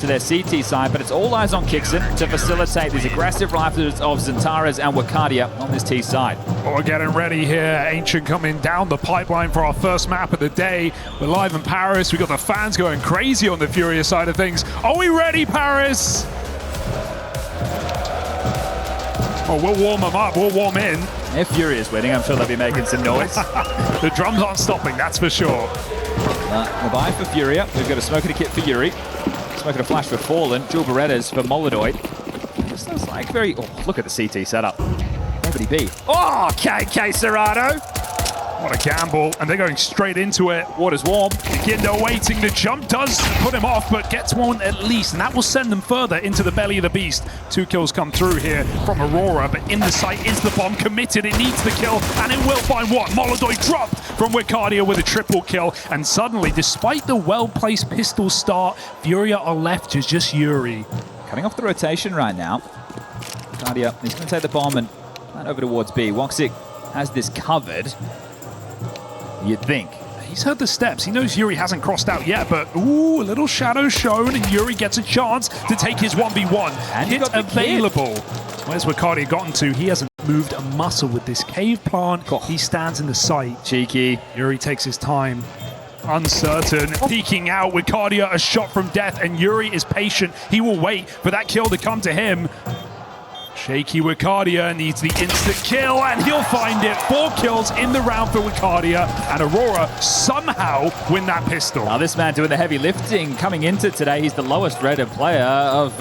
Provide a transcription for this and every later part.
to their CT side, but it's all eyes on Kixon to facilitate these aggressive rifles of Zentaras and Wakadia on this T side. Well, we're getting ready here. Ancient coming down the pipeline for our first map of the day. We're live in Paris. We got the fans going crazy on the FURIA side of things. Are we ready, Paris? Oh, we'll warm them up. We'll warm in. If FURIA's winning, I'm sure they'll be making some noise. The drums aren't stopping, that's for sure. The buy for FURIA. We've got a smoking a kit for Yuri. Smoking a flash for Fallen. Dual Berettas for Molodoid. This looks like very... Oh, look at the CT setup. Nobody B. Oh, KK Serrato. What a gamble, and they're going straight into it. Water's warm. Gindo waiting, the jump does put him off, but gets one at least, and that will send them further into the belly of the beast. 2 kills come through here from Aurora, but in the sight is the bomb, committed, it needs the kill, and it will find one. Molodoid dropped from Wakadia with a triple kill, and suddenly, despite the well-placed pistol start, FURIA are left to just Yuri. Coming off the rotation right now. Wakadia, he's going to take the bomb and land over towards B. Woxic has this covered. You'd think. He's heard the steps. He knows Yuri hasn't crossed out yet, but ooh, a little shadow shown, and Yuri gets a chance to take his 1v1. And hit available. Where's Wakadia gotten to? He hasn't moved a muscle with this cave plant. He stands in the sight. Cheeky. Yuri takes his time. Uncertain, peeking out. Wakadia, a shot from death, and Yuri is patient. He will wait for that kill to come to him. Shaky Wakadia needs the instant kill, and he'll find it. 4 kills in the round for Wakadia, and Aurora somehow win that pistol. Now this man doing the heavy lifting coming into today. He's the lowest rated player of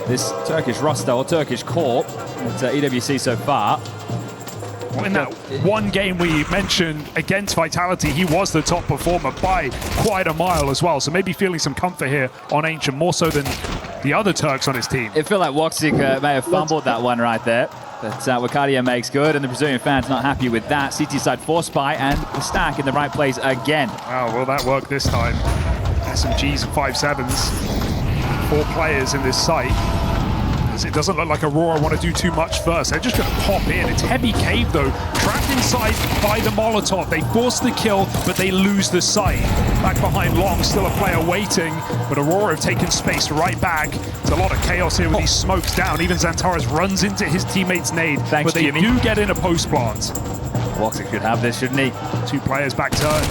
this Turkish roster, or Turkish corp at EWC so far. Well, in that one game we mentioned against Vitality, he was the top performer by quite a mile as well, so maybe feeling some comfort here on Ancient, more so than the other Turks on his team. It felt like Woxic may have fumbled that one right there, but Wakadia makes good, and the Brazilian fans not happy with that. CT side force spy, and the stack in the right place again. Wow, will that work this time? SMGs and 5.7s. 4 players in this site. It doesn't look like Aurora want to do too much first. They're just going to pop in. It's heavy cave, though. Trapped inside by the Molotov. They force the kill, but they lose the sight. Back behind Long, still a player waiting, but Aurora have taken space right back. There's a lot of chaos here with these smokes down. Even Zantaras runs into his teammate's nade, but they do get in a post plant. Woxic should have this, shouldn't he? 2 players back turn.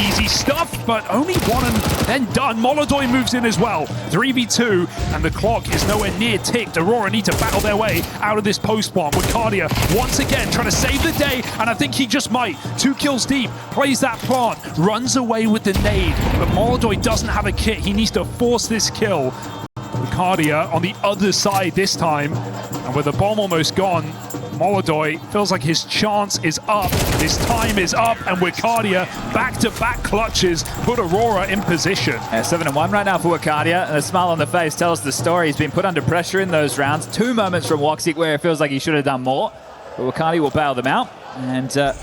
Easy stuff, but only one and then done. Molodoid moves in as well. 3v2, and the clock is nowhere near ticked. Aurora need to battle their way out of this post plant. Wakadia once again trying to save the day, and I think he just might. 2 kills deep, plays that plant, runs away with the nade, but Molodoid doesn't have a kit. He needs to force this kill. Wakadia on the other side this time, and with the bomb almost gone, Molodoid feels like his chance is up, his time is up, and Wakadia back-to-back clutches put Aurora in position. 7-1 right now for Wakadia, and a smile on the face tells the story. He's been put under pressure in those rounds. 2 moments from Woxic where it feels like he should have done more, but Wakadia will bail them out, and there's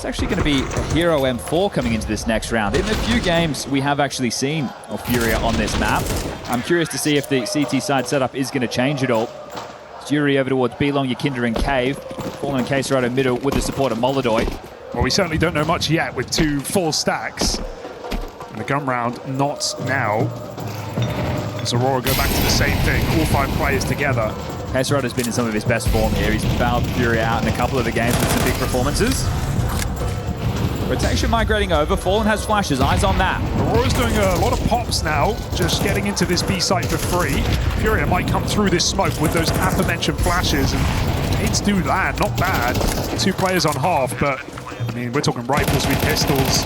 actually going to be a Hero M4 coming into this next round. In a few games, we have actually seen FURIA on this map. I'm curious to see if the CT side setup is going to change at all. Yuri over towards B-Long, Yakinder and Cave. Fallen and Caserado middle with the support of Molodoid. Well, we certainly don't know much yet with 2 full stacks. And the gun round, not now. As Aurora go back to the same thing, all 5 players together. Caserado's been in some of his best form here. He's bailed FURIA out in a couple of the games with some big performances. Rotation migrating over. Fallen has flashes. Eyes on that. Aurora's doing a lot of pops now, just getting into this B site for free. FURIA might come through this smoke with those aforementioned flashes, and hits do land, not bad. 2 players on half, but I mean, we're talking rifles with pistols.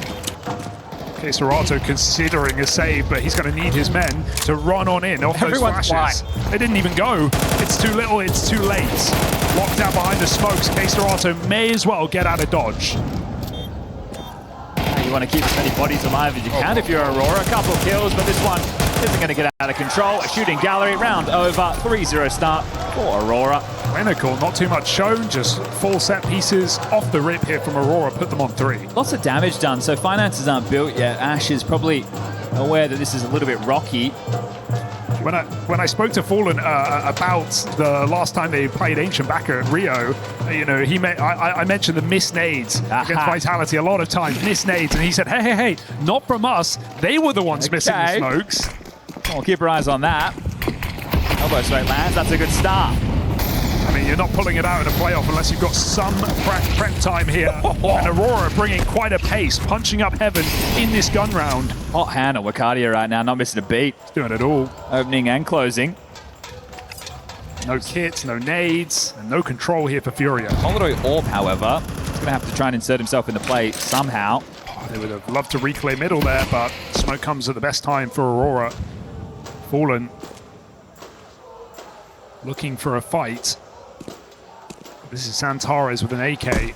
Serato considering a save, but he's going to need his men to run on in off those flashes. They didn't even go. It's too little, it's too late. Locked out behind the smokes. Serato may as well get out of dodge. You want to keep as many bodies alive as you can if you're Aurora. A couple of kills, but this one isn't going to get out of control. A shooting gallery, round over, 3-0 start for Aurora. Clinical, not too much shown, just full set pieces off the rip here from Aurora, put them on 3. Lots of damage done, so finances aren't built yet. Ash is probably aware that this is a little bit rocky. When I spoke to Fallen about the last time they played Ancient back at Rio, you know, I mentioned the missed nades against Vitality a lot of times, missed nades, and he said, hey, not from us. They were the ones missing the smokes. We'll keep our eyes on that. Elbow straight lands, that's a good start. I mean, you're not pulling it out in a playoff unless you've got some prep time here. And Aurora bringing quite a pace, punching up heaven in this gun round. Hot hand on Wakadia right now, not missing a beat. Doing it all. Opening and closing. No kits, no nades, and no control here for FURIA. Molodoi Orb, however, is going to have to try and insert himself in the play somehow. Oh, they would have loved to reclaim middle there, but smoke comes at the best time for Aurora. Fallen. Looking for a fight. This is Santares with an AK.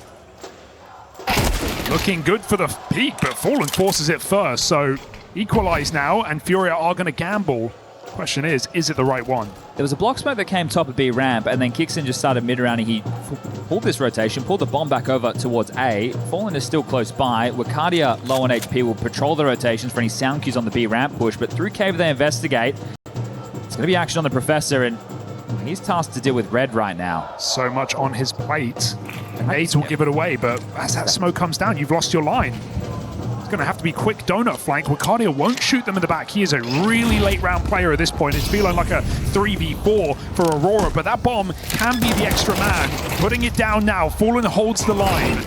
Looking good for the peak, but Fallen forces it first. So equalize now, and FURIA are going to gamble. Question is it the right one? There was a block smoke that came top of B ramp, and then Kixon just started mid-round, and he pulled this rotation, pulled the bomb back over towards A. Fallen is still close by. Wakadia, low on HP, will patrol the rotations for any sound cues on the B ramp push, but through cave they investigate. It's going to be action on the Professor, and he's tasked to deal with red right now. So much on his plate. And nades will give it away, but as that smoke comes down, you've lost your line. It's going to have to be quick donut flank. Wakadia won't shoot them in the back. He is a really late round player at this point. It's feeling like a 3v4 for Aurora, but that bomb can be the extra man. Putting it down now. Fallen holds the line.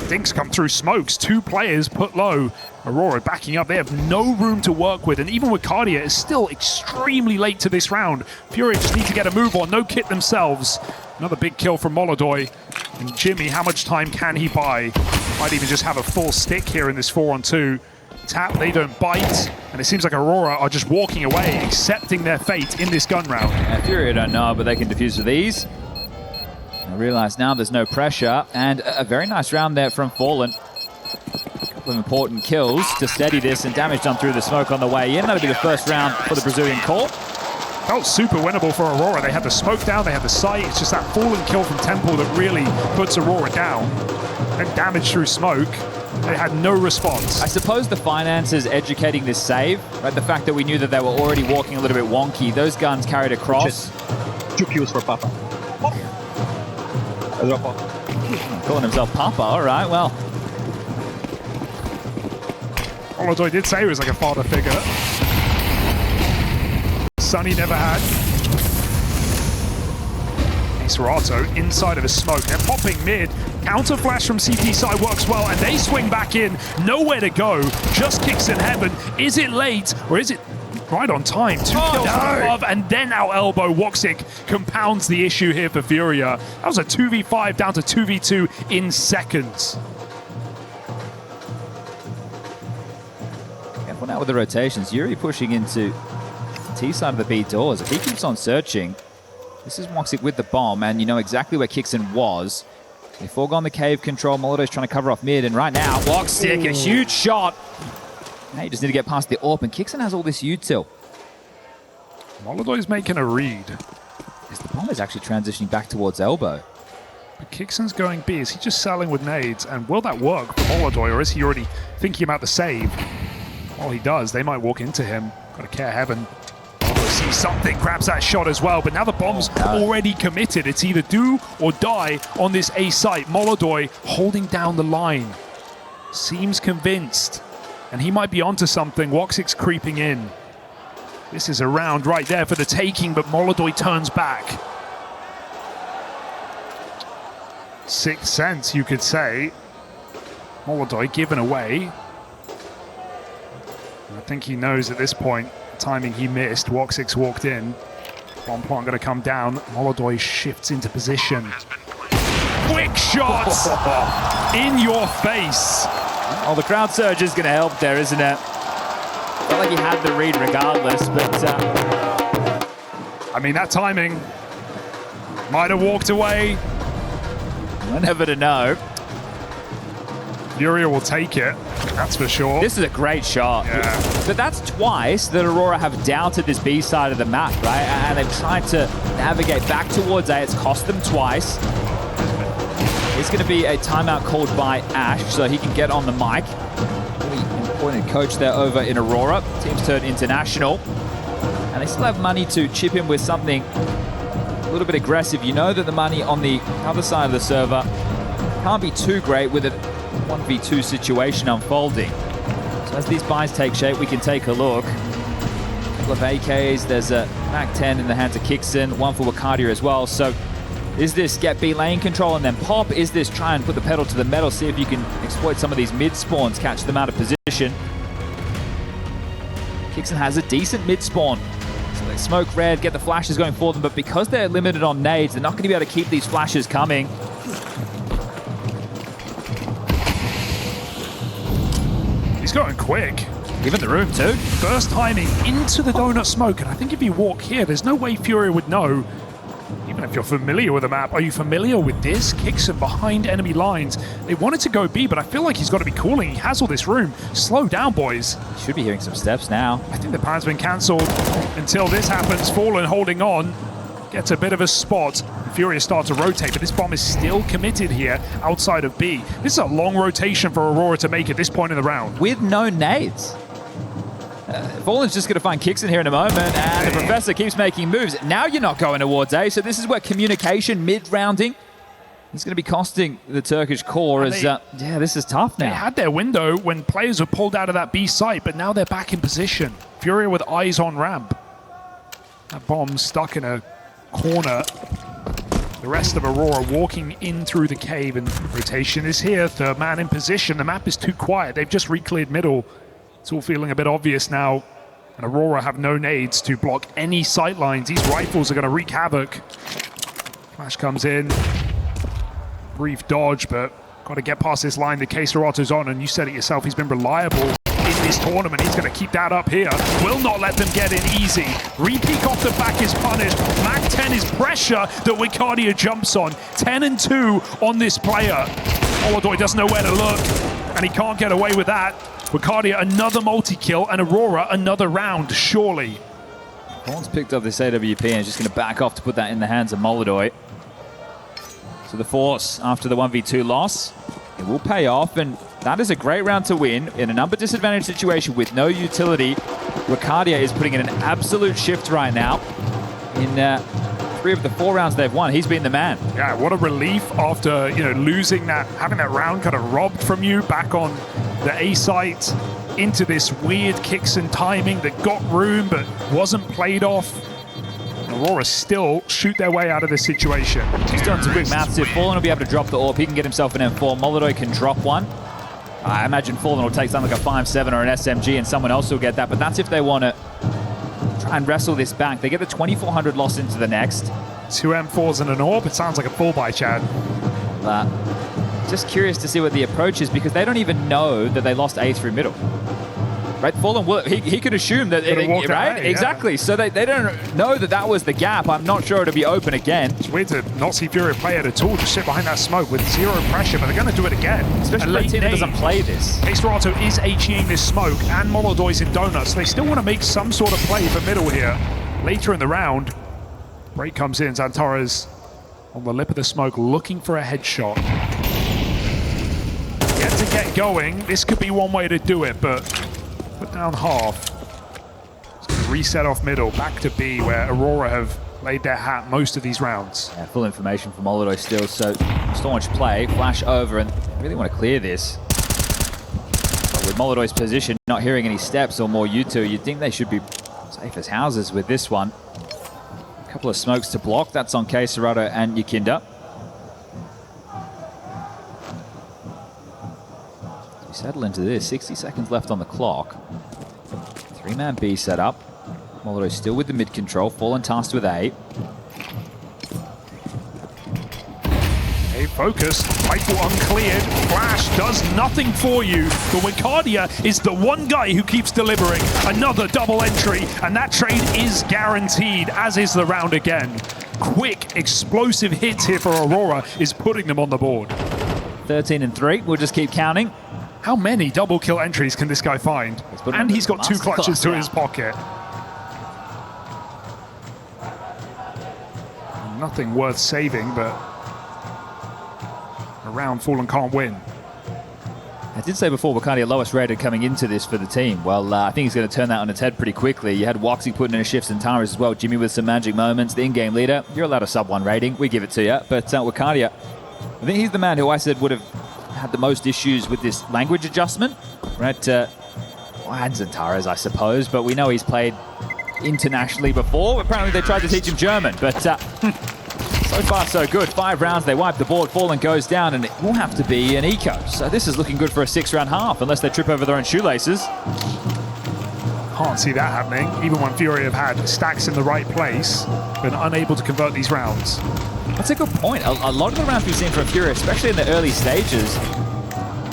Dinks come through smokes. 2 players put low. Aurora backing up. They have no room to work with, and even Wakadia is still extremely late to this round. FURIA just need to get a move on. No kit themselves. Another big kill from Molodoi. And Jimmy, how much time can he buy? Might even just have a full stick here in this 4-on-2. Tap, they don't bite. And it seems like Aurora are just walking away, accepting their fate in this gun round. FURIA don't know, but they can defuse with ease. I realize now there's no pressure, and a very nice round there from Fallen. A couple of important kills to steady this, and damage done through the smoke on the way in. That'll be the first round for the Brazilian core. Felt super winnable for Aurora. They had the smoke down, they had the sight. It's just that Fallen kill from Temple that really puts Aurora down. And damage through smoke. They had no response. I suppose the finances educating this save, right? The fact that we knew that they were already walking a little bit wonky. Those guns carried across. Just 2 kills for Papa. Calling himself Papa, all right, well. Molodoi did say he was like a father figure. Sonny never had. Serato inside of a smoke. They're popping mid. Counter flash from CT side works well, and they swing back in. Nowhere to go. Just kicks in heaven. Is it late, or is it right on time? 2 kills from above, and then our elbow. Woxic compounds the issue here for FURIA. That was a 2v5 down to 2v2 in seconds. Careful now with the rotations. Yuri pushing into T side of the B doors. If he keeps on searching, this is Woxic with the bomb, and you know exactly where Kixon was. They foregone the cave control. Molodoi's trying to cover off mid, and right now, Woxic, a huge shot. Now you just need to get past the AWP, and Kixon has all this util. Molodoi's making a read. As the bomb is actually transitioning back towards elbow. But Kixon's going B. Is he just selling with nades? And will that work for Molodoi, or is he already thinking about the save? Well, he does. They might walk into him. Got to care heaven. See something, grabs that shot as well, but now the bomb's already committed. It's either do or die on this A site. Molodoi holding down the line. Seems convinced, and he might be onto something. Woxic's creeping in. This is a round right there for the taking, but Molodoi turns back. Sixth sense, you could say. Molodoi given away. I think he knows at this point. Timing he missed. Woxic's walked in. Bomb plant going to come down. Molodoi shifts into position. Quick shots in your face. Oh, the crowd surge is going to help there, isn't it? Felt like he had the read regardless, but I mean, that timing might have walked away. we're never to know. FURIA will take it, that's for sure. This is a great shot. Yeah. But that's twice that Aurora have doubted this B side of the map, right? And they've tried to navigate back towards A. It's cost them twice. It's going to be a timeout called by Ash, so he can get on the mic. Really important coach there over in Aurora. Team's turned international. And they still have money to chip in with something a little bit aggressive. You know that the money on the other side of the server can't be too great with it. 1v2 situation unfolding. So as these buys take shape, we can take a look. couple of AKs. There's a MAC-10 in the hands of Kixon, one for Wakadia as well. So is this get B lane control and then pop? Is this try and put the pedal to the metal, see if you can exploit some of these mid spawns, catch them out of position? Kixon has a decent mid spawn. So they smoke red, get the flashes going for them, but because they're limited on nades, they're not going to be able to keep these flashes coming. He's going quick. Given the room too. First timing into the donut smoke, and I think if you walk here, there's no way FURIA would know. Even if you're familiar with the map, are you familiar with this? Kixon behind enemy lines. They wanted to go B, but I feel like he's got to be cooling. He has all this room. Slow down, boys. Should be hearing some steps now. I think the plan's been cancelled until this happens. Fallen holding on. Gets a bit of a spot. FURIA start to rotate, but this bomb is still committed here outside of B. This is a long rotation for Aurora to make at this point in the round. With no nades. Fallen's just going to find Kixon here in a moment, and the Professor keeps making moves. Now you're not going towards A, so this is where communication mid-rounding is going to be costing the Turkish core as, yeah, this is tough now. They had their window when players were pulled out of that B site, but now they're back in position. FURIA with eyes on ramp. That bomb stuck in a corner. The rest of Aurora walking in through the cave, and rotation is here. Third man in position. The map is too quiet. They've just re-cleared middle. It's all feeling a bit obvious now. And Aurora have no nades to block any sight lines. These rifles are going to wreak havoc. Flash comes in. Brief dodge, but got to get past this line. The case Serato's on, and you said it yourself, he's been reliable in this tournament. He's going to keep that up here. Will not let them get in easy. Re-peek off the back is punished. MAC-10 is pressure that Wakadia jumps on. 10 and 2 on this player. Molodoi doesn't know where to look, and he can't get away with that. Wakadia another multi-kill, and Aurora another round, surely. Porte's picked up this AWP and is just going to back off to put that in the hands of Molodoi. So the Force, after the 1v2 loss, it will pay off, and that is a great round to win in a number disadvantaged situation with no utility. Wakadia is putting in an absolute shift right now. In 3 of the 4 rounds they've won, he's been the man. Yeah, what a relief after, losing that, having that round kind of robbed from you back on the A site into this weird Kixon timing that got room but wasn't played off. Aurora still shoot their way out of this situation. He's done some quick maths here. Fallen will be able to drop the AWP. He can get himself an M4. Molodoi can drop one. I imagine Fallen will take something like a 5.7 or an SMG and someone else will get that, but that's if they want to try and wrestle this back. They get the 2,400 loss into the next. 2 M4s and an AWP. It sounds like a full buy, Chad. Just curious to see what the approach is, because they don't even know that they lost A through middle. Right, Fallen, he could assume that, right? A, exactly. Yeah. So they don't know that that was the gap. I'm not sure it'll be open again. It's weird to not see FURIA play it at all, just sit behind that smoke with 0 pressure, but they're going to do it again. Especially for a team that doesn't play this. Serato is HEing this smoke, and Molodoi's in donuts. They still want to make some sort of play for middle here. Later in the round, break comes in. Xantara's on the lip of the smoke, looking for a headshot. Yet to get going. This could be one way to do it, but put down half. It's going to reset off middle, back to B, where Aurora have laid their hat most of these rounds. Yeah, full information from Molodoi still, so staunch play, flash over, and really want to clear this. But with Molodoi's position, not hearing any steps or more U2, you'd think they should be safe as houses with this one. A couple of smokes to block, that's on K, Serato and Yakinda. We settle into this, 60 seconds left on the clock. 3-man B set up. Molodoi still with the mid control, Fallen tasked with A. A focus, rifle uncleared, flash does nothing for you, but Wakadia is the one guy who keeps delivering. Another double entry, and that trade is guaranteed, as is the round again. Quick, explosive hits here for Aurora is putting them on the board. 13 and 3, we'll just keep counting. How many double kill entries can this guy find? And he's got 2 clutches to his pocket. Nothing worth saving, but a round Fallen can't win. I did say before, Wakadia lowest rated coming into this for the team. Well, I think he's going to turn that on its head pretty quickly. You had Woxy putting in a shift, and Tara as well. Jimmy with some magic moments. The in-game leader, you're allowed a sub-1 rating. We give it to you. But Wakadia, I think he's the man who I said would have had the most issues with this language adjustment. Right? And Zantara's, I suppose. But we know he's played internationally before. Apparently they tried to teach him German, but so far so good. 5 rounds, they wipe the board, Fallen goes down, and it will have to be an eco. So this is looking good for a 6-round half, unless they trip over their own shoelaces. Can't see that happening, even when FURIA have had stacks in the right place, been unable to convert these rounds. That's a good point. A lot of the rounds we've seen from FURIA, especially in the early stages,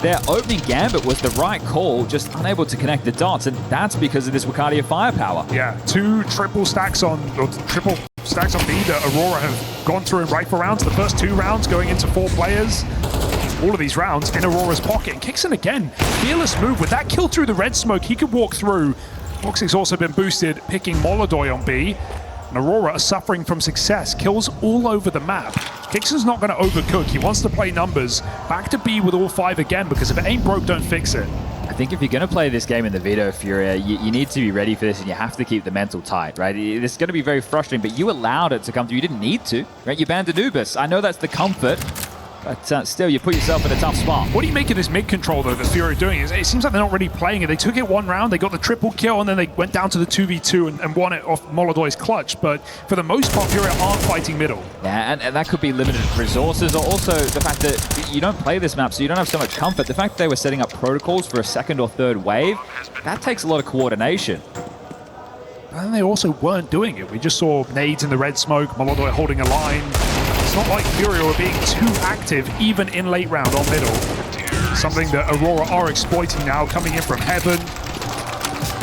their opening gambit was the right call, just unable to connect the dots, and that's because of this Wakadia firepower. Yeah, triple stacks on B that Aurora have gone through in rifle rounds. The first 2 rounds going into 4 players. All of these rounds in Aurora's pocket. And Kixon again, fearless move. With that kill through the red smoke, he could walk through. Voxic's also been boosted, picking Molodoy on B. And Aurora are suffering from success. Kills all over the map. Kixon's not going to overcook. He wants to play numbers. Back to B with all 5 again, because if it ain't broke, don't fix it. I think if you're going to play this game in the Veto FURIA, you need to be ready for this, and you have to keep the mental tight, right? It's going to be very frustrating, but you allowed it to come through. You didn't need to, right? You banned Anubis. I know that's the comfort, but still, you put yourself in a tough spot. What do you make of this mid-control, though, that FURIA are doing? It seems like they're not really playing it. They took it 1 round, they got the triple kill, and then they went down to the 2v2 and won it off Molodoy's clutch. But for the most part, FURIA aren't fighting middle. Yeah, and that could be limited resources, or also the fact that you don't play this map, so you don't have so much comfort. The fact that they were setting up protocols for a 2nd or 3rd wave, that takes a lot of coordination. And they also weren't doing it. We just saw nades in the red smoke, Molodoy holding a line. It's not like FURIA were being too active, even in late round on middle. Something that Aurora are exploiting now, coming in from heaven.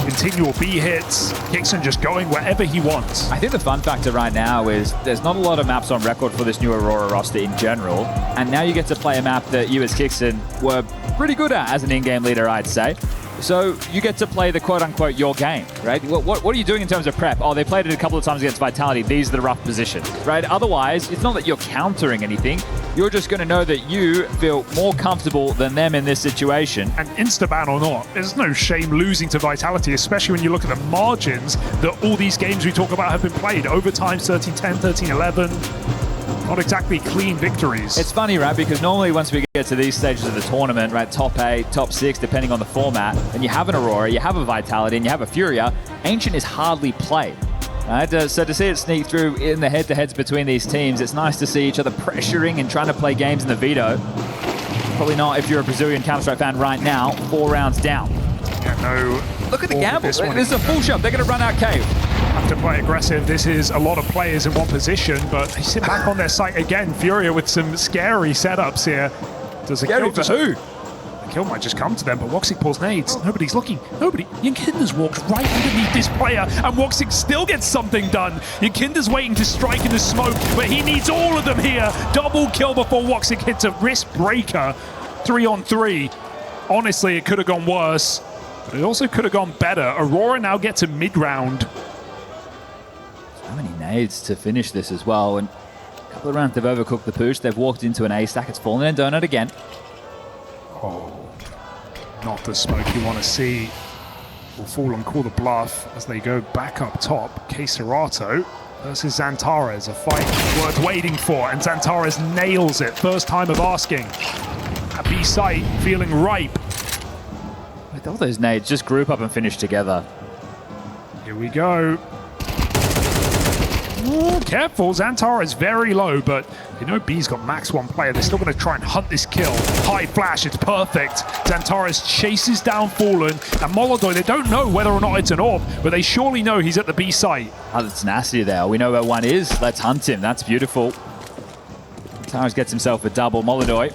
Continual B hits. Kixon just going wherever he wants. I think the fun factor right now is there's not a lot of maps on record for this new Aurora roster in general. And now you get to play a map that you as Kixon were pretty good at as an in-game leader, I'd say. So you get to play the quote-unquote your game, right? What are you doing in terms of prep? Oh, they played it a couple of times against Vitality. These are the rough positions, right? Otherwise, it's not that you're countering anything. You're just going to know that you feel more comfortable than them in this situation. And insta-ban or not, there's no shame losing to Vitality, especially when you look at the margins that all these games we talk about have been played. Overtime 13-10, 13-11. Not exactly clean victories. It's funny, right? Because normally once we get to these stages of the tournament, right, top 8, top 6, depending on the format, and you have an Aurora, you have a Vitality, and you have a FURIA, Ancient is hardly played. Right? So to see it sneak through in the head-to-heads between these teams, it's nice to see each other pressuring and trying to play games in the Veto. Probably not if you're a Brazilian Counter-Strike fan right now, 4 rounds down. Yeah, no. Look at the gamble. This is a full shot. They're going to run out cave. Have to play aggressive. This is a lot of players in one position, but they sit back on their site again. FURIA with some scary setups here. Does a scary kill for who? The kill might just come to them, but Woxic pulls nades. Nobody's looking. Nobody. Yinkinda's walked right underneath this player, and Woxic still gets something done. Yinkinda's waiting to strike in the smoke, but he needs all of them here. Double kill before Woxic hits a wrist breaker. 3-on-3. Honestly, it could have gone worse, but it also could have gone better. Aurora now gets a mid-round. How many nades to finish this as well, and a couple of rounds they've overcooked the push. They've walked into an A stack. It's fallen in donut again. Oh, not the smoke you want to see. Will Fallen call the bluff as they go back up top. Keserato versus Xantares, a fight worth waiting for, and Xantares nails it. First time of asking. At B site, feeling ripe. With all those nades, just group up and finish together. Here we go. Ooh, careful, Xantar is very low, but you know B's got max 1 player. They're still going to try and hunt this kill. High flash, it's perfect. Xantares chases down Fallen, and Molodoy, they don't know whether or not it's an orb, but they surely know he's at the B site. Oh, that's nasty there. We know where one is. Let's hunt him. That's beautiful. Xantares gets himself a double. Molodoy.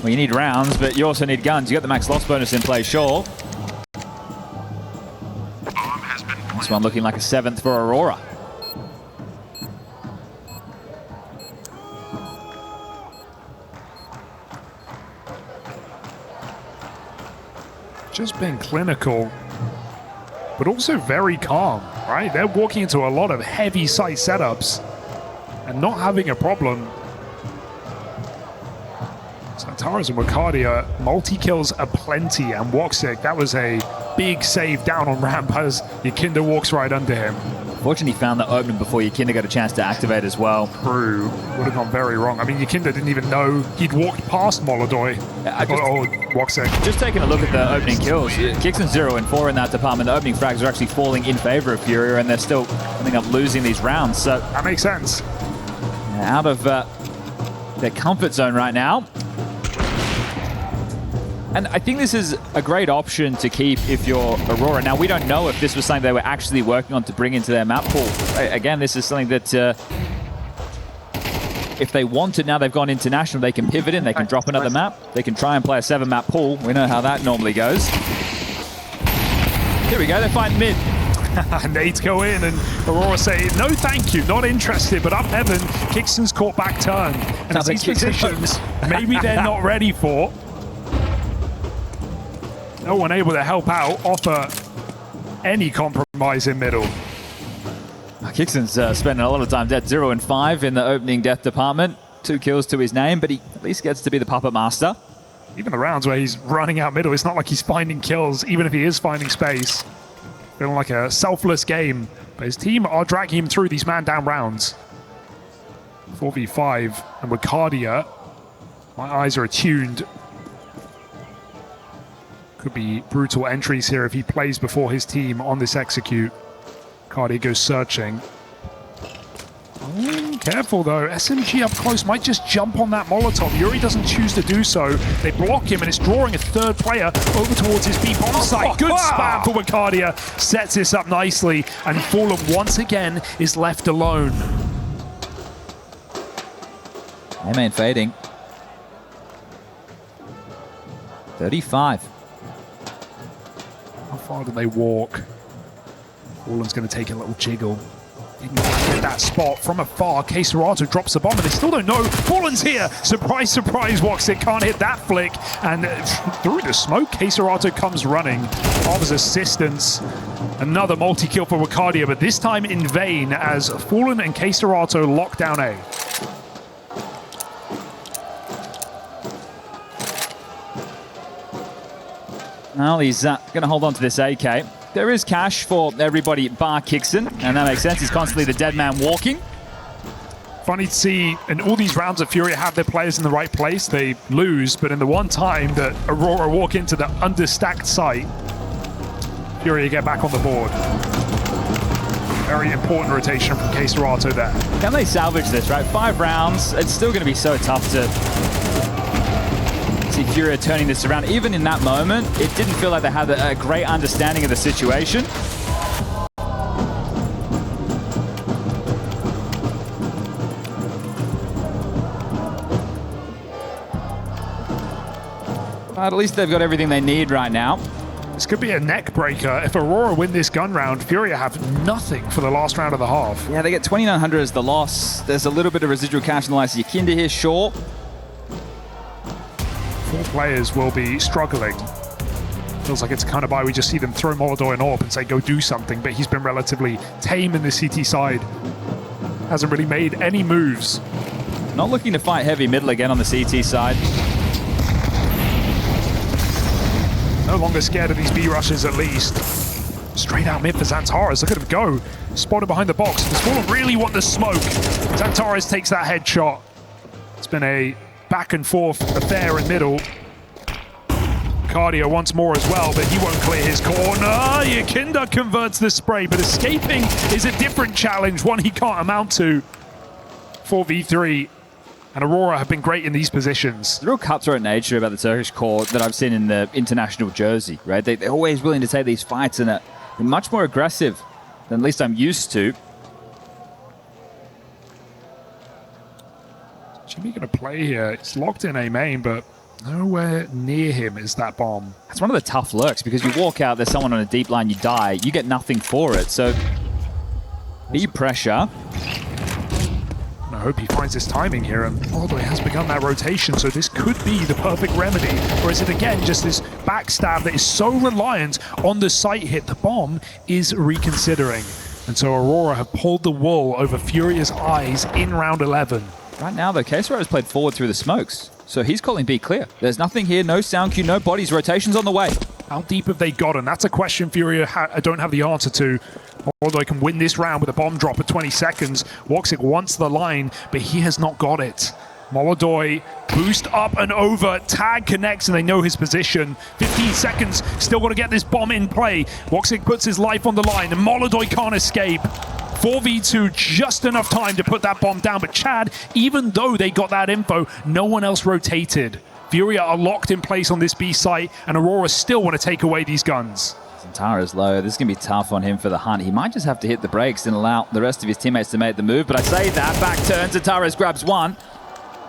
Well, you need rounds, but you also need guns. You got the max loss bonus in play, sure. This one looking like a 7th for Aurora. Just been clinical, but also very calm, right? They're walking into a lot of heavy site setups and not having a problem. Xantares and Wakadia, multi-kills aplenty, and Woxic, that was a big save down on ramp as Yinkinda walks right under him. Fortunately, he found the opening before Yakinda got a chance to activate as well. True. Would have gone very wrong. I mean, Yakinda didn't even know he'd walked past Molodoy. Just taking a look at the opening kills, Kixon's 0 and 4 in that department. The opening frags are actually falling in favor of FURIA, and they're still ending up losing these rounds. So that makes sense. Out of their comfort zone right now. And I think this is a great option to keep if you're Aurora. Now, we don't know if this was something they were actually working on to bring into their map pool. Again, this is something that if they wanted, now they've gone international, they can pivot in, they can drop another map, they can try and play a 7-map pool. We know how that normally goes. Here we go, they're fighting mid. Nades go in and Aurora say, no thank you, not interested, but up heaven, Kixon's caught back turn. And it's these positions, maybe they're not ready for. No one able to help out, offer any compromise in middle. Kixon's spending a lot of time dead. 0 and 5 in the opening death department. 2 kills to his name, but he at least gets to be the puppet master. Even the rounds where he's running out middle, it's not like he's finding kills, even if he is finding space. Feeling like a selfless game, but his team are dragging him through these man-down rounds. 4v5, and with Cardia, my eyes are attuned. Could be brutal entries here if he plays before his team on this execute. Cardia goes searching. Careful though, SMG up close might just jump on that Molotov. Yuri doesn't choose to do so. They block him and it's drawing a third player over towards his B bomb site. Good spam for Wakadia. Sets this up nicely and Fallen once again is left alone. A-main fading. 35. How far do they walk? Fallen's going to take a little jiggle. Didn't get that spot from afar. K-Serato drops the bomb, and they still don't know. Fallen's here. Surprise, surprise, Woxic can't hit that flick. And through the smoke, K-Serato comes running. Offers assistance. Another multi-kill for Wakadia, but this time in vain as Fallen and K-Serato lock down A. Well, he's going to hold on to this AK. There is cash for everybody bar Kixon, and that makes sense. He's constantly the dead man walking. Funny to see, in all these rounds that FURIA have their players in the right place, they lose, but in the one time that Aurora walk into the understacked site, FURIA get back on the board. Very important rotation from K-Serato there. Can they salvage this, right? 5 rounds, it's still going to be so tough to see FURIA turning this around. Even in that moment, it didn't feel like they had a great understanding of the situation. But at least they've got everything they need right now. This could be a neck breaker. If Aurora win this gun round, FURIA have nothing for the last round of the half. Yeah, they get 2,900 as the loss. There's a little bit of residual cash in the likes of Yakinda here, sure. 4 players will be struggling. Feels like it's kind of we just see them throw Molodoy and AWP and say, go do something, but he's been relatively tame in the CT side. Hasn't really made any moves. Not looking to fight heavy middle again on the CT side. No longer scared of these B rushes at least. Straight out mid for Xantares. Look at him go. Spotted behind the box. Does Fallen really want the smoke? Xantares takes that headshot. It's been a back and forth affair in middle. Cardio once more as well, but he won't clear his corner. Yakinda converts the spray, but escaping is a different challenge, one he can't amount to. 4v3, and Aurora have been great in these positions. The real cutthroat nature about the Turkish core that I've seen in the international jersey, right? They're always willing to take these fights, and they're much more aggressive than at least I'm used to. Jimmy going to play here. It's locked in A main, but nowhere near him is that bomb. That's one of the tough lurks, because you walk out, there's someone on a deep line, you die, you get nothing for it. So, B pressure. I hope he finds his timing here, and Molodoy has begun that rotation, so this could be the perfect remedy. Or is it again just this backstab that is so reliant on the site hit? The bomb is reconsidering. And so Aurora have pulled the wool over FURIA's eyes in round 11. Right now, though, K-Serato has played forward through the smokes. So he's calling B clear. There's nothing here, no sound cue, no bodies, rotations on the way. How deep have they gotten? That's a question FURIA don't have the answer to. Molodoy can win this round with a bomb drop at 20 seconds. Woxic wants the line, but he has not got it. Molodoy boost up and over, tag connects and they know his position. 15 seconds, still got to get this bomb in play. Woxic puts his life on the line and Molodoy can't escape. 4v2, just enough time to put that bomb down, but Chad, even though they got that info, no one else rotated. FURIA are locked in place on this B site and Aurora still want to take away these guns. Zantara's low. This is going to be tough on him for the hunt. He might just have to hit the brakes and allow the rest of his teammates to make the move, but I say that, back turn, Zantara's grabs one.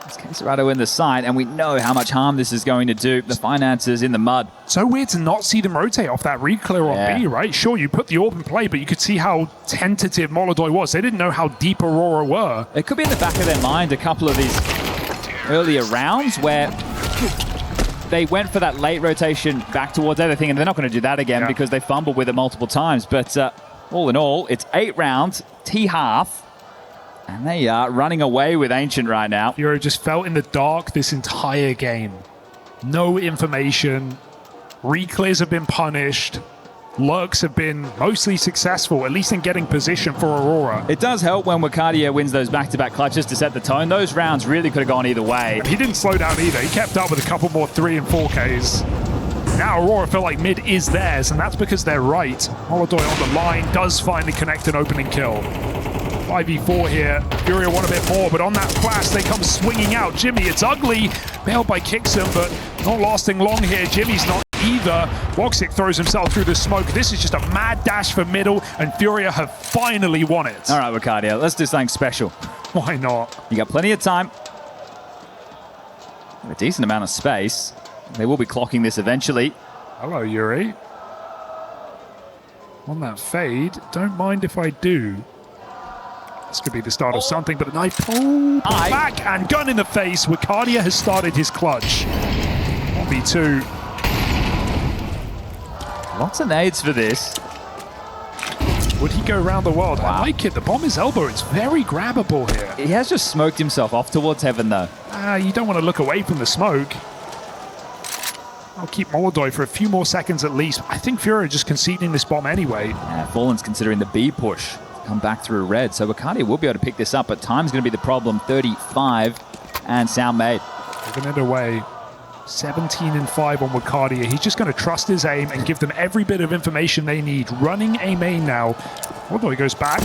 It's Quesarado in the side, and we know how much harm this is going to do. The finances in the mud. So weird to not see them rotate off that re-clear on B, right? Sure, you put the orb in play, but you could see how tentative Molodoy was. They didn't know how deep Aurora were. It could be in the back of their mind a couple of these earlier rounds where they went for that late rotation back towards everything, and they're not going to do that again because they fumbled with it multiple times. But all in all, it's 8 rounds, T-half. And they are running away with Ancient right now. FURIA just felt in the dark this entire game. No information. Reclears have been punished. Lurks have been mostly successful, at least in getting position for Aurora. It does help when Wakadia wins those back-to-back clutches to set the tone. Those rounds really could have gone either way. He didn't slow down either. He kept up with a couple more 3 and 4Ks. Now Aurora feel like mid is theirs, and that's because they're right. Molodoy on the line does finally connect an opening kill. 5v4 here. FURIA want a bit more, but on that flash, they come swinging out. Jimmy, it's ugly. Bailed by Kixon, but not lasting long here. Jimmy's not either. Woxic throws himself through the smoke. This is just a mad dash for middle, and FURIA have finally won it. All right, Wakadia, let's do something special. Why not? You got plenty of time. A decent amount of space. They will be clocking this eventually. Hello, Yuri. On that fade, don't mind if I do. This could be the start of something, but a knife pulled back and gun in the face. Wakadia has started his clutch. 1v2. Lots of nades for this. Would he go around the world? Wow. I like it. The bomb is elbow. It's very grabbable here. He has just smoked himself off towards heaven, though. You don't want to look away from the smoke. I'll keep Molodoy for a few more seconds at least. I think FURIA just conceding this bomb anyway. Yeah, Fallen's considering the B push. Come back through red, so Wakadia will be able to pick this up, but time's going to be the problem. 35 and sound made. Giving it away. 17 and 5 on Wakadia. He's just going to trust his aim and give them every bit of information they need. Running a main now. Molodoy goes back,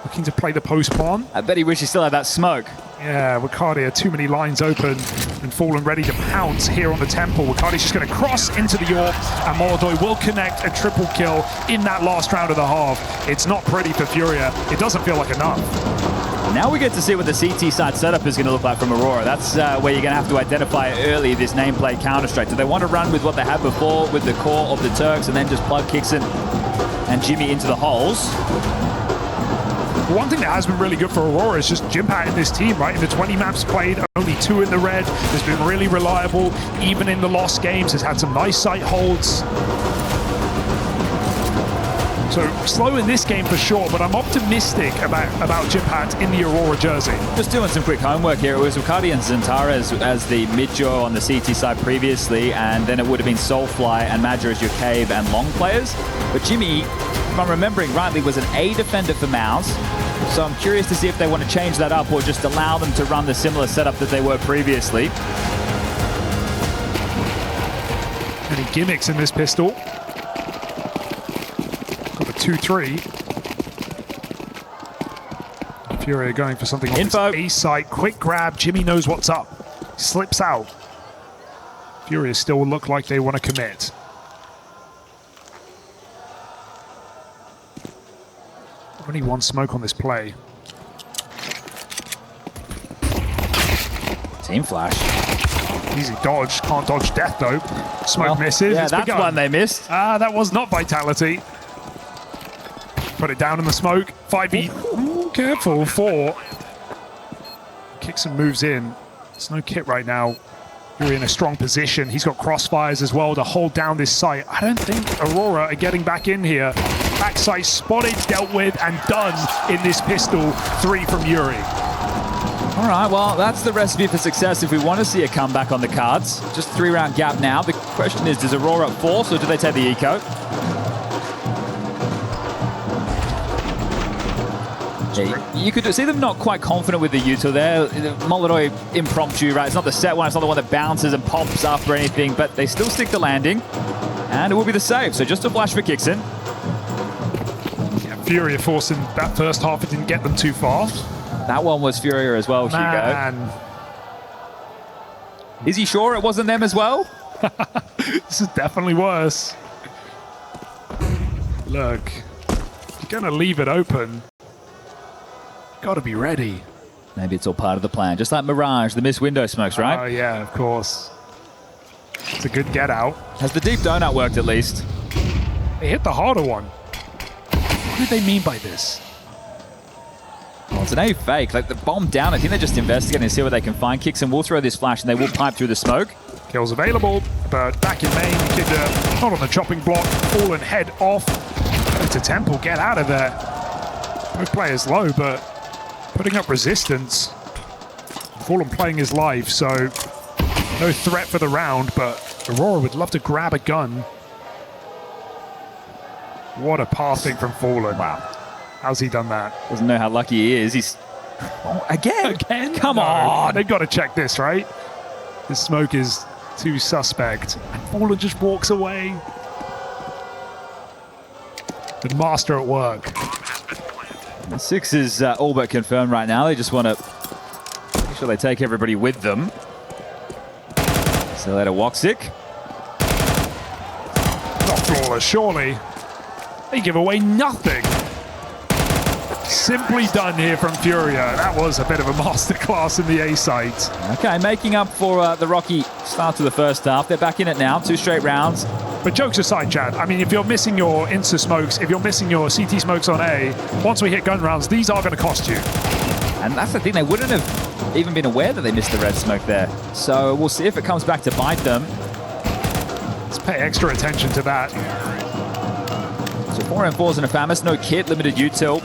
looking to play the post bomb. I bet he wishes he still had that smoke. Yeah, Wakadia, too many lines open and Fallen ready to pounce here on the temple. Wakadia's just going to cross into the AWP, and Molodoy will connect a triple kill in that last round of the half. It's not pretty for FURIA. It doesn't feel like enough. Now we get to see what the CT side setup is going to look like from Aurora. That's where you're going to have to identify early this nameplate Counter-Strike. Do they want to run with what they had before with the core of the Turks and then just plug Kixon and Jimmy into the holes? One thing that has been really good for Aurora is just Jimpat in this team, right? In the 20 maps played, only 2 in the red. Has been really reliable, even in the lost games. Has had some nice site holds. So slow in this game for sure, but I'm optimistic about Jimpat in the Aurora jersey. Just doing some quick homework here. It was Wakadia and Zantara as the mid-jaw on the CT side previously, and then it would have been Soulfly and Madger as your cave and long players. But Jimmy, if I'm remembering rightly, was an A defender for Mouse. So I'm curious to see if they want to change that up or just allow them to run the similar setup that they were previously. Any gimmicks in this pistol? Got a 2-3. FURIA going for something on Info. this A site. Quick grab. Jimmy knows what's up. Slips out. FURIA still look like they want to commit. Only one smoke on this play. Team flash. Easy dodge. Can't dodge death though. Smoke misses. Yeah, it's that's begun. one they missed. That was not Vitality. Put it down in the smoke. 5v. Careful. 4. Kixon moves in. There's no kit right now. You're in a strong position. He's got crossfires as well to hold down this site. I don't think Aurora are getting back in here. Backside spotted, dealt with, and done in this pistol. 3 from Yuri. All right, well, that's the recipe for success if we want to see a comeback on the cards. Just 3-round gap now. The question is, does Aurora force or do they take the eco? You could see them not quite confident with the util there. Molotov impromptu, right? It's not the set one, it's not the one that bounces and pops up or anything, but they still stick the landing, and it will be the save. So just a flash for Kixon. Yeah, FURIA forcing that first half, it didn't get them too far. That one was FURIA as well, Hugo. Is he sure it wasn't them as well? This is definitely worse. Look, you're going to leave it open. Got to be ready. Maybe it's all part of the plan. Just like Mirage, the missed window smokes, right? Oh, yeah, of course. It's a good get out. Has the deep donut worked at least? They hit the harder one. What did they mean by this? Well, it's an A fake. Like the bomb down, I think they're just investigating to see what they can find. Kixon will throw this flash and they will pipe through the smoke. Kills available, but back in main, Kid not on the chopping block, fallen head off. To Temple, get out of there. Both players low, but putting up resistance. Fallen playing his life, so no threat for the round, but Aurora would love to grab a gun. What a passing from Fallen. Wow. How's he done that? Doesn't know how lucky he is. He's... Oh, again? Come on! They've got to check this, right? This smoke is too suspect. And Fallen just walks away. The master at work. The 6 is all but confirmed right now. They just want to make sure they take everybody with them. So let a Woxic. Not flawless, surely. They give away nothing. Simply done here from FURIA. That was a bit of a masterclass in the A site. Okay, making up for the rocky start to the first half. They're back in it now, 2 straight rounds. But jokes aside, Chad, I mean, if you're missing your Insta smokes, if you're missing your CT smokes on A, once we hit gun rounds, these are going to cost you. And that's the thing, they wouldn't have even been aware that they missed the red smoke there. So we'll see if it comes back to bite them. Let's pay extra attention to that. So 4 and 4s in a Famis, no kit, limited util.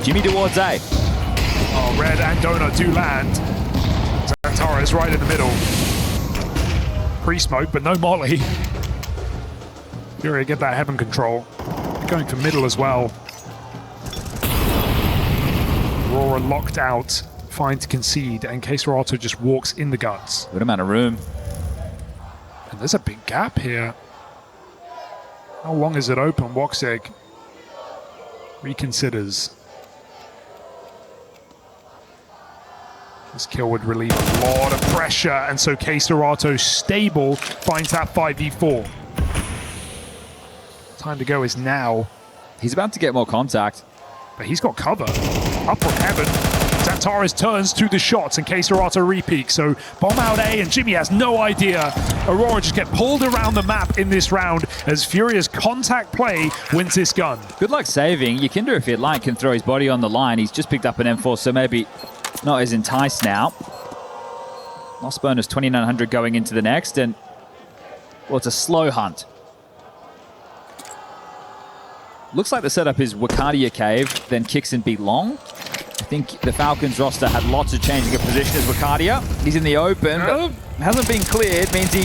Jimmy towards A. Oh, Red and Donut do land. Zantara is right in the middle. Pre-smoke, but no molly. FURIA get that heaven control. They're going for middle as well. Aurora locked out, fine to concede, and Keserato just walks in the guts. Good amount of room. And there's a big gap here. How long is it open? Woxic reconsiders. This kill would relieve a lot of pressure, and so Keserato stable finds that 5v4. Time to go is now. He's about to get more contact. But he's got cover. Up from heaven. Xantares turns to the shots and Keserato repeaks. So bomb out A and Jimmy has no idea. Aurora just get pulled around the map in this round as FURIA's contact play wins this gun. Good luck saving. Yakinder, if he'd like, can throw his body on the line. He's just picked up an M4, so maybe not as enticed now. Lost bonus 2,900 going into the next, and well, it's a slow hunt. Looks like the setup is Wakadia Cave, then Kixon B long. I think the Falcons roster had lots of changing of position as Wakadia. He's in the open, but hasn't been cleared, means he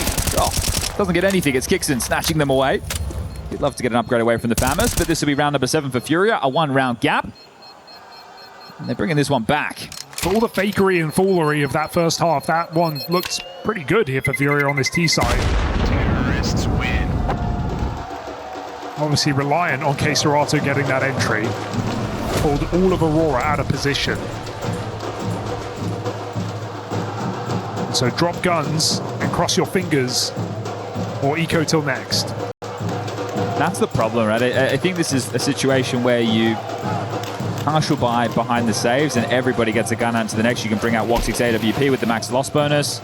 doesn't get anything. It's Kixon snatching them away. He'd love to get an upgrade away from the Famis, but this will be round number 7 for FURIA, a 1-round gap. And they're bringing this one back. For all the fakery and foolery of that first half, that one looks pretty good here for FURIA on this T side. Terrorists win. Obviously reliant on Keserato getting that entry. Pulled all of Aurora out of position. So drop guns and cross your fingers, or eco till next. That's the problem, right? I think this is a situation where you partial buy behind the saves and everybody gets a gun out to the next. You can bring out Woxic's AWP with the max loss bonus.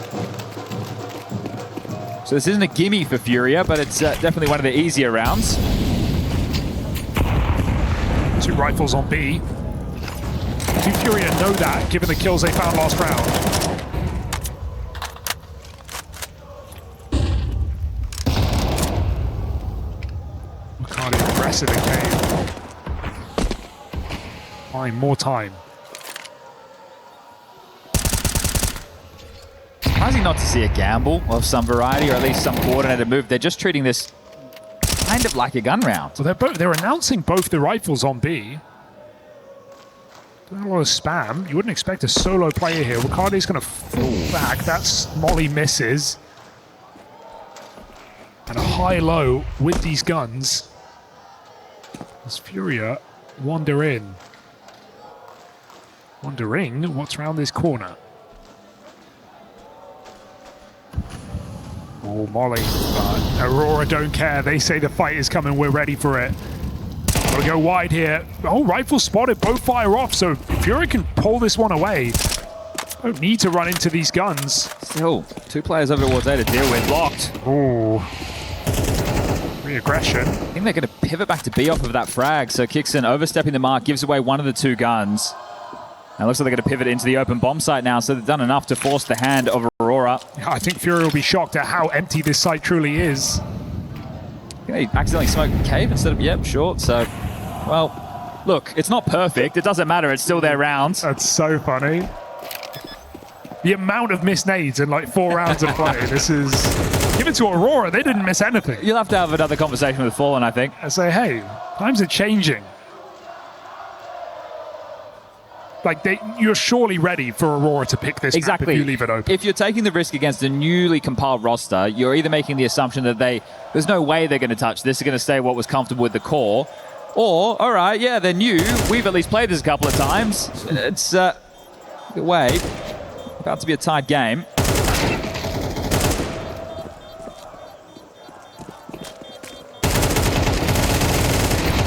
So this isn't a gimme for FURIA, but it's definitely one of the easier rounds. 2 rifles on B. Do FURIA know that, given the kills they found last round? Makani aggressive in game. Buying more time. Surprising not to see a gamble of some variety, or at least some coordinated move. They're just treating this kind of like a gun round. So they're announcing both the rifles on B. A lot of spam. You wouldn't expect a solo player here. Ricardo's going to fall back. That's Molly misses. And a high-low with these guns. As FURIA wander in. Wondering what's around this corner. Oh, Molly. But Aurora don't care. They say the fight is coming. We're ready for it. Gotta go wide here. Oh, rifle spotted. Both fire off. So FURIA can pull this one away. Don't need to run into these guns. Still, 2 players over towards A to deal with. Locked. Oh. Re-aggression. I think they're going to pivot back to B off of that frag. So Kixon overstepping the mark, gives away one of the 2 guns. And it looks like they're going to pivot into the open bomb site now. So they've done enough to force the hand of Aurora. Yeah, I think FURIA will be shocked at how empty this site truly is. They accidentally smoked cave instead of, yep, short. So, well, look, it's not perfect. It doesn't matter. It's still their round. That's so funny. The amount of missed nades in like 4 rounds of play. This is... Give it to Aurora. They didn't miss anything. You'll have to have another conversation with Fallen, I think. I say, hey, times are changing. Like, you're surely ready for Aurora to pick this map if you leave it open. If you're taking the risk against a newly compiled roster, you're either making the assumption that there's no way they're going to touch this, they're going to stay what was comfortable with the core, or, all right, yeah, they're new. We've at least played this a couple of times. It's, way, about to be a tight game.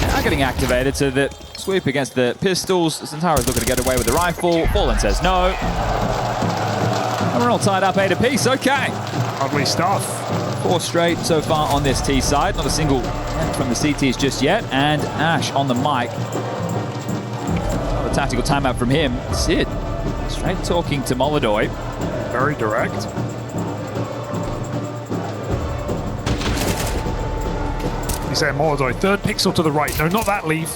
Now getting activated so that sweep against the pistols. Zentara's looking to get away with the rifle. Fallen says no. And we're all tied up A to piece. Okay. Lovely stuff. 4 straight so far on this T side. Not a single from the CTs just yet. And Ash on the mic. Not a tactical timeout from him. Sid straight talking to Molodoy. Very direct. He's saying Molodoy. 3rd pixel to the right. No, not that leaf.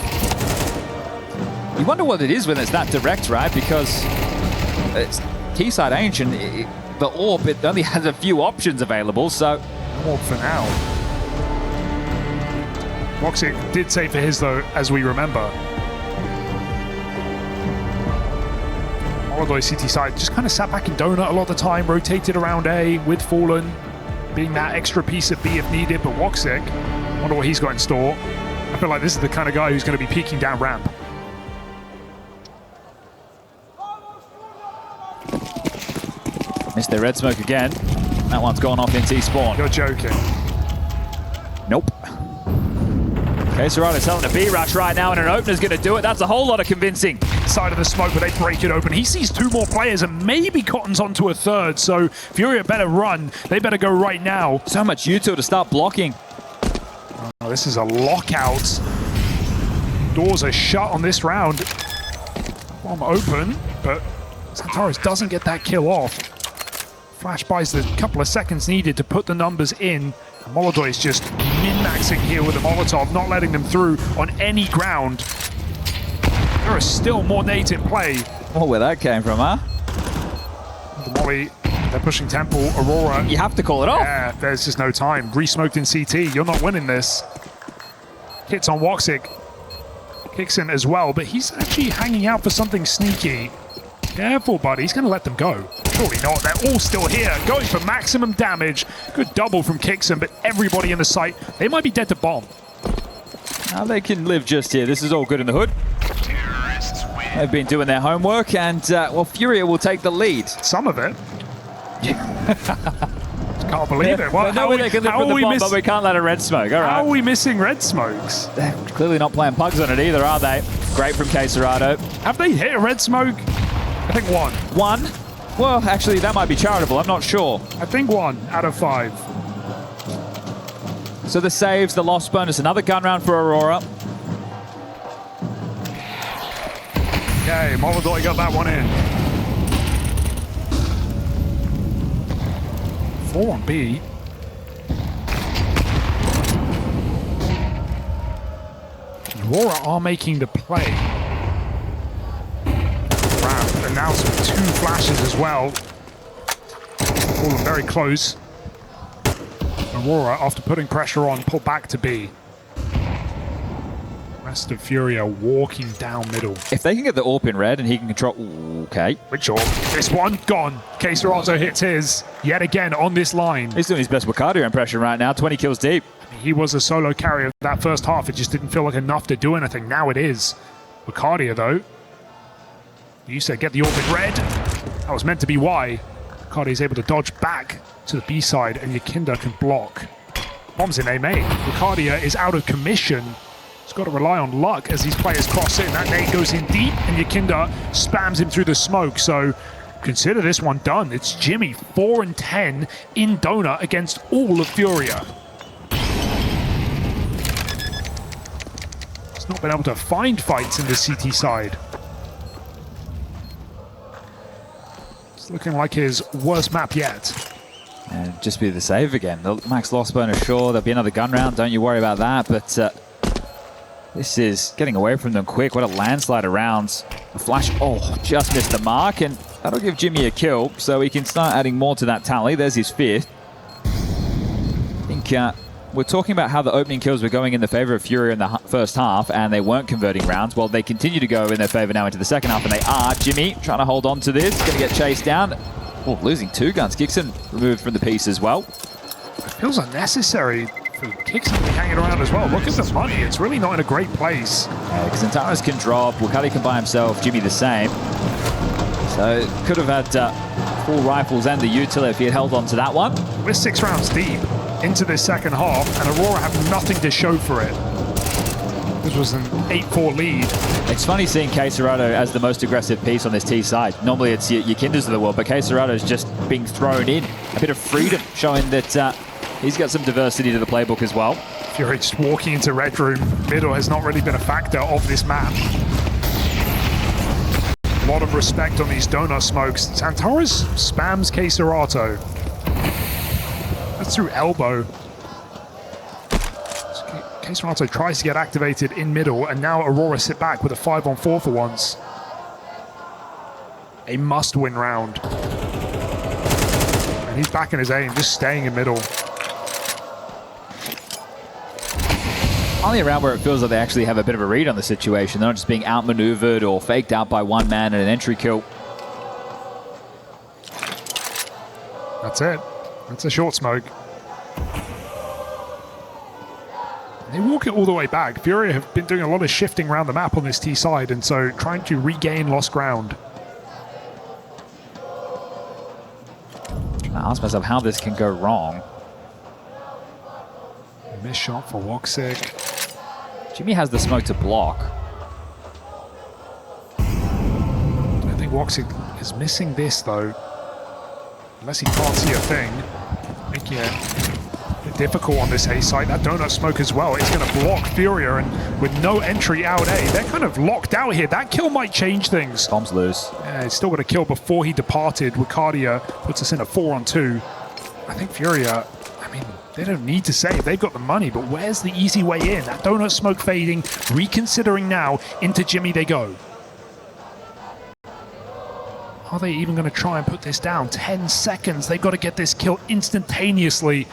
You wonder what it is when it's that direct, right? Because it's T-side ancient. The AWP, it only has a few options available, so... AWP for now. Roxic did say for his, though, as we remember. Molodoy CT side just kind of sat back in donut a lot of the time, rotated around A with Fallen, being that extra piece of B if needed, but Roxic, wonder what he's got in store. I feel like this is the kind of guy who's going to be peeking down ramp. Missed their red smoke again. That one's gone off in T-spawn. You're joking. Nope. Okay, Serrato's selling a B-rush right now, and an opener's going to do it. That's a whole lot of convincing. Side of the smoke, but they break it open. He sees 2 more players, and maybe Cotton's onto a 3rd, so FURIA better run. They better go right now. So much util to start blocking. Oh, this is a lockout. Doors are shut on this round. Bomb open, but Santaros doesn't get that kill off. Flash buys the couple of seconds needed to put the numbers in. And Molodoy is just min-maxing here with the Molotov, not letting them through on any ground. There are still more nades in play. Oh, where that came from, huh? The Molly, they're pushing Temple, Aurora. You have to call it off. Yeah, there's just no time. Re-smoked in CT, you're not winning this. Hits on Woxic. Kicks in as well, but he's actually hanging out for something sneaky. Careful, buddy. He's going to let them go. Surely not. They're all still here, going for maximum damage. Good double from Kixon, but everybody in the site, they might be dead to bomb. Now they can live just here. This is all good in the hood. They've been doing their homework, and, well, FURIA will take the lead. Some of it. Can't believe it. Well, no way they can live with the bomb, but we can't let a red smoke. All right. How are we missing red smokes? They're clearly not playing pugs on it either, are they? Great from K. Serrato. Have they hit a red smoke? I think 1. 1? Well, actually, that might be charitable. I'm not sure. I think 1 out of 5. So the saves, the loss bonus, another gun round for Aurora. Okay, Molodoy got that one in. 4 on B. Aurora are making the play. Ramp, and now some 2 flashes as well. All very close. Aurora, after putting pressure on, pull back to B. Rest of FURIA walking down middle. If they can get the AWP in red and he can control... Ooh, okay. Which AWP? This one, gone. Serato hits his, yet again on this line. He's doing his best Wicardia impression right now, 20 kills deep. He was a solo carrier that first half. It just didn't feel like enough to do anything. Now it is. Wicardia, though. You said get the AWP in red. That was meant to be why. Wicardia is able to dodge back to the B side, and Yakinda can block. Bombs in A main. Wicardia is out of commission. He's got to rely on luck as these players cross in. That nade goes in deep, and Yakinda spams him through the smoke. So consider this one done. It's Jimmy, 4 and 10 in Donut against all of FURIA. He's not been able to find fights in the CT side. It's looking like his worst map yet. And just be the save again. The max loss bonus, sure, there'll be another gun round. Don't you worry about that, but... this is getting away from them quick. What a landslide of rounds. The flash, oh, just missed the mark, and that'll give Jimmy a kill, so he can start adding more to that tally. There's his 5th. I think we're talking about how the opening kills were going in the favor of FURIA in the first half, and they weren't converting rounds. Well, they continue to go in their favor now into the second half, and they are. Jimmy trying to hold on to this, going to get chased down. Oh, losing 2 guns. Kixon removed from the piece as well. It feels unnecessary. Kixon to be hanging around as well. Look at the money. It's really not in a great place. Because Antares can drop. Wicardia can by himself. Jimmy the same. So could have had full rifles and the util if he had held on to that one. We're 6 rounds deep into this second half, and Aurora have nothing to show for it. This was an 8-4 lead. It's funny seeing Serato as the most aggressive piece on this T side. Normally it's your Kinders of the world, but Serato's just being thrown in. A bit of freedom, showing that he's got some diversity to the playbook as well. FURIA just walking into Red Room. Middle has not really been a factor of this map. A lot of respect on these donut smokes. Santoris spams Serato. That's through elbow. Serato tries to get activated in middle, and now Aurora sit back with a 5-on-4 for once. A must-win round. And he's back in his aim, just staying in middle. Only a round where it feels like they actually have a bit of a read on the situation. They're not just being outmaneuvered or faked out by one man in an entry kill. That's it. That's a short smoke. They walk it all the way back. FURIA have been doing a lot of shifting around the map on this T side, and so trying to regain lost ground. I ask myself how this can go wrong. Missed shot for Woxic. Jimmy has the smoke to block. I think Woxic is missing this though. Unless he can't see a thing. Making it difficult on this A site. That donut smoke as well. It's going to block FURIA, and with no entry out A, they're kind of locked out here. That kill might change things. Bomb's loose. Yeah, he's still got a kill before he departed. Wicardia puts us in a 4-on-2. I think FURIA, I mean, they don't need to save. They've got the money, but where's the easy way in? That donut smoke fading, reconsidering now. Into Jimmy they go. Are they even going to try and put this down? 10 seconds. They've got to get this kill instantaneously.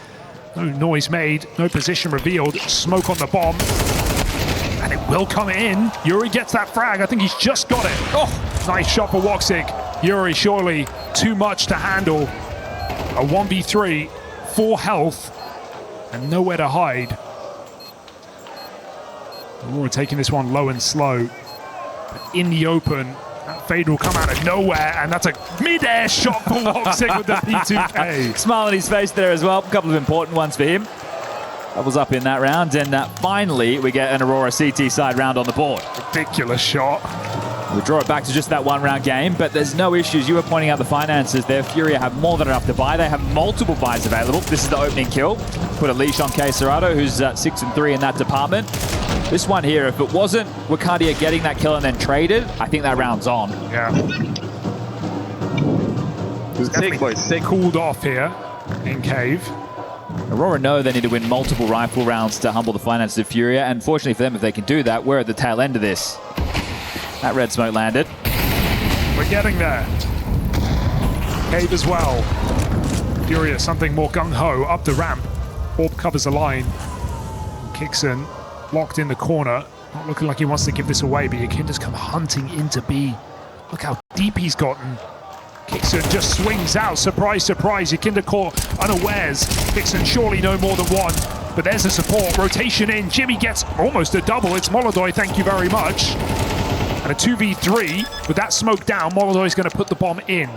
No noise made, no position revealed, smoke on the bomb, and it will come in. Yuri gets that frag. I think he's just got it. Oh, nice shot for Woxic. Yuri surely too much to handle. A 1v3, 4 health, and nowhere to hide. Aurora taking this one low and slow, but in the open. That fade will come out of nowhere, and that's a mid-air shot for Woxic with the P2K. Smile on his face there as well. A couple of important ones for him. Doubles up in that round, and finally we get an Aurora CT side round on the board. Ridiculous shot. We draw it back to just that 1-round game, but there's no issues. You were pointing out the finances there. FURIA have more than enough to buy. They have multiple buys available. This is the opening kill. Put a leash on Serato, who's 6-3 in that department. This one here, if it wasn't Wicardia getting that kill and then traded, I think that round's on. Yeah. It's definitely cooled off here in Cave. Aurora know they need to win multiple rifle rounds to humble the finances of FURIA, and fortunately for them, if they can do that, we're at the tail end of this. That red smoke landed. We're getting there. Cave as well. FURIA something more gung-ho up the ramp. Orb covers the line. Kicks in. Locked in the corner. Not looking like he wants to give this away, but Yakinda's come hunting into B. Look how deep he's gotten. Kixon just swings out. Surprise, surprise. Yakinda caught unawares. Kixon surely no more than one. But there's the support. Rotation in. Jimmy gets almost a double. It's Molodoy, thank you very much. And a 2v3. With that smoke down, Molodoy's going to put the bomb in.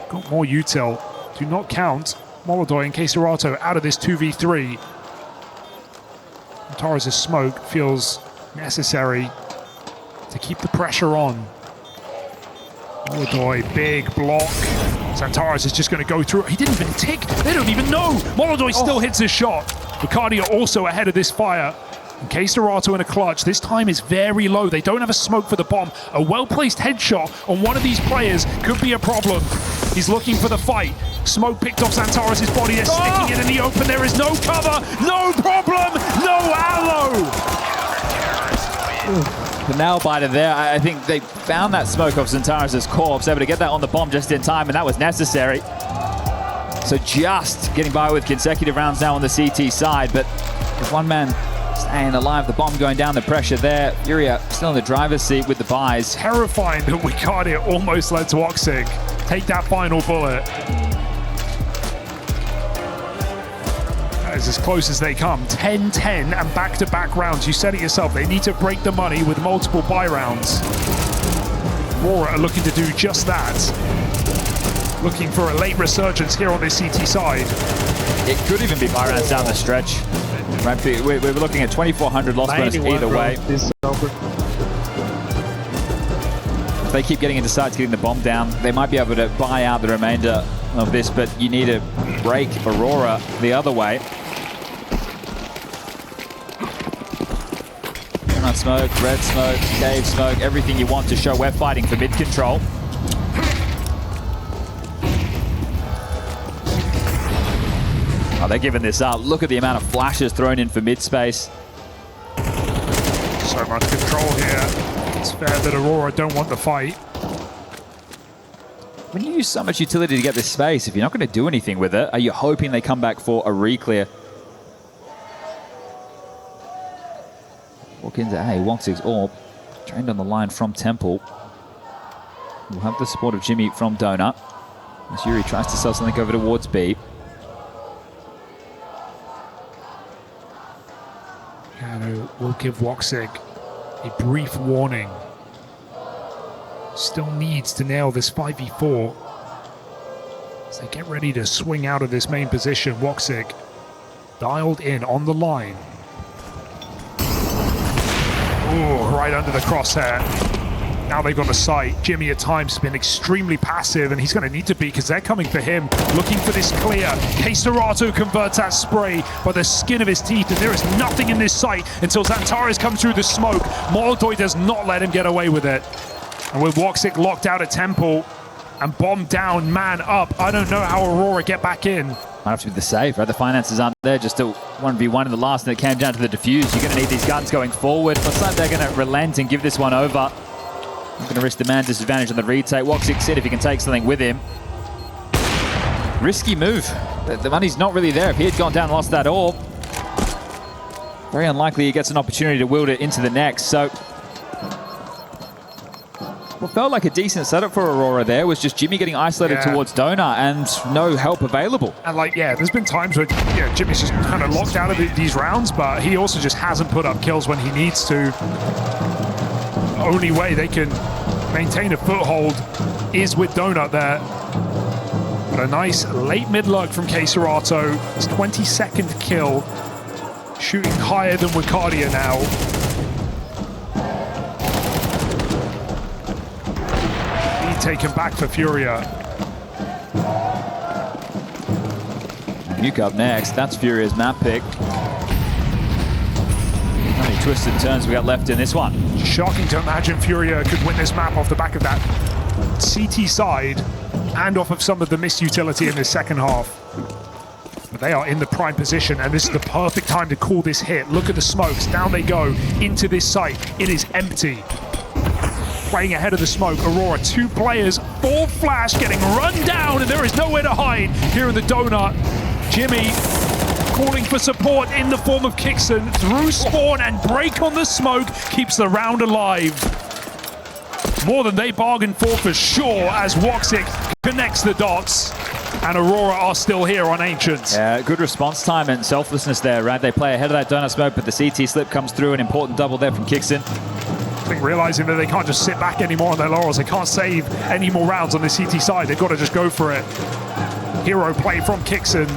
Got more util. Do not count Molodoy and Keserato out of this 2v3. Torres' smoke feels necessary to keep the pressure on. Molodoy, big block. Santaris is just going to go through. He didn't even tick. They don't even know. Molodoy still hits his shot. Bacardi are also ahead of this fire. And Keserato in a clutch. This time is very low. They don't have a smoke for the bomb. A well-placed headshot on one of these players could be a problem. He's looking for the fight. Smoke picked off Santaris' body. They're sticking it in the open. There is no cover. No problem. No allo. The nail biter there. I think they found that smoke off Santaris' corpse, able to get that on the bomb just in time, and that was necessary. So just getting by with consecutive rounds now on the CT side, but with one man staying alive, the bomb going down, the pressure there. FURIA still in the driver's seat with the buys. Terrifying that Wicardia almost led to Oxig. Take that final bullet. That is as close as they come. 10-10 and back-to-back rounds. You said it yourself. They need to break the money with multiple buy rounds. Aurora are looking to do just that. Looking for a late resurgence here on this CT side. It could even be buy rounds down the stretch. Right, we're looking at 2,400 loss bonus either way. If they keep getting into sides, getting the bomb down, they might be able to buy out the remainder of this, but you need to break Aurora the other way. Donut smoke, red smoke, cave smoke, everything you want to show we're fighting for mid control. Oh, they're giving this up. Look at the amount of flashes thrown in for mid space. So much control here. It's fair that Aurora don't want the fight. When you use so much utility to get this space, if you're not going to do anything with it, are you hoping they come back for a re-clear? Walk into A, Woxig's orb. Trained on the line from Temple. We'll have the support of Jimmy from Donut. As Yuri tries to sell something over towards B. We'll give Woxig a brief warning. Still needs to nail this 5v4 as they get ready to swing out of this main position. Woxig dialed in on the line. Oh, right under the crosshair. Now they've got the sight. Jimmy at times has been extremely passive, and he's going to need to be because they're coming for him, looking for this clear. Keserato converts that spray by the skin of his teeth, and there is nothing in this sight until Santaris comes through the smoke. Molodoy does not let him get away with it. And with Woxig locked out at Temple and bomb down, man up, I don't know how Aurora get back in. Might have to be the save, right? The finances aren't there, just a 1v1 in the last, and it came down to the defuse. You're going to need these guns going forward. Looks like they're going to relent and give this one over. Not going to risk the man disadvantage on the retake. Woxig said if he can take something with him. Risky move. The money's not really there. If he had gone down and lost that orb, very unlikely he gets an opportunity to wield it into the next. So, what felt like a decent setup for Aurora there was just Jimmy getting isolated towards Donut and no help available. And there's been times where Jimmy's just kind of locked out of these rounds, but he also just hasn't put up kills when he needs to. The only way they can maintain a foothold is with Donut there. But a nice late mid-lurk from Keserato. His 22nd kill. Shooting higher than Wicardia now. Lead taken back for FURIA. Nuke up next. That's FURIA's map pick. How many twisted turns we got left in this one? Shocking to imagine FURIA could win this map off the back of that CT side and off of some of the missed utility in the second half. But they are in the prime position, and this is the perfect time to call this hit. Look at the smokes. Down they go into this site. It is empty. Playing ahead of the smoke, Aurora, 2 players, 4 flash, getting run down, and there is nowhere to hide here in the Donut. Jimmy calling for support in the form of Kixon through spawn, and break on the smoke keeps the round alive. More than they bargained for sure, as Woxic connects the dots. And Aurora are still here on Ancients. Yeah, good response time and selflessness there, right? They play ahead of that donut smoke, but the CT slip comes through. An important double there from Kixon. I think realizing that they can't just sit back anymore on their laurels. They can't save any more rounds on the CT side. They've got to just go for it. Hero play from Kixon.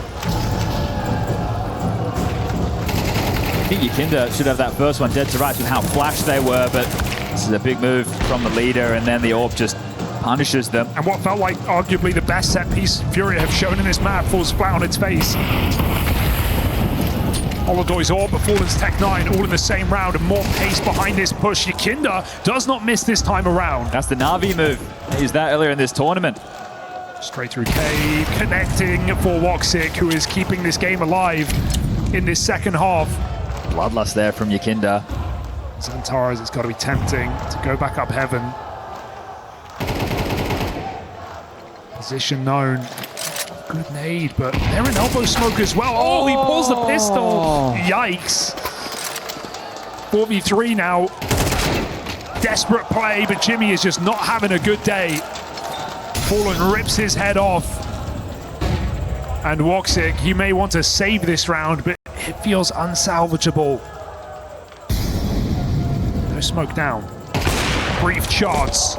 I think Yakinda should have that first one dead to rights with how flashed they were, but this is a big move from the leader, and then the AWP just punishes them. And what felt like arguably the best set piece FURIA have shown in this map falls flat on its face. Holodoy's AWP, Performance Tech 9, all in the same round, and more pace behind this push. Yakinda does not miss this time around. That's the Na'Vi move. He used that earlier in this tournament. Straight through cave, connecting for Woxic, who is keeping this game alive in this second half. Bloodlust there from Yakinda. Xantares, it's got to be tempting to go back up heaven. Position known. Good nade, but they're in elbow smoke as well. Oh, he pulls the pistol. Yikes. 4v3 now. Desperate play, but Jimmy is just not having a good day. Fallen rips his head off. And Woxic, he may want to save this round, but it feels unsalvageable. No smoke down. Brief shots.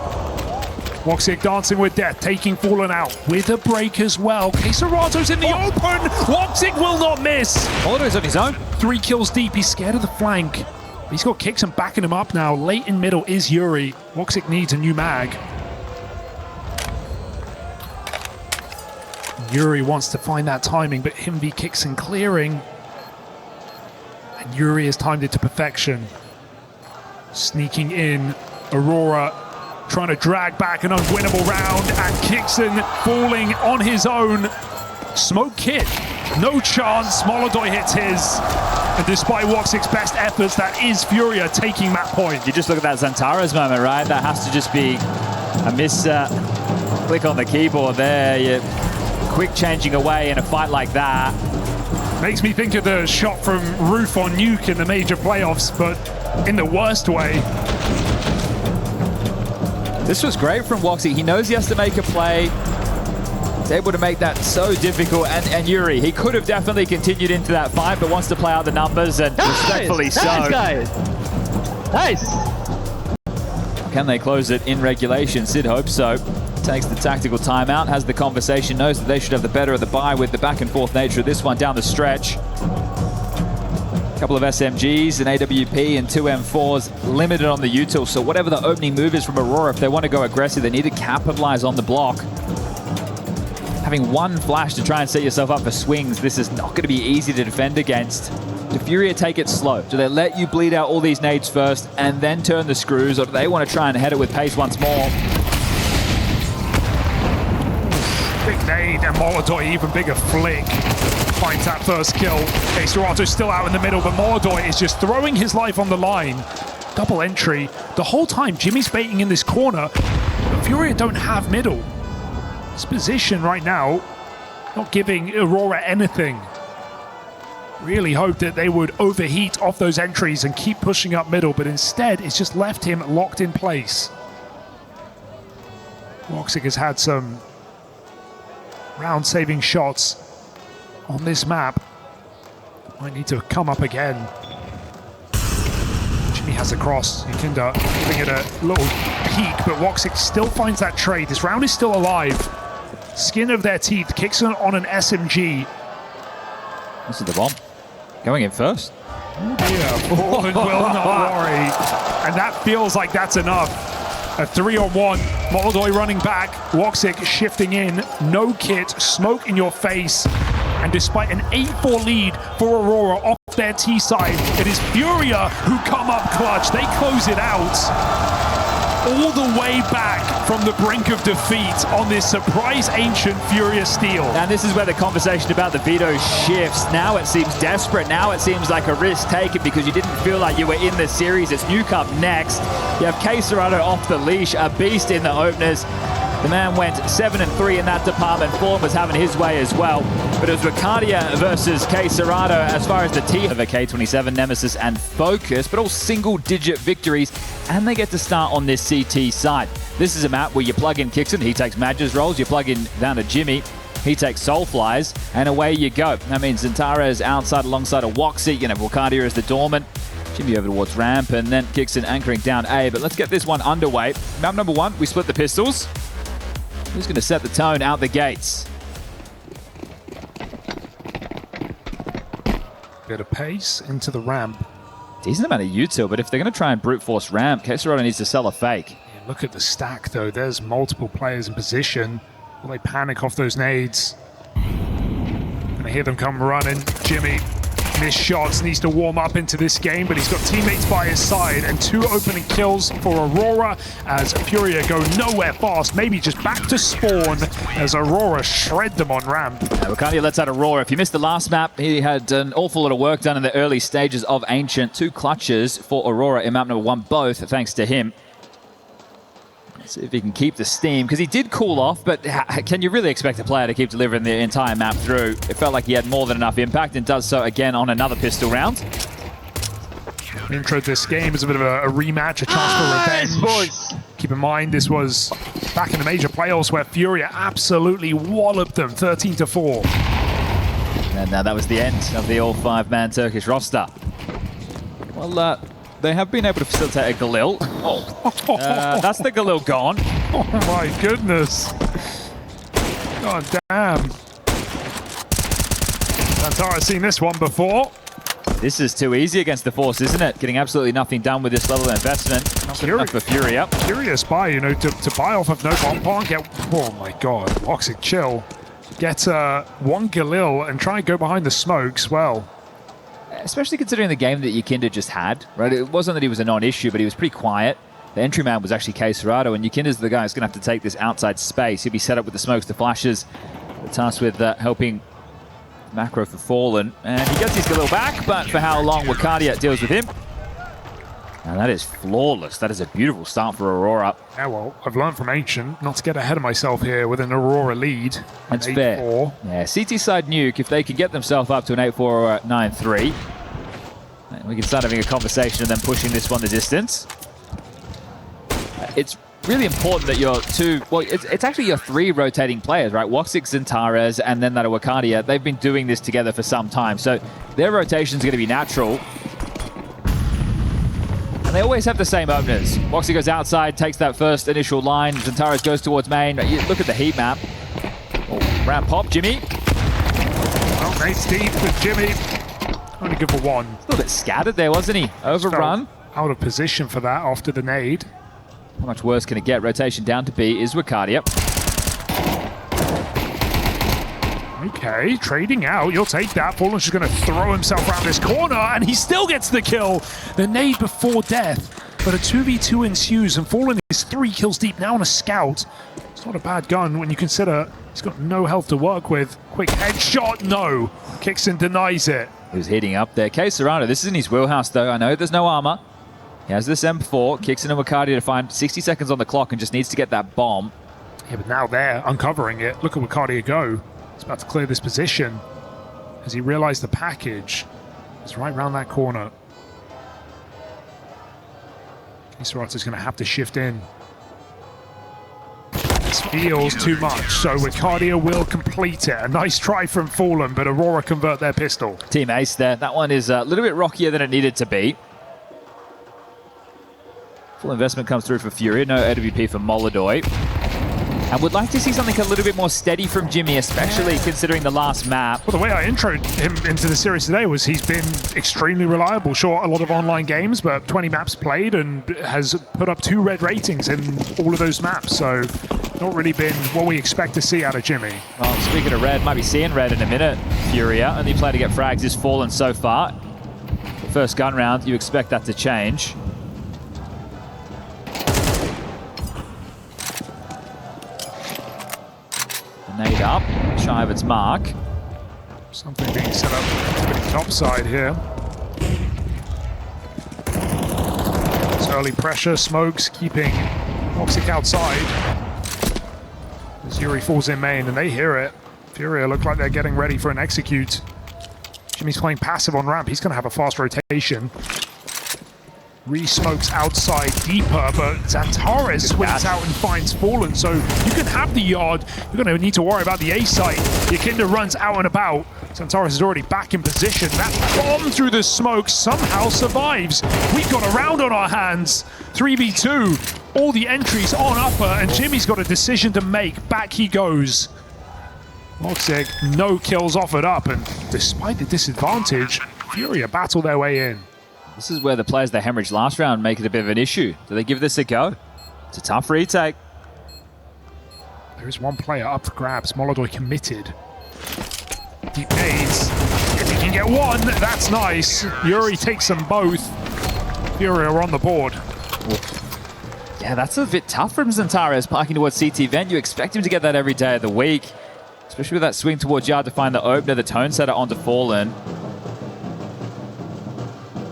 Woxic dancing with death, taking Fallen out with a break as well. Caserato's in the open. Woxic will not miss. Holodoy's on his own. 3 kills deep. He's scared of the flank. He's got kicks and backing him up now. Late in middle is Yuri. Woxic needs a new mag. Yuri wants to find that timing, but him v kicks and clearing. And Yuri has timed it to perfection. Sneaking in, Aurora trying to drag back an unwinnable round, and Kixon falling on his own. Smoke kit, no chance. Molodoy hits his. And despite Woxic's best efforts, that is FURIA taking that point. You just look at that Xantares moment, right? That has to just be a miss click on the keyboard there. You're quick changing away in a fight like that. Makes me think of the shot from Roof on Nuke in the major playoffs, but in the worst way. This was great from Woxic. He knows he has to make a play. He's able to make that so difficult. And Yuri, he could have definitely continued into that fight, but wants to play out the numbers, and respectfully so. Nice, guys. Nice. Can they close it in regulation? Sid hopes so. Takes the tactical timeout, has the conversation, knows that they should have the better of the bye with the back and forth nature of this one down the stretch. A couple of SMGs, an AWP, and 2 M4s, limited on the util. So whatever the opening move is from Aurora, if they want to go aggressive, they need to capitalize on the block. Having one flash to try and set yourself up for swings, this is not going to be easy to defend against. Do FURIA take it slow? Do they let you bleed out all these nades first and then turn the screws, or do they want to try and head it with pace once more? Big nade, and Molodoy, even bigger flick. Finds that first kill. Caserato's still out in the middle, but Molodoy is just throwing his life on the line. Double entry. The whole time, Jimmy's baiting in this corner, but FURIA don't have middle. This position right now, not giving Aurora anything. Really hoped that they would overheat off those entries and keep pushing up middle, but instead, it's just left him locked in place. Woxic has had some round-saving shots on this map. Might need to come up again. Jimmy has a cross. Yakinda giving it a little peek, but Woxic still finds that trade. This round is still alive. Skin of their teeth. Kicks on an SMG. This is the bomb. Going in first. Yeah, Fallen will not worry. And that feels like that's enough. A 3-on-1, Molodoy running back, Woxic shifting in, no kit, smoke in your face. And despite an 8-4 lead for Aurora off their T side, it is FURIA who come up clutch. They close it out. All the way back from the brink of defeat on this surprise ancient FURIA steal. And this is where the conversation about the veto shifts. Now it seems desperate. Now it seems like a risk taken because you didn't feel like you were in the series. It's Nuke up next. You have Caserato off the leash, a beast in the openers. The man went 7-3 in that department. Form was having his way as well. But it was Ricardia versus K Serrato as far as the team of a K27, Nemesis, and Focus, but all single-digit victories, and they get to start on this CT side. This is a map where you plug in Kixon, he takes Madge's roles, you plug in down to Jimmy, he takes Soulflies, and away you go. That means Zantara is outside alongside of Woxic, you know, Ricardia is the dormant, Jimmy over towards ramp, and then Kixon anchoring down A. But let's get this one underway. Map number 1, we split the pistols. Who's going to set the tone out the gates? Bit of pace into the ramp. Decent amount of util, but if they're going to try and brute force ramp, Kesserado needs to sell a fake. Yeah, look at the stack though. There's multiple players in position. Will they panic off those nades? Gonna hear them come running. Jimmy missed shots, needs to warm up into this game, but he's got teammates by his side, and 2 opening kills for Aurora as FURIA go nowhere fast, maybe just back to spawn as Aurora shred them on ramp. Ricardia lets out Aurora. If you missed the last map, he had an awful lot of work done in the early stages of Ancient. 2 clutches for Aurora in map number 1, both thanks to him. See if he can keep the steam, because he did cool off, but can you really expect a player to keep delivering the entire map through? It felt like he had more than enough impact, and does so again on another pistol round. Intro to this game is a bit of a rematch, a chance for revenge. boys. Keep in mind, this was back in the major playoffs where FURIA absolutely walloped them 13-4. And that was the end of the all-5-man Turkish roster. Well, they have been able to facilitate a Galil. That's the Galil gone. Oh my goodness. God damn. Zantara's seen this one before. This is too easy against the Force, isn't it? Getting absolutely nothing done with this level of investment. Not good enough for FURIA. Curious buy, you know, to buy off of no bomb, get... Oh my god. Woxic, chill. Get 1 Galil and try and go behind the smokes. Well, especially considering the game that Yakinda just had, right? It wasn't that he was a non-issue, but he was pretty quiet. The entry man was actually K Serrato, and Yakinda's the guy who's going to have to take this outside space. He'll be set up with the smokes, the flashes, the task with helping macro for Fallen. And he gets his Galil back, but for how long Ricardia deals with him. And that is flawless. That is a beautiful start for Aurora. yeah, well, I've learned from Ancient not to get ahead of myself here with an Aurora lead. That's fair. Yeah, CT side Nuke, if they can get themselves up to an 8-4 or a 9-3, we can start having a conversation and then pushing this one the distance. It's really important that your 2, well, it's actually your 3 rotating players, right? Woxic, Zantares, and then that Ricardia. They've been doing this together for some time, so their rotation is going to be natural. And they always have the same openers. Woxic goes outside, takes that first initial line. Zantares goes towards main. You look at the heat map. Oh, round pop, Jimmy. Oh, nice deep with Jimmy. Only good for 1. A little bit scattered there, wasn't he? Overrun. Out of position for that after the nade. How much worse can it get? Rotation down to B is Ricardia. Okay, trading out. You'll take that. Fallen's just going to throw himself around this corner, and he still gets the kill. The nade before death. But a 2v2 ensues, and Fallen is 3 kills deep now on a scout. It's not a bad gun when you consider he's got no health to work with. Quick headshot, no. Kixon denies it. He was heating up there. K Serrano, this is in his wheelhouse, though. I know there's no armor. He has this M4. Kixon and Ricardia to find 60 seconds on the clock and just needs to get that bomb. Yeah, but now they're uncovering it. Look at Ricardia go. He's about to clear this position. As he realized the package is right around that corner. Serrato's going to have to shift in. This feels too much, so Ricardia will complete it. A nice try from Fallen, but Aurora convert their pistol. Team ace there. That one is a little bit rockier than it needed to be. Full investment comes through for FURIA. No AWP for Molodoy. I would like to see something a little bit more steady from Jimmy, especially considering the last map. Well, the way I introed him into the series today was he's been extremely reliable. Sure, a lot of online games, but 20 maps played and has put up 2 red ratings in all of those maps. So not really been what we expect to see out of Jimmy. Well, speaking of red, might be seeing red in a minute. FURIA, only player to get frags is Fallen so far. The first gun round, you expect that to change. Nade up, shy of its mark. Something being set up to the top side here. It's early pressure, smokes keeping Woxic outside. Zuri falls in main and they hear it. FURIA look like they're getting ready for an execute. Jimmy's playing passive on ramp. He's going to have a fast rotation. Re-smokes outside deeper, but Xantares swings out and finds Fallen, so you can have the yard. You're going to need to worry about the A site. Yakinda runs out and about. Xantares is already back in position. That bomb through the smoke somehow survives. We've got a round on our hands. 3v2. All the entries on upper, and Jimmy's got a decision to make. Back he goes. Moxig, no kills offered up, and despite the disadvantage, FURIA battle their way in. This is where the players that hemorrhaged last round make it a bit of an issue. Do they give this a go? It's a tough retake. There is one player up for grabs. Molodoi committed. Deep nades. If he can get one, that's nice. Yuri takes them both. FURIA are on the board. Yeah, that's a bit tough from Xantares parking towards CT Vent. You expect him to get that every day of the week, especially with that swing towards yard to find the opener, the tone setter onto Fallen.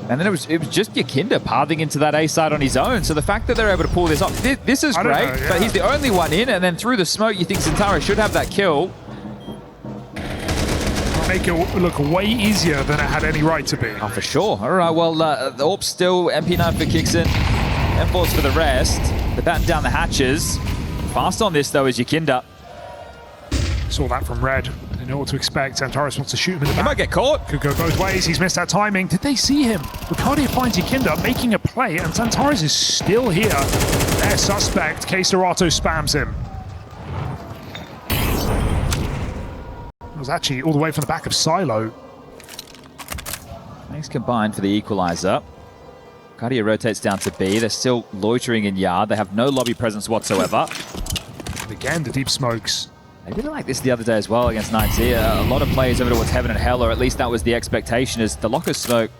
And then it was just Yakinda pathing into that A side on his own. So the fact that they're able to pull this off, this is great. Know, yeah. But he's the only one in, and then through the smoke, you think Xantares should have that kill. Make it look way easier than it had any right to be. Oh, for sure. All right, well, the AWP still, MP9 for Kixon, M4s for the rest. They're batting down the hatches. Fast on this, though, is Yakinda. Saw that from Red. They know what to expect. Xantares wants to shoot him in the back. He might get caught. Could go both ways. He's missed that timing. Did they see him? Ricardia finds Yakinda making a play, and Xantares is still here. Their suspect, Keserato, spams him. It was actually all the way from the back of Silo. Thanks combined for the equalizer. Ricardia rotates down to B. They're still loitering in yard. They have no lobby presence whatsoever. And again, the deep smokes. They did it like this the other day as well against 9Z. A lot of players over towards Heaven and Hell, or at least that was the expectation, as the locker smoke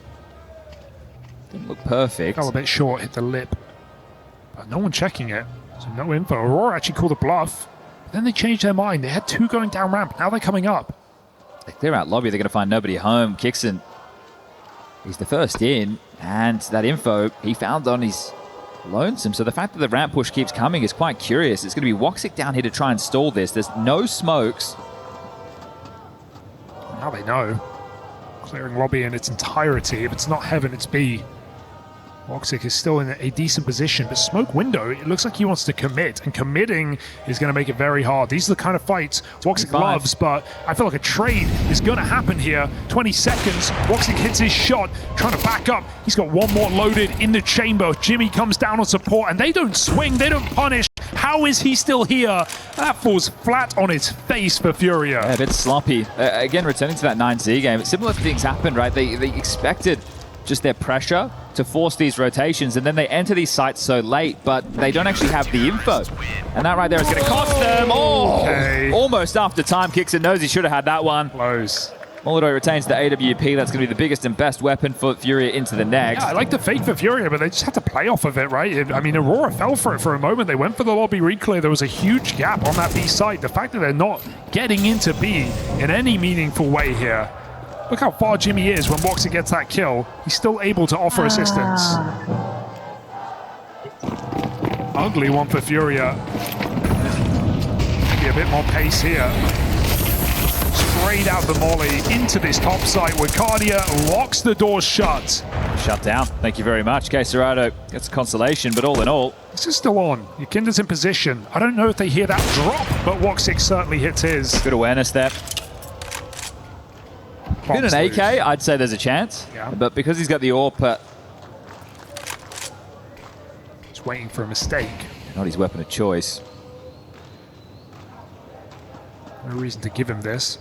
didn't look perfect. Fell a bit short, hit the lip. But no one checking it, so no info. Aurora actually called a bluff. But then they changed their mind. They had two going down ramp. Now they're coming up. They clear out lobby. They're going to find nobody home. Kixon, he's the first in, and that info he found on his lonesome. So the fact that the ramp push keeps coming is quite curious. It's going to be Woxic down here to try and stall this. There's no smokes. Now they know. Clearing lobby in its entirety. If it's not Heaven, it's B. Woxic is still in a decent position, but smoke window, it looks like he wants to commit, and committing is going to make it very hard. These are the kind of fights Woxic loves, but I feel like a trade is going to happen here. 20 seconds, Woxic hits his shot, trying to back up. He's got one more loaded in the chamber. Jimmy comes down on support, and they don't swing, they don't punish. How is he still here? That falls flat on its face for FURIA. Yeah, a bit sloppy. Again, returning to that 9Z game, similar things happened, right? They expected just their pressure to force these rotations, and then they enter these sites so late, but they don't actually have the info. And that right there is going to cost them. Oh, okay. Almost after time. Kixon knows he should have had that one. Close. Molodoi retains the AWP. That's going to be the biggest and best weapon for FURIA into the next. Yeah, I like the fake for FURIA, but they just had to play off of it, right? I mean, Aurora fell for it for a moment. They went for the lobby reclear. There was a huge gap on that B side. The fact that they're not getting into B in any meaningful way here. Look how far Jimmy is when Woxic gets that kill. He's still able to offer assistance. Ugly one for FURIA. Maybe a bit more pace here. Straight out the molly into this top site where Cardia locks the door shut. Shut down. Thank you very much. Keserato gets consolation, but all in all, this is still on. Yakinda's in position. I don't know if they hear that drop, but Woxic certainly hits his. good awareness there. In an AK, I'd say there's a chance, but because he's got the AWP, just waiting for a mistake. Not his weapon of choice. No reason to give him this.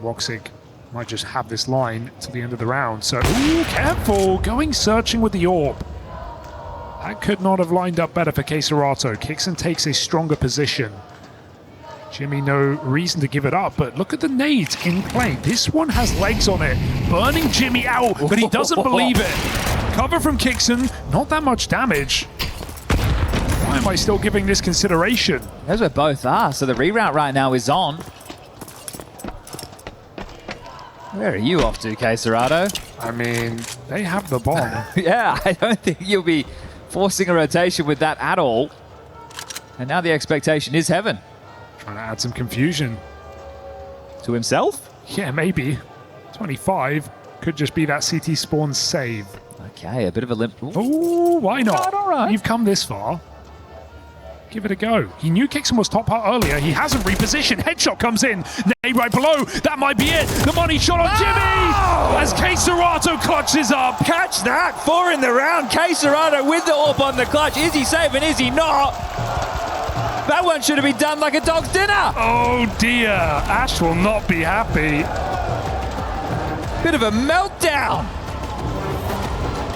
Woxic might just have this line till the end of the round. So, ooh, careful, going searching with the AWP. That could not have lined up better for Keserato. Kixon takes a stronger position. Jimmy, no reason to give it up, but look at the nades in play. This one has legs on it, burning Jimmy out, but he doesn't believe it. Cover from Kixon, not that much damage. Why am I still giving this consideration? Those where both are, so the reroute right now is on. Where are you off to, Keserato? I mean, they have the bomb. Yeah, I don't think you'll be forcing a rotation with that at all. And now the expectation is Heaven. Trying to add some confusion. To himself? Yeah, maybe. 25 could just be that CT spawn save. Okay, a bit of a limp. Oh, why not? All right. You've come this far. Give it a go. He knew Kixon was top part earlier. He hasn't repositioned. Headshot comes in. Nade right below. That might be it. The money shot on Jimmy as K Serato clutches up. Catch that! 4 in the round. K Serato with the AWP on the clutch. Is he safe and is he not? That one should have been done like a dog's dinner. Oh dear. Ash will not be happy. Bit of a meltdown.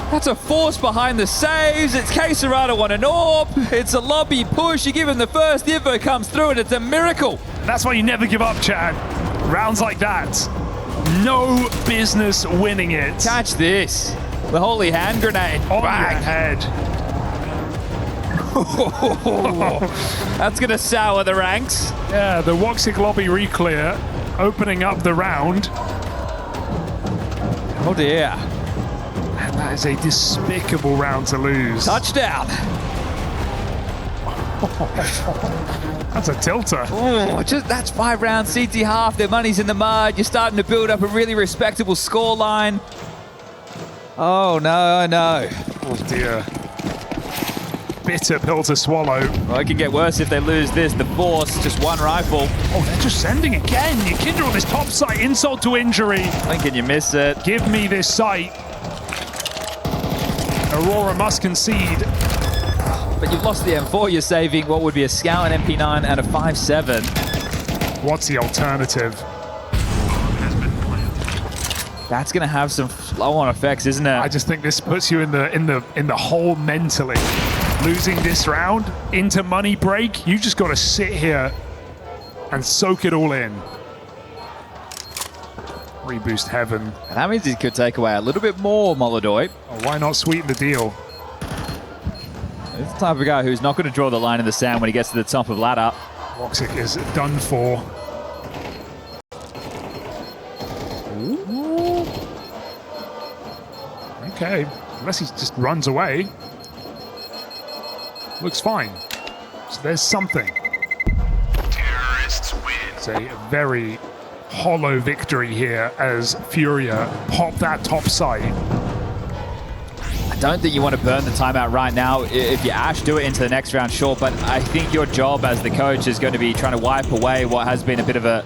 That's a force behind the saves. It's K Serato on an AWP. It's a lobby push. You give him the first, the info comes through, and it's a miracle. That's why you never give up, Chad. Rounds like that. No business winning it. Catch this. The holy hand grenade. On Bang. your head. That's going to sour the ranks. Yeah, the Woxic lobby reclear, opening up the round. Oh dear. And that is a despicable round to lose. Touchdown. That's a tilter. Oh, that's 5 rounds, CT half, their money's in the mud. You're starting to build up a really respectable scoreline. Oh no, no. Oh dear. Bitter pill to swallow. Well, it can get worse if they lose this. The force, just one rifle. Oh, they're just sending again. Yukindra on this top site, insult to injury. Thinking you miss it. Give me this site. Aurora must concede. But you've lost the M4. You're saving what would be a Scout, an MP9, and a 5.7. What's the alternative? That's going to have some flow-on effects, isn't it? I just think this puts you in the hole mentally. Losing this round into money break, you just got to sit here and soak it all in. Reboost Heaven. That means he could take away a little bit more, Molodoy. Oh, why not sweeten the deal? He's the type of guy who's not going to draw the line in the sand when he gets to the top of ladder. Woxic is done for. Ooh. Okay, unless he just runs away. Looks fine. So there's something. Terrorists win. It's a very hollow victory here as FURIA pop that top site. I don't think you want to burn the timeout right now. If you Ash, do it into the next round, sure. But I think your job as the coach is going to be trying to wipe away what has been a bit of a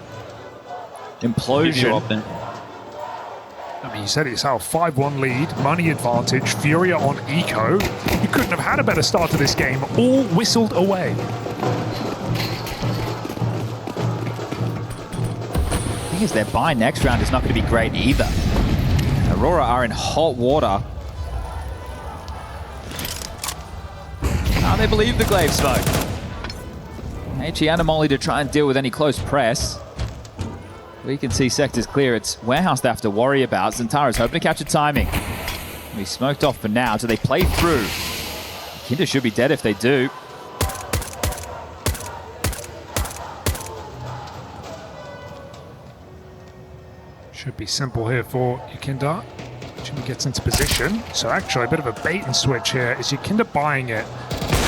implosion. I mean, you said it yourself, 5-1 lead, money advantage, FURIA on eco. You couldn't have had a better start to this game, all whistled away. The thing is, their buy next round is not going to be great either. Aurora are in hot water. Now they believe the glaive smoke. HE and Molly to try and deal with any close press. We can see sectors clear. It's Warehouse they have to worry about. Zentara's hoping to capture timing. He's smoked off for now. Do they play through? Kinder should be dead if they do. Should be simple here for Yukindra. Jimmy gets into position. So actually a bit of a bait and switch here. Is Yukindra buying it?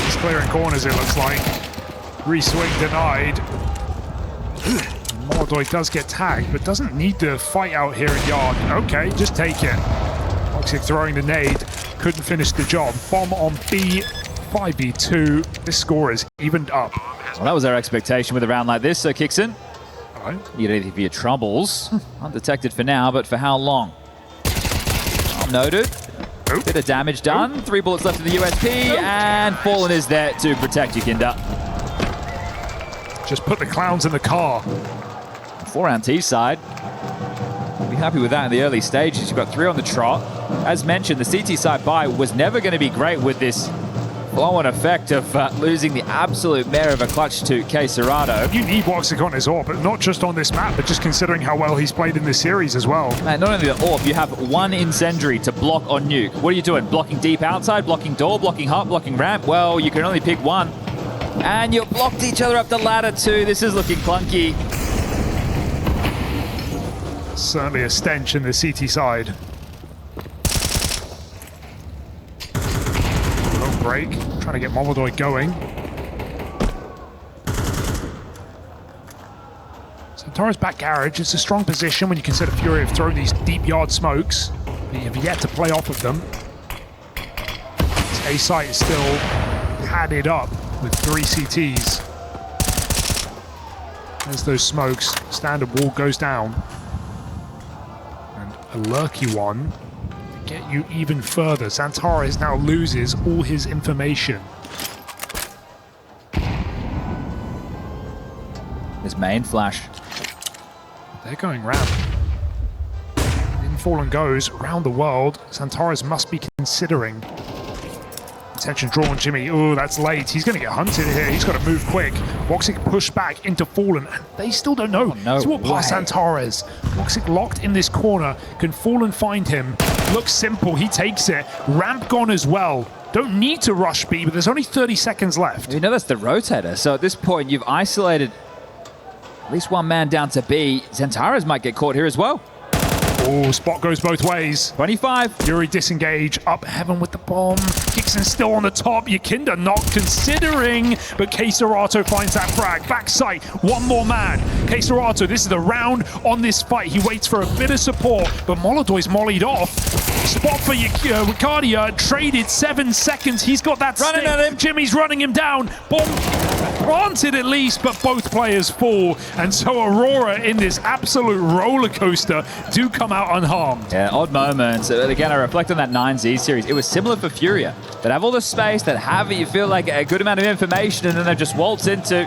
He's clearing corners, it looks like. Re-swing denied. Molodoy does get tagged, but doesn't need to fight out here in Yard. Okay, just take it. Woxic throwing the nade. Couldn't finish the job. Bomb on B, 5v2. This score is evened up. Well, that was our expectation with a round like this, so Kixon. Right. Need anything for your troubles. Undetected for now, but for how long? Oh, noted. Oop. Bit of damage done. 3 bullets left in the USP, and Fallen is there to protect Yukindra. Just put the clowns in the car. 4-round T side. We'll be happy with that in the early stages. You've got 3 on the trot. As mentioned, the CT side buy was never going to be great with this flow-on effect of losing the absolute mare of a clutch to K Serato. You need Woxic on his AWP, but not just on this map, but just considering how well he's played in this series as well. And not only the AWP, you have 1 incendiary to block on Nuke. What are you doing? Blocking deep outside, blocking door, blocking hut, blocking ramp? Well, you can only pick one. And you blocked each other up the ladder too. This is looking clunky. Certainly a stench in the CT side. Little break, trying to get Molodoy going. Tara's back garage. It's a strong position when you consider FURIA have thrown these deep yard smokes. They have yet to play off of them. This A site is still padded up with 3 CTs. There's those smokes. Standard wall goes down. And a lurky one to get you even further. Xantares now loses all his information. His main flash. They're going ramp. In Fallen goes around the world. Xantares must be considering. Attention drawn, Jimmy. Oh, that's late. He's going to get hunted here. He's got to move quick. Woxic pushed back into Fallen, and they still don't know. No He's walked past Xantares. Woxic locked in this corner. Can Fallen find him? Looks simple. He takes it. Ramp gone as well. Don't need to rush B, but there's only 30 seconds left. You know that's the rotator. So at this point, you've isolated at least one man down to B. Xantares might get caught here as well. Oh, spot goes both ways. 25. Fury disengage, up heaven with the bomb. Kixon still on the top. Yakinda not considering, but Keserato finds that frag. Back sight, one more man. Keserato, this is the round on this fight. He waits for a bit of support, but Molodoy's mollied off. Spot for Ricardia, traded 7 seconds. He's got that Running stick. at him. Jimmy's running him down. Bomb planted at least, but both players fall. And so Aurora in this absolute roller coaster do come out unharmed. Yeah, odd moments. Again, I reflect on that 9Z series. It was similar for FURIA. That have all the space, that have, you feel like, a good amount of information, and then they just waltz into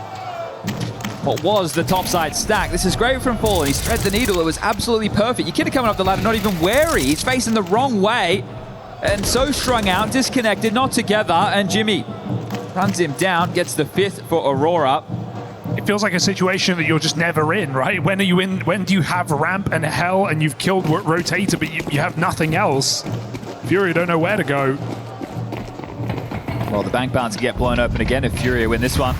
what was the topside stack. This is great from Fallen. He's thread the needle. It was absolutely perfect. Yakinda coming up the ladder, not even wary. He's facing the wrong way. And so strung out, disconnected, not together. And Jimmy runs him down, gets the 5th for Aurora. It feels like a situation that you're just never in, right? When are you in? When do you have ramp and hell and you've killed Rotator, but you have nothing else? FURIA don't know where to go. Well, the bank balance can get blown open again if FURIA win this one.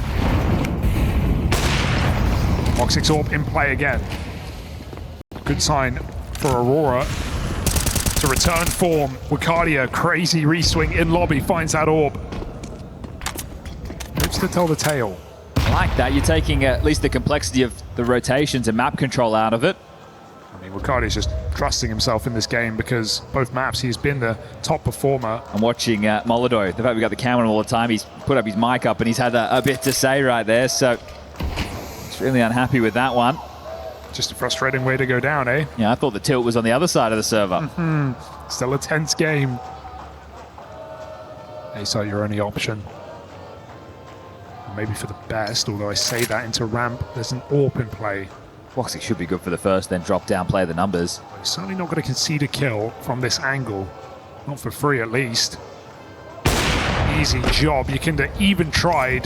Woxic's Orb in play again. Good sign for Aurora to return form. Wicardia, crazy reswing in lobby, finds that orb. Lives to tell the tale. I like that. You're taking at least the complexity of the rotations and map control out of it. I mean, Wicardia's just trusting himself in this game because both maps he's been the top performer. I'm watching Molodoy. The fact we got the camera all the time, he's put up his mic up and he's had a bit to say right there. So he's really unhappy with that one. Just a frustrating way to go down, eh? Yeah, I thought the tilt was on the other side of the server. Still a tense game. A-site your only option. Maybe for the best, although I say that into ramp, there's an AWP in play. Woxic should be good for the first, then drop down, play the numbers. He's certainly not going to concede a kill from this angle. Not for free, at least. Easy job. Yakinda even tried.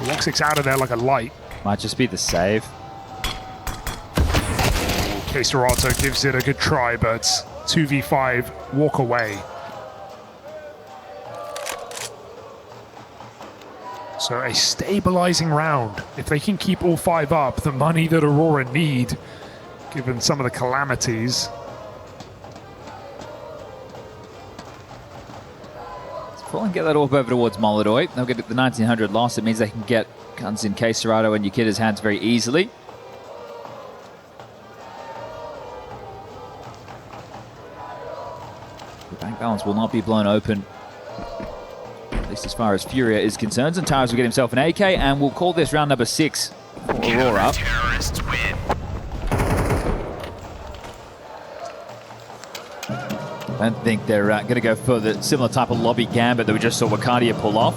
Woxic's out of there like a light. Might just be the save. Keserato gives it a good try, but 2v5, walk away. So a stabilizing round. If they can keep all 5 up, the money that Aurora need, given some of the calamities. Let's pull and get that orb over towards Molodoy. They'll get the 1900 loss. It means they can get guns in Keserato and Yakinda's hands very easily. The bank balance will not be blown open, at least as far as FURIA is concerned. And Tires will get himself an AK, and we'll call this round number 6 for Aurora. Terrorists win. I don't think they're going to go for the similar type of lobby gambit that we just saw Wicardia pull off.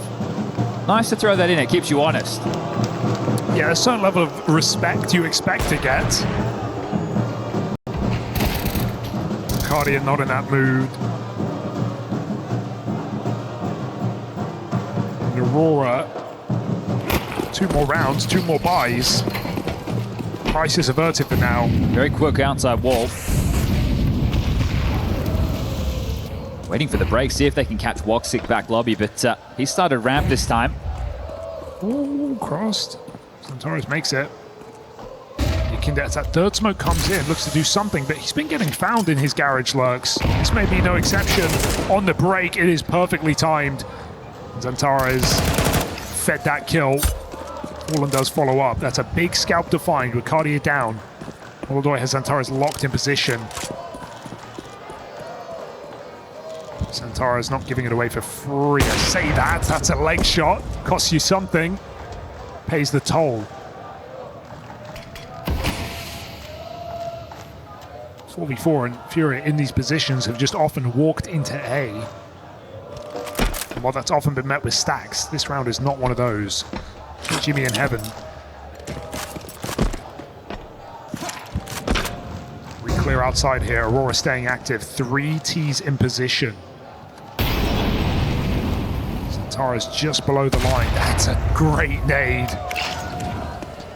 Nice to throw that in. It keeps you honest. Yeah, a certain level of respect you expect to get. Wicardia not in that mood. And Aurora, 2 more rounds, 2 more buys. Crisis averted for now. Very quick outside wall. Waiting for the break, see if they can catch Woxic back lobby, but he started ramp this time. Ooh, crossed. Xantares makes it. Yakinda, as that 3rd smoke comes in, looks to do something, but he's been getting found in his garage lurks. This may be no exception. On the break, it is perfectly timed. Xantares fed that kill. Fallen does follow up. That's a big scalp to find. Wicardia down. Molodoy has Xantares locked in position. Xantares not giving it away for free. I say that, that's a leg shot. Costs you something. Pays the toll. 4v4 and FURIA in these positions have just often walked into A. And while that's often been met with stacks, this round is not one of those. Jimmy in heaven. Clear outside here. Aurora staying active. 3 Ts in position. Xantares just below the line. That's a great nade.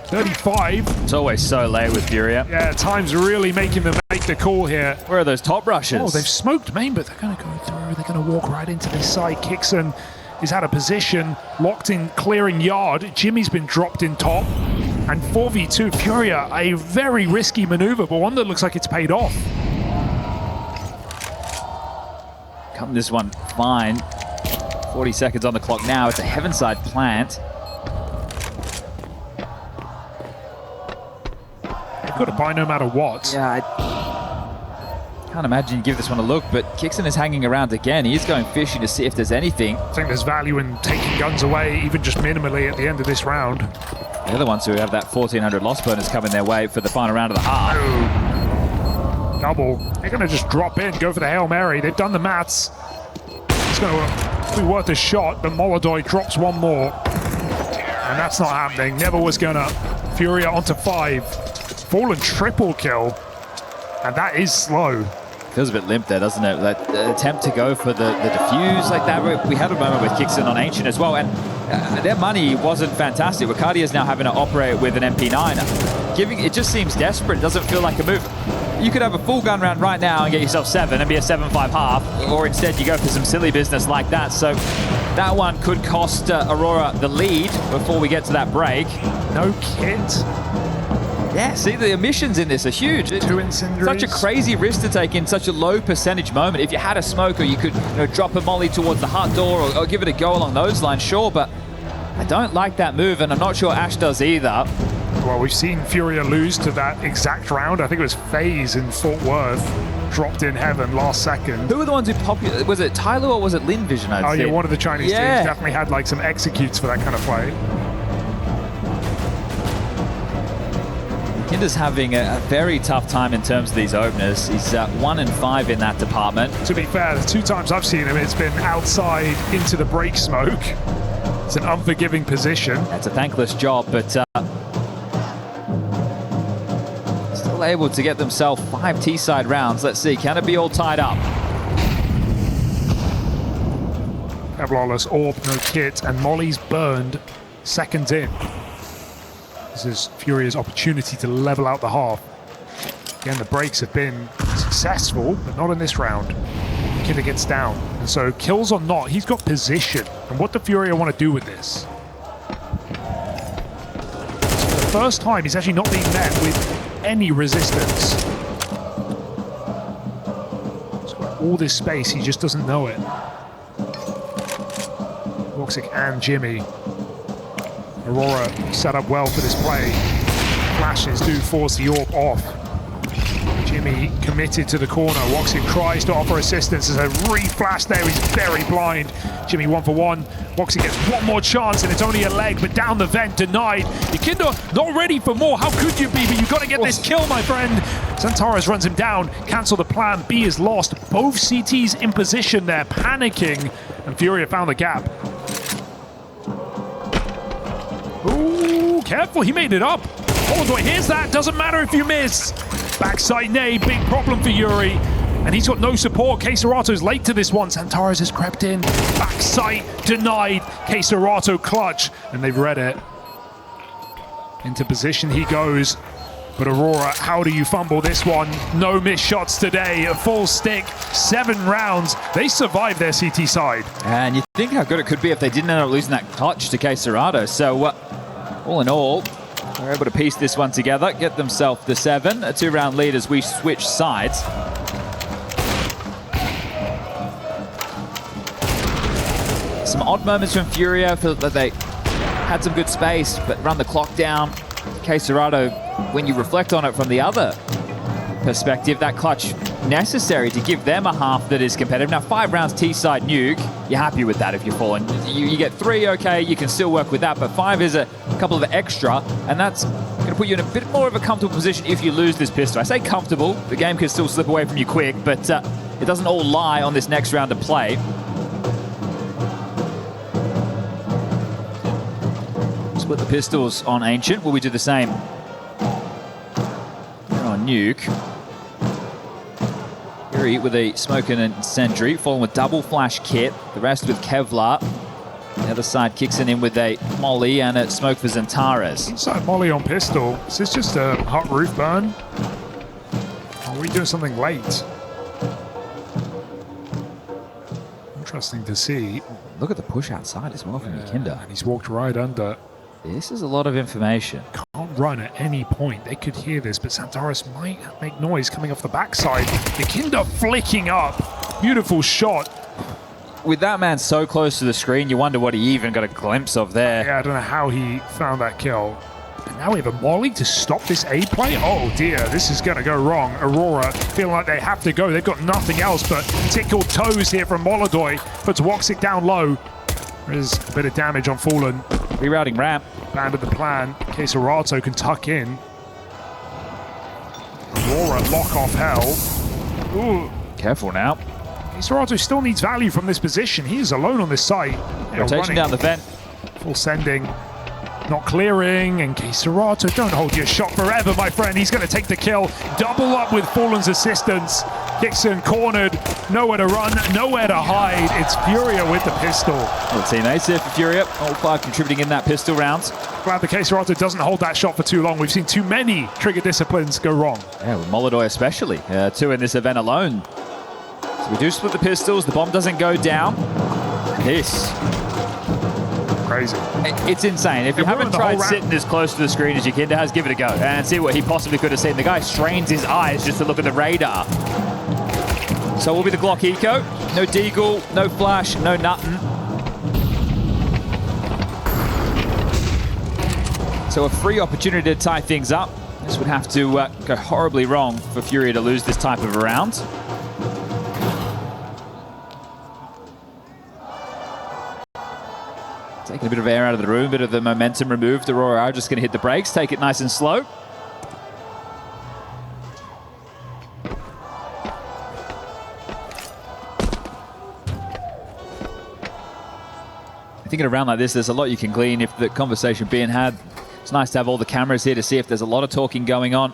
35. It's always so late with FURIA. Yeah, time's really making them make the call here. Where are those top rushes? Oh, they've smoked main, but they're going to go through. They're going to walk right into this side. Kixon is out of position. Locked in, clearing yard. Jimmy's been dropped in top. And 4v2 FURIA, a very risky maneuver, but one that looks like it's paid off. Come this one fine. 40 seconds on the clock now. It's a Heavenside plant. They've got to buy no matter what. Yeah, I can't imagine you give this one a look, but Kixon is hanging around again. He is going fishing to see if there's anything. I think there's value in taking guns away, even just minimally at the end of this round. The other ones who have that 1,400 loss bonus coming their way for the final round of the half. Oh. Double. They're going to just drop in, go for the Hail Mary. They've done the maths. It's going to be worth a shot, but Molodoy drops one more. And that's not happening. Never was going to. FURIA onto 5. Fallen triple kill. And that is slow. Feels a bit limp there, doesn't it? That attempt to go for the defuse like that. We had a moment with Kixon on Ancient as well, and their money wasn't fantastic. Ricardia is now having to operate with an MP9. It just seems desperate. It doesn't feel like a move. You could have a full gun round right now and get yourself 7 and be a 7-5 half, or instead you go for some silly business like that. So that one could cost Aurora the lead before we get to that break. No kit. Yeah, see, the emissions in this are huge. 2 incendiaries. Such a crazy risk to take in such a low percentage moment. If you had a smoker, you could drop a molly towards the hut door or give it a go along those lines, sure, but I don't like that move, and I'm not sure Ash does either. Well, we've seen FURIA lose to that exact round. I think it was FaZe in Fort Worth. Dropped in heaven last second. Who were the ones who popular? Was it Tyler or was it Lin Vision? Yeah, one of the Chinese teams definitely had like some executes for that kind of play. Kinder's having a very tough time in terms of these openers. He's 1-5 in that department. To be fair, the 2 times I've seen him, it's been outside into the break smoke. It's an unforgiving position. That's a thankless job, but still able to get themselves 5 T-side rounds. Let's see, can it be all tied up? Kevlarless Orb, no kit, and Molly's burned seconds in. This is FURIA's opportunity to level out the half. Again, the breaks have been successful, but not in this round. Kidder gets down, and so kills or not, he's got position. And what do FURIA want to do with this? So for the first time, he's actually not being met with any resistance. He's got all this space, he just doesn't know it. Voxic and Jimmy. Aurora set up well for this play. Flashes do force the AWP off. Jimmy committed to the corner. Woxic tries to offer assistance. There's a re-flash there. He's very blind. Jimmy 1-for-1. Woxic gets one more chance, and it's only a leg, but down the vent, denied. Ikindo not ready for more. How could you be? But you've got to get this kill, my friend. Xantares runs him down. Cancel the plan. B is lost. Both CTs in position there, panicking. And FURIA found the gap. Ooh, careful, he made it up. Molodoy hears that, doesn't matter if you miss. Backside nade, big problem for Yuri. And he's got no support. K-Serato's late to this one. Xantares has crept in. Backside denied. K-Serato clutch. And they've read it. Into position he goes. But Aurora, how do you fumble this one? No missed shots today. A full stick, 7 rounds. They survived their CT side. And you think how good it could be if they didn't end up losing that clutch to K-Serato. So all in all, they're able to piece this one together, get themselves the 7, a 2-round lead as we switch sides. Some odd moments from FURIA, feel that they had some good space, but run the clock down. K-Serato when you reflect on it from the other perspective, that clutch necessary to give them a half that is competitive. Now, 5 rounds T-side Nuke, you're happy with that if you're falling. You get 3, okay, you can still work with that, but 5 is a couple of extra, and that's going to put you in a bit more of a comfortable position if you lose this pistol. I say comfortable, the game can still slip away from you quick, but it doesn't all lie on this next round of play. Split the pistols on Ancient. Will we do the same on Nuke? Fury with a smoke and a sentry, following with double flash kit. The rest with Kevlar. The other side kicks in with a molly and a smoke for Zentares. Inside molly on pistol. Is this just a hot roof burn? Or are we doing something late? Interesting to see. Look at the push outside as well from Yakinda. And he's walked right under. This is a lot of information. Can't run at any point. They could hear this, but Zentares might make noise coming off the backside. Yakinda flicking up. Beautiful shot. With that man so close to the screen, you wonder what he even got a glimpse of there. Yeah, I don't know how he found that kill. And now we have a molly to stop this A play. Oh dear, this is going to go wrong. Aurora feeling like they have to go. They've got nothing else but tickled toes here from Molodoi. Puts Woxic down low. There's a bit of damage on Fallen. Rerouting ramp. Abandoned the plan. Caserato can tuck in. Aurora lock off hell. Ooh. Careful now. Caserato still needs value from this position. He is alone on this site. Rotation down the vent. Full sending. Not clearing, and Caserato, don't hold your shot forever, my friend. He's going to take the kill. Double up with Fallen's assistance. Dixon cornered, nowhere to run, nowhere to hide. It's FURIA with the pistol. Well, teammates here for FURIA, all 5 contributing in that pistol round. Glad the Caserato doesn't hold that shot for too long. We've seen too many trigger disciplines go wrong. Yeah, with Molodoi especially. 2 in this event alone. So we do split the pistols, the bomb doesn't go down. This. Crazy. It's insane. If you haven't tried sitting as close to the screen as Yakinda has, give it a go and see what he possibly could have seen. The guy strains his eyes just to look at the radar. So will be the Glock Eco. No Deagle, no flash, no nothing. So a free opportunity to tie things up. This would have to go horribly wrong for FURIA to lose this type of a round. Taking a bit of air out of the room, a bit of the momentum removed. Aurora are just going to hit the brakes, take it nice and slow. I think in a round like this, there's a lot you can glean if the conversation being had. It's nice to have all the cameras here to see if there's a lot of talking going on.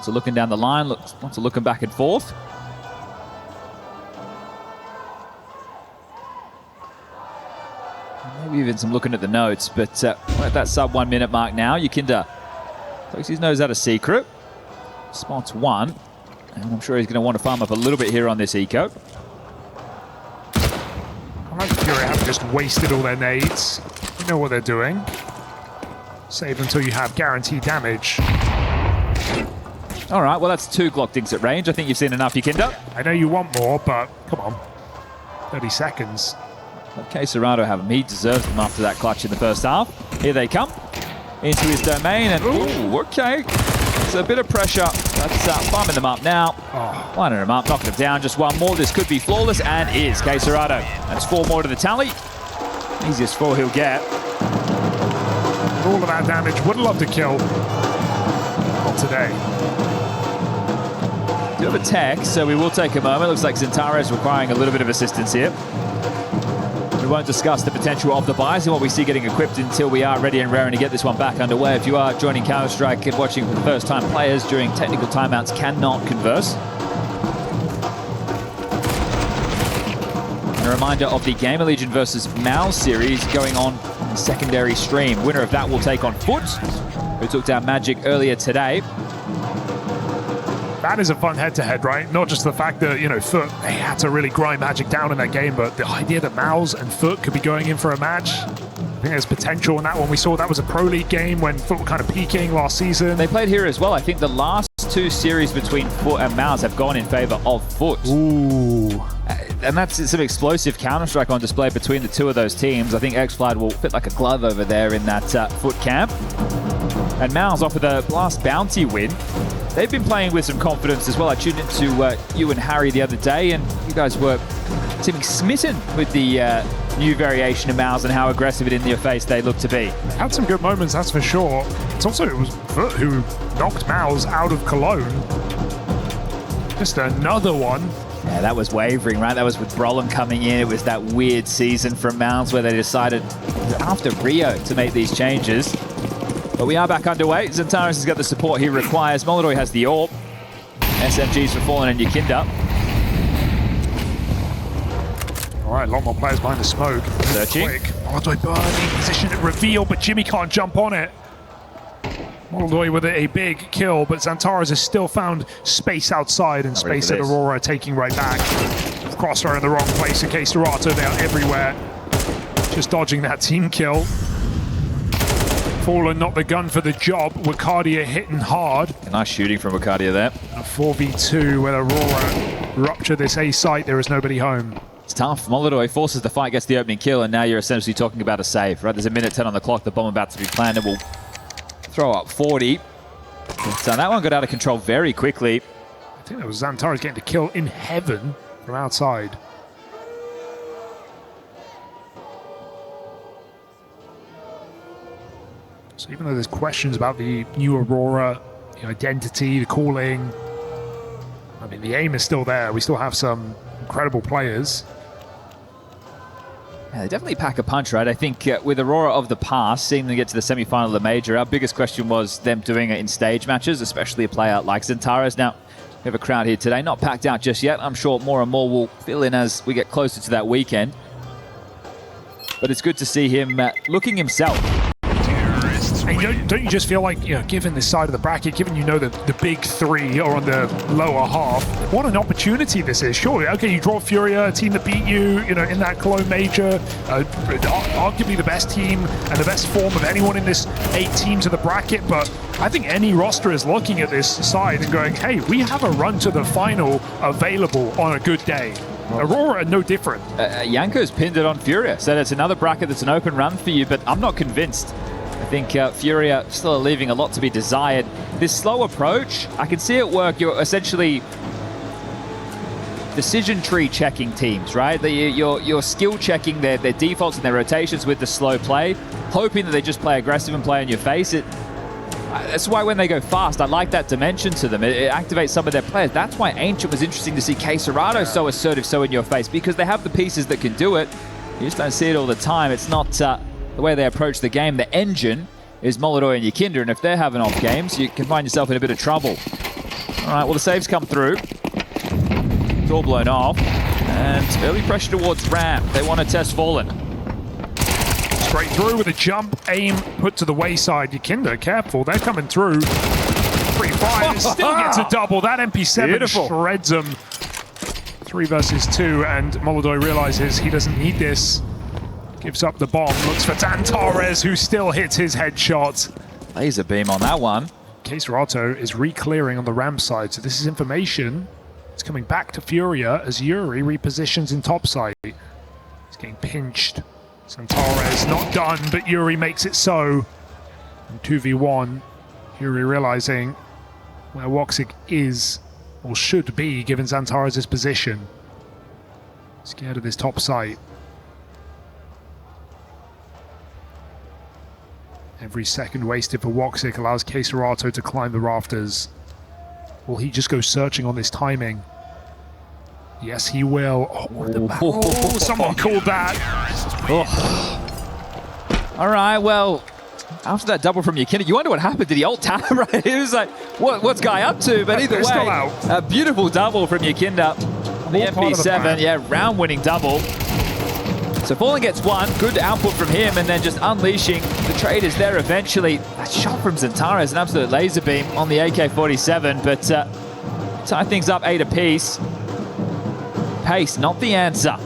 So looking down the line, lots of looking back and forth. Maybe even some looking at the notes, but we're at that sub 1 minute mark now. Yakinda pokes his nose out a secret. Spots 1, and I'm sure he's going to want to farm up a little bit here on this eco. I like FURIA haven't just wasted all their nades. You know what they're doing. Save until you have guaranteed damage. All right, well, that's 2 Glock dinks at range. I think you've seen enough, Yakinda. I know you want more, but come on. 30 seconds. Let Caserato have him. He deserves them after that clutch in the first half. Here they come into his domain, and ooh, okay. It's a bit of pressure. That's farming them up now. Lining them up, knocking them down. Just 1 more. This could be flawless, and is Caserato. That's 4 more to the tally. Easiest 4 he'll get. All of that damage. Would have loved to kill. Not today. Do have a tech, so we will take a moment. Looks like Zentares requiring a little bit of assistance here. We won't discuss the potential of the buys and what we see getting equipped until we are ready and raring to get this one back underway. If you are joining Counter-Strike and watching for the first time, players during technical timeouts cannot converse. And a reminder of the Gamer Legion versus Mal series going on in the secondary stream. Winner of that will take on Foot, who took down Magic earlier today. That is a fun head-to-head, right? Not just the fact that, you know, Foot, they had to really grind Magic down in that game, but the idea that Mouse and Foot could be going in for a match, I think there's potential in that one. We saw that was a Pro League game when Foot were kind of peaking last season. They played here as well. I think the last 2 series between Foot and Mouse have gone in favor of Foot. Ooh. And that's some explosive Counter-Strike on display between the two of those teams. I think X-Flag will fit like a glove over there in that foot camp. And Mouse off of the last bounty win. They've been playing with some confidence as well. I tuned into you and Harry the other day, and you guys were seeming smitten with the new variation of Mouse and how aggressive it in your face they look to be. Had some good moments, that's for sure. It was Foot who knocked Mouse out of Cologne. Just another one. Yeah, that was wavering, right? That was with Brolin coming in. It was that weird season from Mounds where they decided after Rio to make these changes. But we are back underway. Xantares has got the support he requires. Molodoi has the AWP. SMGs for Fallen and Yakinda. All right, a lot more players behind the smoke. Searching. Quick. Molodoi burning, position at reveal, but Jimmy can't jump on it. Molodoi with a big kill, but Xantares has still found space outside and space at Aurora taking right back. Crossfire in the wrong place in case Dorato, they are everywhere. Just dodging that team kill. Fallen not the gun for the job. Wakadia hitting hard. Nice shooting from Wakadia there. A 4v2 with Aurora rupture this A site. There is nobody home. It's tough. Molodoi forces the fight, gets the opening kill, and now you're essentially talking about a save, right? There's a minute 10 on the clock. The bomb about to be planted. It will throw up 40. But that one got out of control very quickly. I think that was Xantares getting the kill in heaven from outside. So even though there's questions about the new Aurora, the identity, the calling, I mean, the aim is still there. We still have some incredible players. Yeah, they definitely pack a punch, right? I think with Aurora of the past, seeing them get to the semi-final of the major, our biggest question was them doing it in stage matches, especially a player like Xantares. Now, we have a crowd here today, not packed out just yet. I'm sure more and more will fill in as we get closer to that weekend. But it's good to see him looking himself. And don't you just feel like, given this side of the bracket, given that the big three are on the lower half, what an opportunity this is. Sure, okay, you draw FURIA, a team that beat you, in that Cologne major, arguably the best team and the best form of anyone in this 8 teams of the bracket, but I think any roster is looking at this side and going, hey, we have a run to the final available on a good day. Aurora are no different. Yanko's pinned it on FURIA, said it's another bracket that's an open run for you, but I'm not convinced. I think FURIA still are leaving a lot to be desired. This slow approach, I can see it work. You're essentially decision tree checking teams, right? You're skill checking their defaults and their rotations with the slow play, hoping that they just play aggressive and play in your face. That's why when they go fast, I like that dimension to them. It activates some of their players. That's why Ancient was interesting to see Serato so assertive, so in your face, because they have the pieces that can do it. You just don't see it all the time. It's not the way they approach the game. The engine is Molodoi and Yakinda, and if they're having off games, you can find yourself in a bit of trouble. All right, well, the saves come through. It's all blown off. And early pressure towards Ram. They want to test Fallen. Straight through with a jump, aim put to the wayside. Yakinda, careful, they're coming through. 3-5, still gets a double. That MP7 Beautiful. Shreds him. 3 versus 2, and Molodoi realizes he doesn't need this. Gives up the bomb, looks for Xantares, who still hits his headshot. Laser beam on that one. Serato is re-clearing on the ramp side, so this is information. It's coming back to FURIA as Yuri repositions in top side. He's getting pinched. Xantares not done, but Yuri makes it so. And 2v1, Yuri realizing where Woxic is, or should be, given Xantares' position. Scared of this top site. Every second wasted for Woxic allows Serato to climb the rafters. Will he just go searching on this timing? Yes, he will. Oh, someone called that. Oh. All right, well, after that double from Yakinda, you wonder what happened. Did he ult tab? Right? It was like, what's Guy up to? But either way, a beautiful double from Yakinda. The MP7, yeah, round-winning double. So Fallen gets one, good output from him, and then just unleashing the traders there eventually. That shot from Xantares, an absolute laser beam on the AK-47, but tie things up 8 apiece. Pace, not the answer.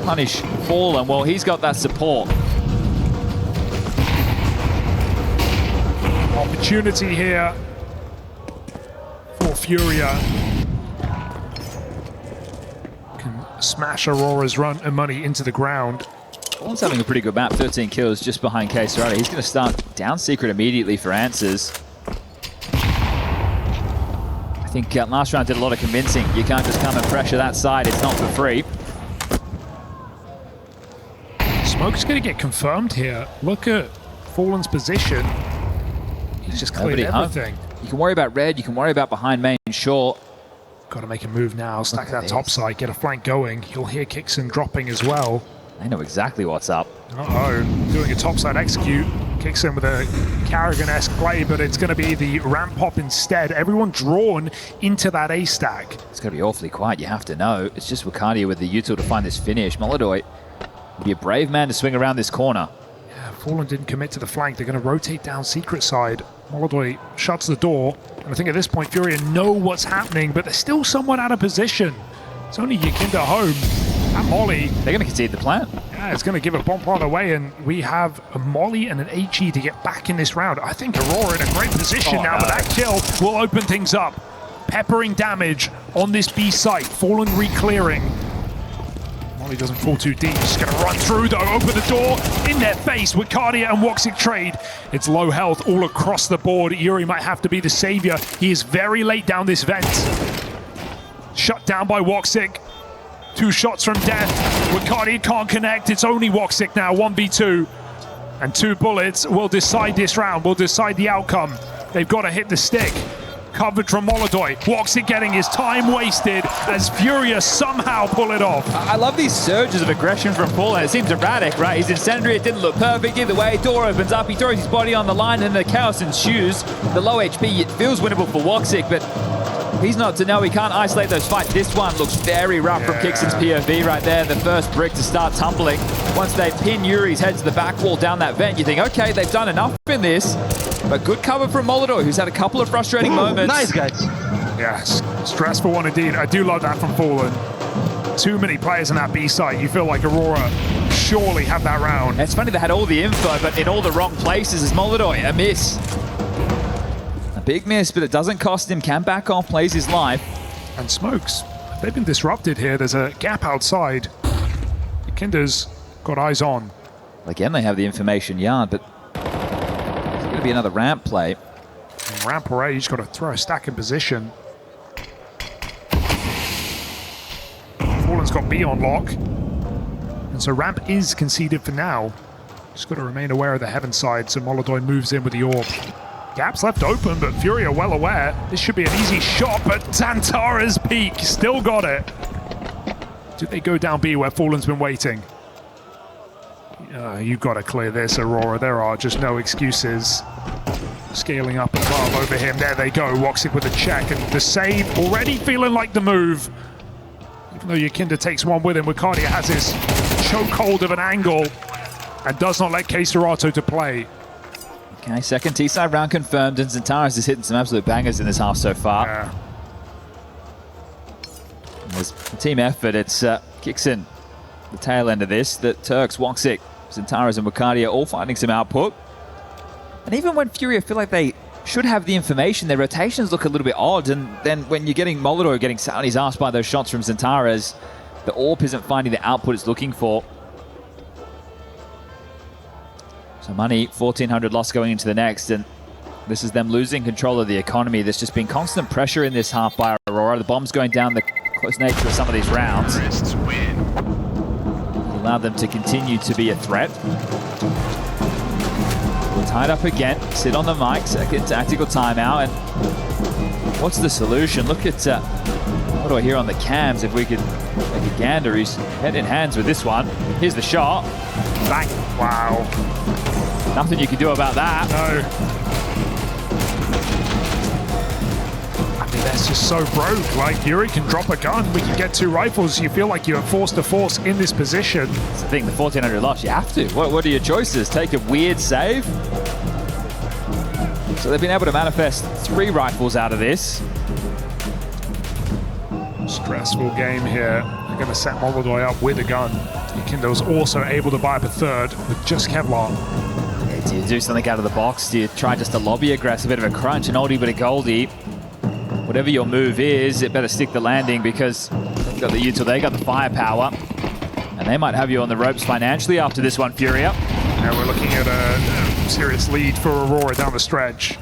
Punish Fallen, well, he's got that support. Opportunity here for FURIA. Can smash Aurora's run and money into the ground. Porte's having a pretty good map, 13 kills just behind Caserata. He's going to start down secret immediately for answers. I think last round did a lot of convincing. You can't just come and pressure that side, it's not for free. Smoke's going to get confirmed here. Look at Fallen's position. He's just cleared everything. You can worry about red, you can worry about behind main short. Got to make a move now, stack that top side, get a flank going. You'll hear Kixon dropping as well. They know exactly what's up. Uh-oh, doing a topside execute. Kixon with a Carrigan-esque play, but it's going to be the ramp pop instead. Everyone drawn into that A stack. It's going to be awfully quiet, you have to know. It's just Wakadia with the util to find this finish. Molodoi will be a brave man to swing around this corner. Yeah, Fallen didn't commit to the flank. They're going to rotate down secret side. Molodoi shuts the door. And I think at this point, FURIA know what's happening, but they're still somewhat out of position. It's only Yakinda home. And Molly. They're going to concede the plant. Yeah, it's going to give a bomb plot away, and we have a Molly and an HE to get back in this round. I think Aurora in a great position now, but that kill will open things up. Peppering damage on this B site. Fallen re-clearing. Molly doesn't fall too deep. Just going to run through, though. Open the door. In their face. Wakadia and Woxic trade. It's low health all across the board. Yuri might have to be the savior. He is very late down this vent. Shut down by Woxic. 2 shots from death. Wakadia can't connect. It's only Woxic now. 1v2. And 2 bullets will decide this round. Will decide the outcome. They've got to hit the stick. Covered from Molodoi. Woxic getting his time wasted as FURIA somehow pull it off. I love these surges of aggression from Paul, and it seems erratic, right? He's incendiary, it didn't look perfect. Either way, door opens up, he throws his body on the line, and the chaos ensues. The low HP, it feels winnable for Woxic, but he's not to know. He can't isolate those fights. This one looks very rough from Kixon's POV right there. The first brick to start tumbling. Once they pin Yuri's head to the back wall down that vent, you think, okay, they've done enough in this. But good cover from Molodoi, who's had a couple of frustrating moments. Nice, guys. Yes, stressful one indeed. I do love that from Fallen. Too many players in that B site. You feel like Aurora surely have that round. It's funny they had all the info, but in all the wrong places. As Molodoi, a miss. A big miss, but it doesn't cost him. Can back off, plays his life. And Smokes, they've been disrupted here. There's a gap outside. Kinder's got eyes on. Again, they have the information yard, but it's going to be another ramp play. And ramp array, he's got to throw a stack in position. Fallen's got B on lock. And so ramp is conceded for now. Just got to remain aware of the heaven side, so Molodoi moves in with the orb. Gaps left open, but FURIA well aware. This should be an easy shot, but Zantara's peak still got it. Do they go down B where Fallen's been waiting? You've got to clear this, Aurora. There are just no excuses. Scaling up above over him. There they go. Woxic with a check, and the save already feeling like the move. Even though Yakinda takes one with him, Wakadia has his chokehold of an angle and does not let Caserata to play. Okay, second T-side round confirmed, and Zantara's is hitting some absolute bangers in this half so far. Yeah. There's a team effort. It's Kixon, the tail end of this. The Turks, Woxic, Zantara's and Wakadia all finding some output. And even when FURIA feel like they should have the information, their rotations look a little bit odd. And then when you're getting Molodoi getting sat on his ass by those shots from Zantara's, the AWP isn't finding the output it's looking for. So money, 1,400 loss going into the next, and this is them losing control of the economy. There's just been constant pressure in this half by Aurora. The bomb's going down, the close nature of some of these rounds allow them to continue to be a threat. Tied up again, sit on the mic, second tactical timeout, and what's the solution? Look at what do I hear on the cams? If we could make a gander, he's head in hands with this one. Here's the shot. Bang. Wow. Nothing you can do about that. No. I mean, that's just so broke. Like, Yuri can drop a gun, we can get 2 rifles. You feel like you're forced to force in this position. That's the thing, the 1,400 loss, you have to. What are your choices? Take a weird save? So they've been able to manifest 3 rifles out of this. Stressful game here. They're going to set Molodoi up with a gun. Yakinda was also able to buy up a 3rd with just Kevlar. Yeah, do you do something out of the box? Do you try just to lobby aggress, a bit of a crunch, an oldie but a goldie? Whatever your move is, it better stick the landing, because got the util, they got the firepower. And they might have you on the ropes financially after this one, FURIA. Now we're looking at a serious lead for Aurora down the stretch.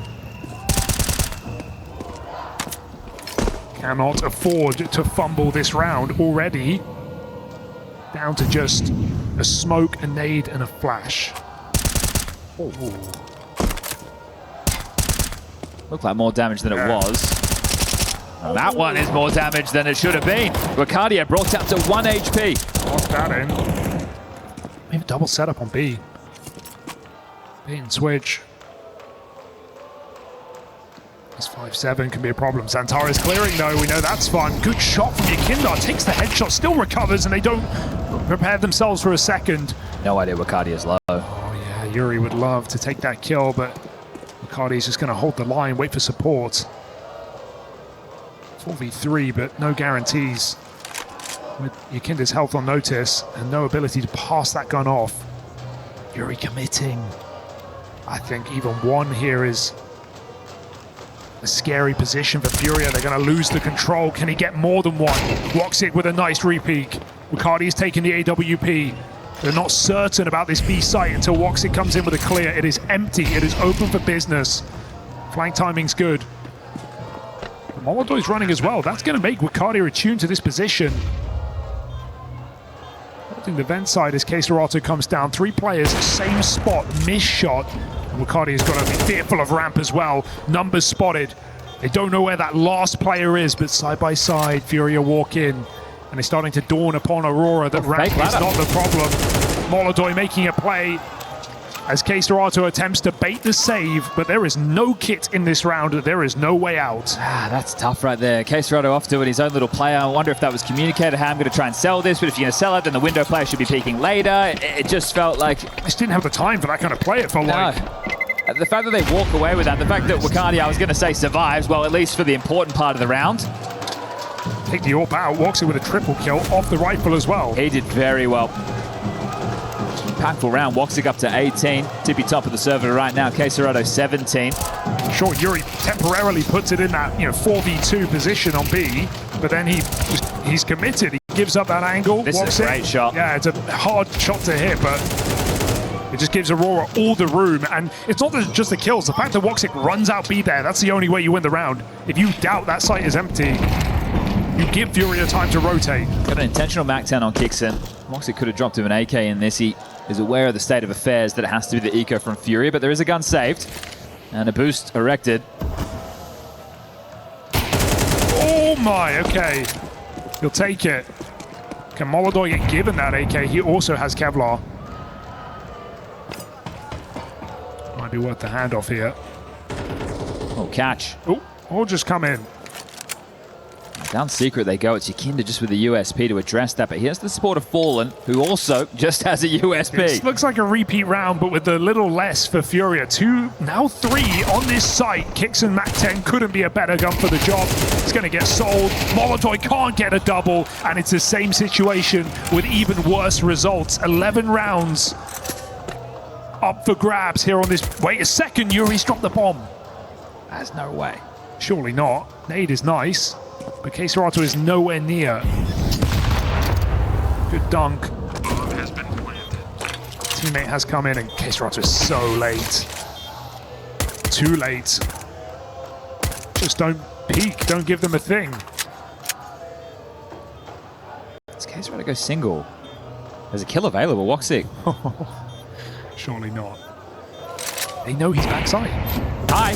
Cannot afford to fumble this round already. Down to just a smoke, a nade, and a flash. Oh. Looked like more damage than it was. And that one is more damage than it should have been. Ricardia brought out to 1 HP. Lock that in. We have a double setup on B. B and switch. This 5-7 can be a problem. Xantara's clearing though, we know that's fun. Good shot from Yakinda, takes the headshot, still recovers, and they don't prepare themselves for a second. No idea Ricardia's low. Oh yeah, Yuri would love to take that kill, but Ricardia's just gonna hold the line, wait for support. 4v3, but no guarantees. With Yakinda's health on notice and no ability to pass that gun off. Yuri committing. I think even one here is a scary position for FURIA. They're going to lose the control. Can he get more than one? Woxic with a nice re-peek. Ricardia's taking the AWP. They're not certain about this B site until Woxic comes in with a clear. It is empty. It is open for business. Flank timing's good. Molodoy's running as well. That's going to make Ricardia attuned to this position. Holding the vent side as Keserato comes down. 3 players, same spot, miss shot. And Ricardia's got to be fearful of ramp as well. Numbers spotted. They don't know where that last player is, but side by side, FURIA walk in. And it's starting to dawn upon Aurora that ramp is not the problem. Molodoy making a play as Keserato attempts to bait the save, but there is no kit in this round. There is no way out. That's tough right there. Keserato off doing his own little player. I wonder if that was communicated. Hey, I'm going to try and sell this, but if you're going to sell it, then the window player should be peeking later. It just felt like... Just didn't have the time for that kind of play, it felt like. The fact that they walk away with that, the fact that Ricardia, I was going to say, survives, well, at least for the important part of the round. Take the AWP out, walks in with a triple kill off the rifle as well. He did very well. Impactful round. Woxic up to 18. Tippy top of the server right now. Keserato 17. Sure, Yuri temporarily puts it in that 4v2 position on B, but then he's committed. He gives up that angle. This is a great shot. Yeah, it's a hard shot to hit, but it just gives Aurora all the room. And it's not just the kills. The fact that Woxic runs out B there, that's the only way you win the round. If you doubt that site is empty, you give FURIA time to rotate. Got an intentional Mac 10 on Kixon. Woxic could have dropped him an AK in this. He is aware of the state of affairs that it has to be the eco from FURIA, but there is a gun saved and a boost erected. Oh my, okay. He'll take it. Can Molodoy get given that AK? He also has Kevlar. Might be worth the handoff here. Oh, catch. Oh, or just come in. Down secret they go. It's Yakinda just with the USP to address that, but here's the support of Fallen, who also just has a USP. It looks like a repeat round, but with a little less for FURIA. 2, now 3 on this site. Kixon Mac 10 couldn't be a better gun for the job. It's going to get sold. Molodoy can't get a double, and it's the same situation with even worse results. 11 rounds up for grabs here on this. Wait a second, Yuri's dropped the bomb. There's no way. Surely not. Nade is nice, but Keserato is nowhere near. Good dunk. Teammate has come in and Keserato is so late. Too late. Just don't peek, don't give them a thing. Does Keserato go single? There's a kill available, Woxic. Surely not. They know he's backside. Hi.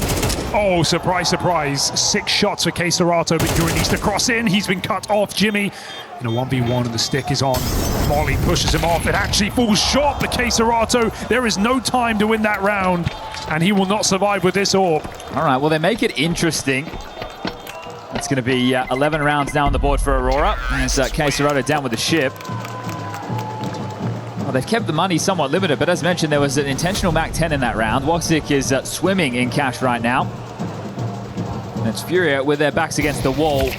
Oh, surprise, surprise. 6 shots for Keserato, but Yuri needs to cross in. He's been cut off. Jimmy in a 1v1 and the stick is on. Molly pushes him off. It actually falls short for Keserato. There is no time to win that round, and he will not survive with this AWP. All right, well, they make it interesting. It's going to be 11 rounds now on the board for Aurora. As Keserato down with the ship. Well, they've kept the money somewhat limited, but as mentioned, there was an intentional Mac 10 in that round. Woxic is swimming in cash right now. And it's FURIA with their backs against the wall.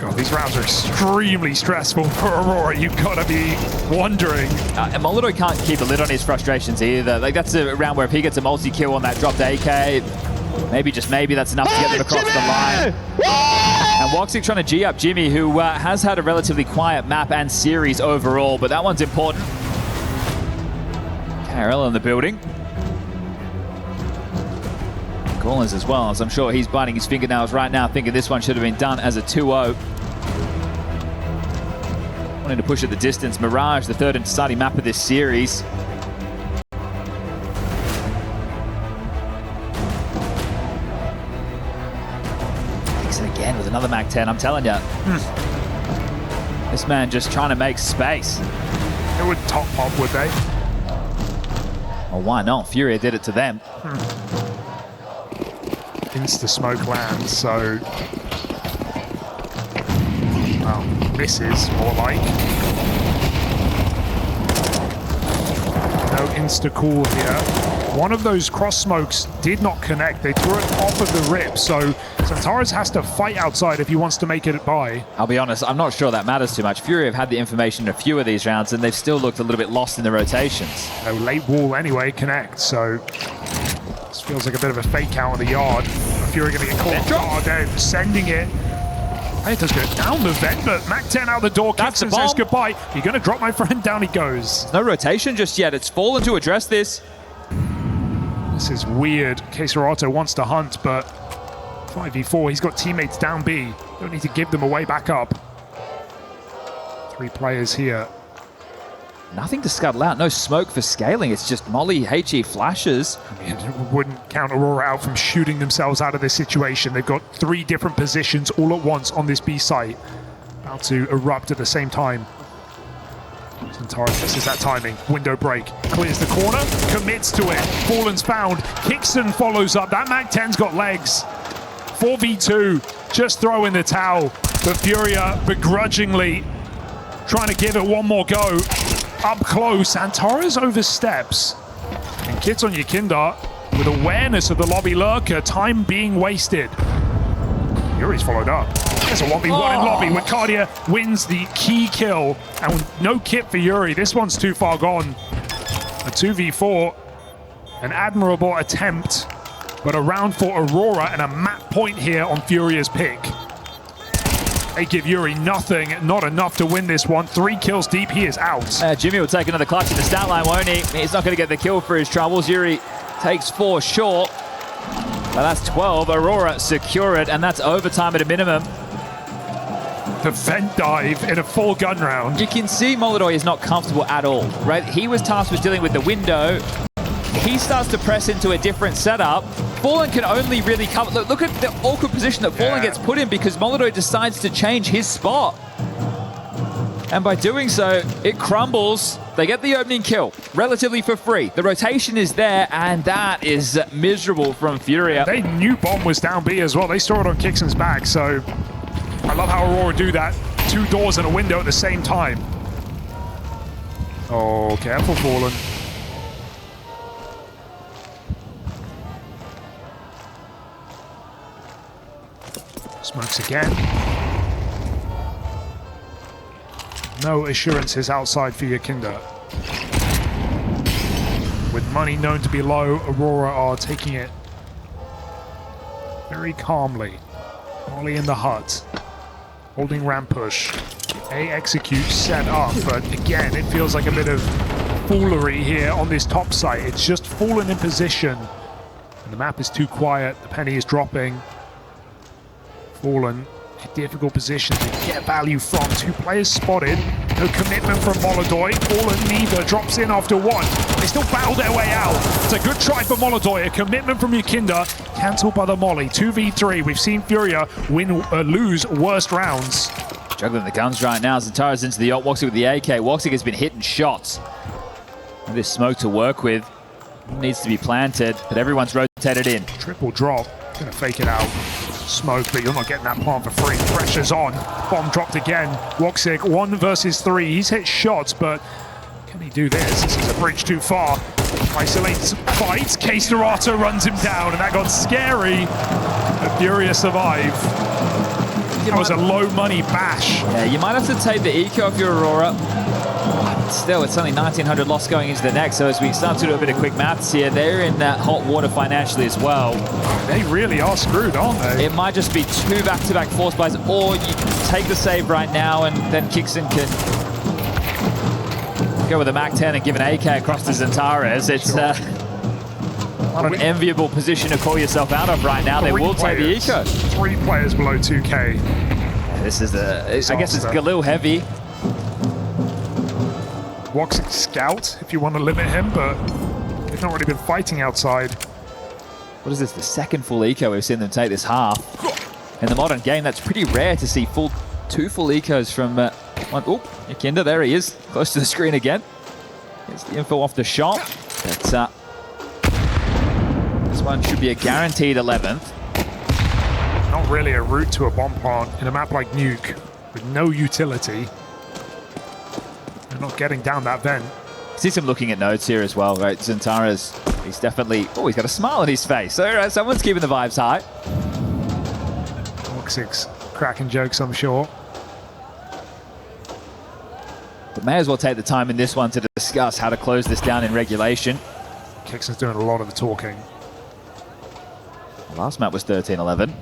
God, these rounds are extremely stressful for Aurora. You've got to be wondering. And Molodoy can't keep a lid on his frustrations either. Like, that's a round where if he gets a multi-kill on that dropped AK, maybe, just maybe, that's enough to get them across the line. And Woxic trying to G up Jimmy, who has had a relatively quiet map and series overall, but that one's important. KRL in the building. Collins as well, as I'm sure he's biting his fingernails right now, thinking this one should have been done as a 2-0. Wanting to push at the distance. Mirage, the third and deciding map of this series. Dixon again with another Mag 10, I'm telling you. This man just trying to make space. It would top pop, would they? Well, why not? FURIA did it to them. Insta-smoke lands, so... well, misses, more like. No insta-cool here. One of those cross smokes did not connect. They threw it off of the rip, so Santaris has to fight outside if he wants to make it by. I'll be honest, I'm not sure that matters too much. FURIA have had the information in a few of these rounds, and they've still looked a little bit lost in the rotations. No late wall anyway, connect, so this feels like a bit of a fake out of the yard. FURIA going to get caught. Oh, they're sending it. It does go down the vent, but Mac 10 out the door. That's Kitson says goodbye. You're going to drop my friend. Down he goes. No rotation just yet. It's Fallen to address this. This is weird. Queserato wants to hunt, but 5v4. He's got teammates down B. Don't need to give them away back up. 3 players here. Nothing to scuttle out. No smoke for scaling. It's just Molly, HE flashes. I mean, wouldn't count Aurora out from shooting themselves out of this situation. They've got 3 different positions all at once on this B site. About to erupt at the same time. Santaris misses that timing. Window break. Clears the corner. Commits to it. Fallen's found. Kingston follows up. That Mag 10's got legs. 4v2. Just throw in the towel. But FURIA begrudgingly trying to give it one more go. Up close, Santaris oversteps. And Kits on Yakinda with awareness of the lobby lurker, time being wasted. Yuri's followed up. There's a 1v1 in lobby where Cardia wins the key kill. And with no kit for Yuri, this one's too far gone. A 2v4, an admirable attempt, but a round for Aurora and a map point here on FURIA's pick. They give Yuri nothing, not enough to win this one. 3 kills deep, he is out. Jimmy will take another clutch in the stat line, won't he? He's not going to get the kill for his troubles. Yuri takes 4 short. But that's 12. Aurora secure it, and that's overtime at a minimum. The vent dive in a full gun round. You can see Molodoi is not comfortable at all, right? He was tasked with dealing with the window. He starts to press into a different setup. Fallen can only really cover. Look at the awkward position that Fallen gets put in because Molodoi decides to change his spot. And by doing so, it crumbles. They get the opening kill, relatively for free. The rotation is there, and that is miserable from FURIA. They knew bomb was down B as well. They saw it on Kickson's back, so I love how Aurora do that. 2 doors and a window at the same time. Oh, careful, Fallen. Smokes again. No assurances outside for Yakinda. With money known to be low, Aurora are taking it very calmly. Molly in the hut. Holding ramp push. A execute set up, but again, it feels like a bit of foolery here on this top site. It's just Fallen in position. And the map is too quiet. The penny is dropping. Fallen, a difficult position to get value from. 2 players spotted. No commitment from Molodoi. Fallen neither drops in after 1. They still battle their way out. It's a good try for Molodoi. A commitment from Yakinda. Cancelled by the Molly. 2v3. We've seen FURIA lose worst rounds. Juggling the guns right now. Santaris into the yacht. Woxic with the AK. Woxic has been hitting shots. And this smoke to work with needs to be planted, but everyone's rotated in. Triple drop. Gonna fake it out. Smoke, but you're not getting that plant for free. Pressure's on. Bomb dropped again. Woxic, 1 versus 3. He's hit shots, but can he do this? This is a bridge too far. Isolates, fights. Queserato runs him down, and that got scary. But FURIA survive. That was a low money bash. Yeah, you might have to take the eco off your Aurora. Still, it's only 1,900 loss going into the next, so as we start to do a bit of quick maths here, they're in that hot water financially as well. They really are screwed, aren't they? It might just be 2 back-to-back force buys, or you take the save right now and then Kixon can go with a Mac-10 and give an AK across to Zantares. It's not an enviable position to call yourself out of right now. They will take the eco. 3 players below 2K. This is I guess it's Galil heavy. Woxic scout, if you want to limit him, but they've not really been fighting outside. What is this, the second full eco we've seen them take this half? In the modern game, that's pretty rare to see 2 full ecos from one. Oh, Yakinda, there he is, close to the screen again. Here's the info off the shot. But, this one should be a guaranteed 11th. Not really a route to a bomb plant in a map like Nuke, with no utility. They're not getting down that vent. I see some looking at nodes here as well, right? Zantares, he's definitely, oh, he's got a smile on his face. So someone's keeping the vibes high. Woxic's cracking jokes, I'm sure. But may as well take the time in this one to discuss how to close this down in regulation. Kixon's doing a lot of the talking. Last map was 13-11.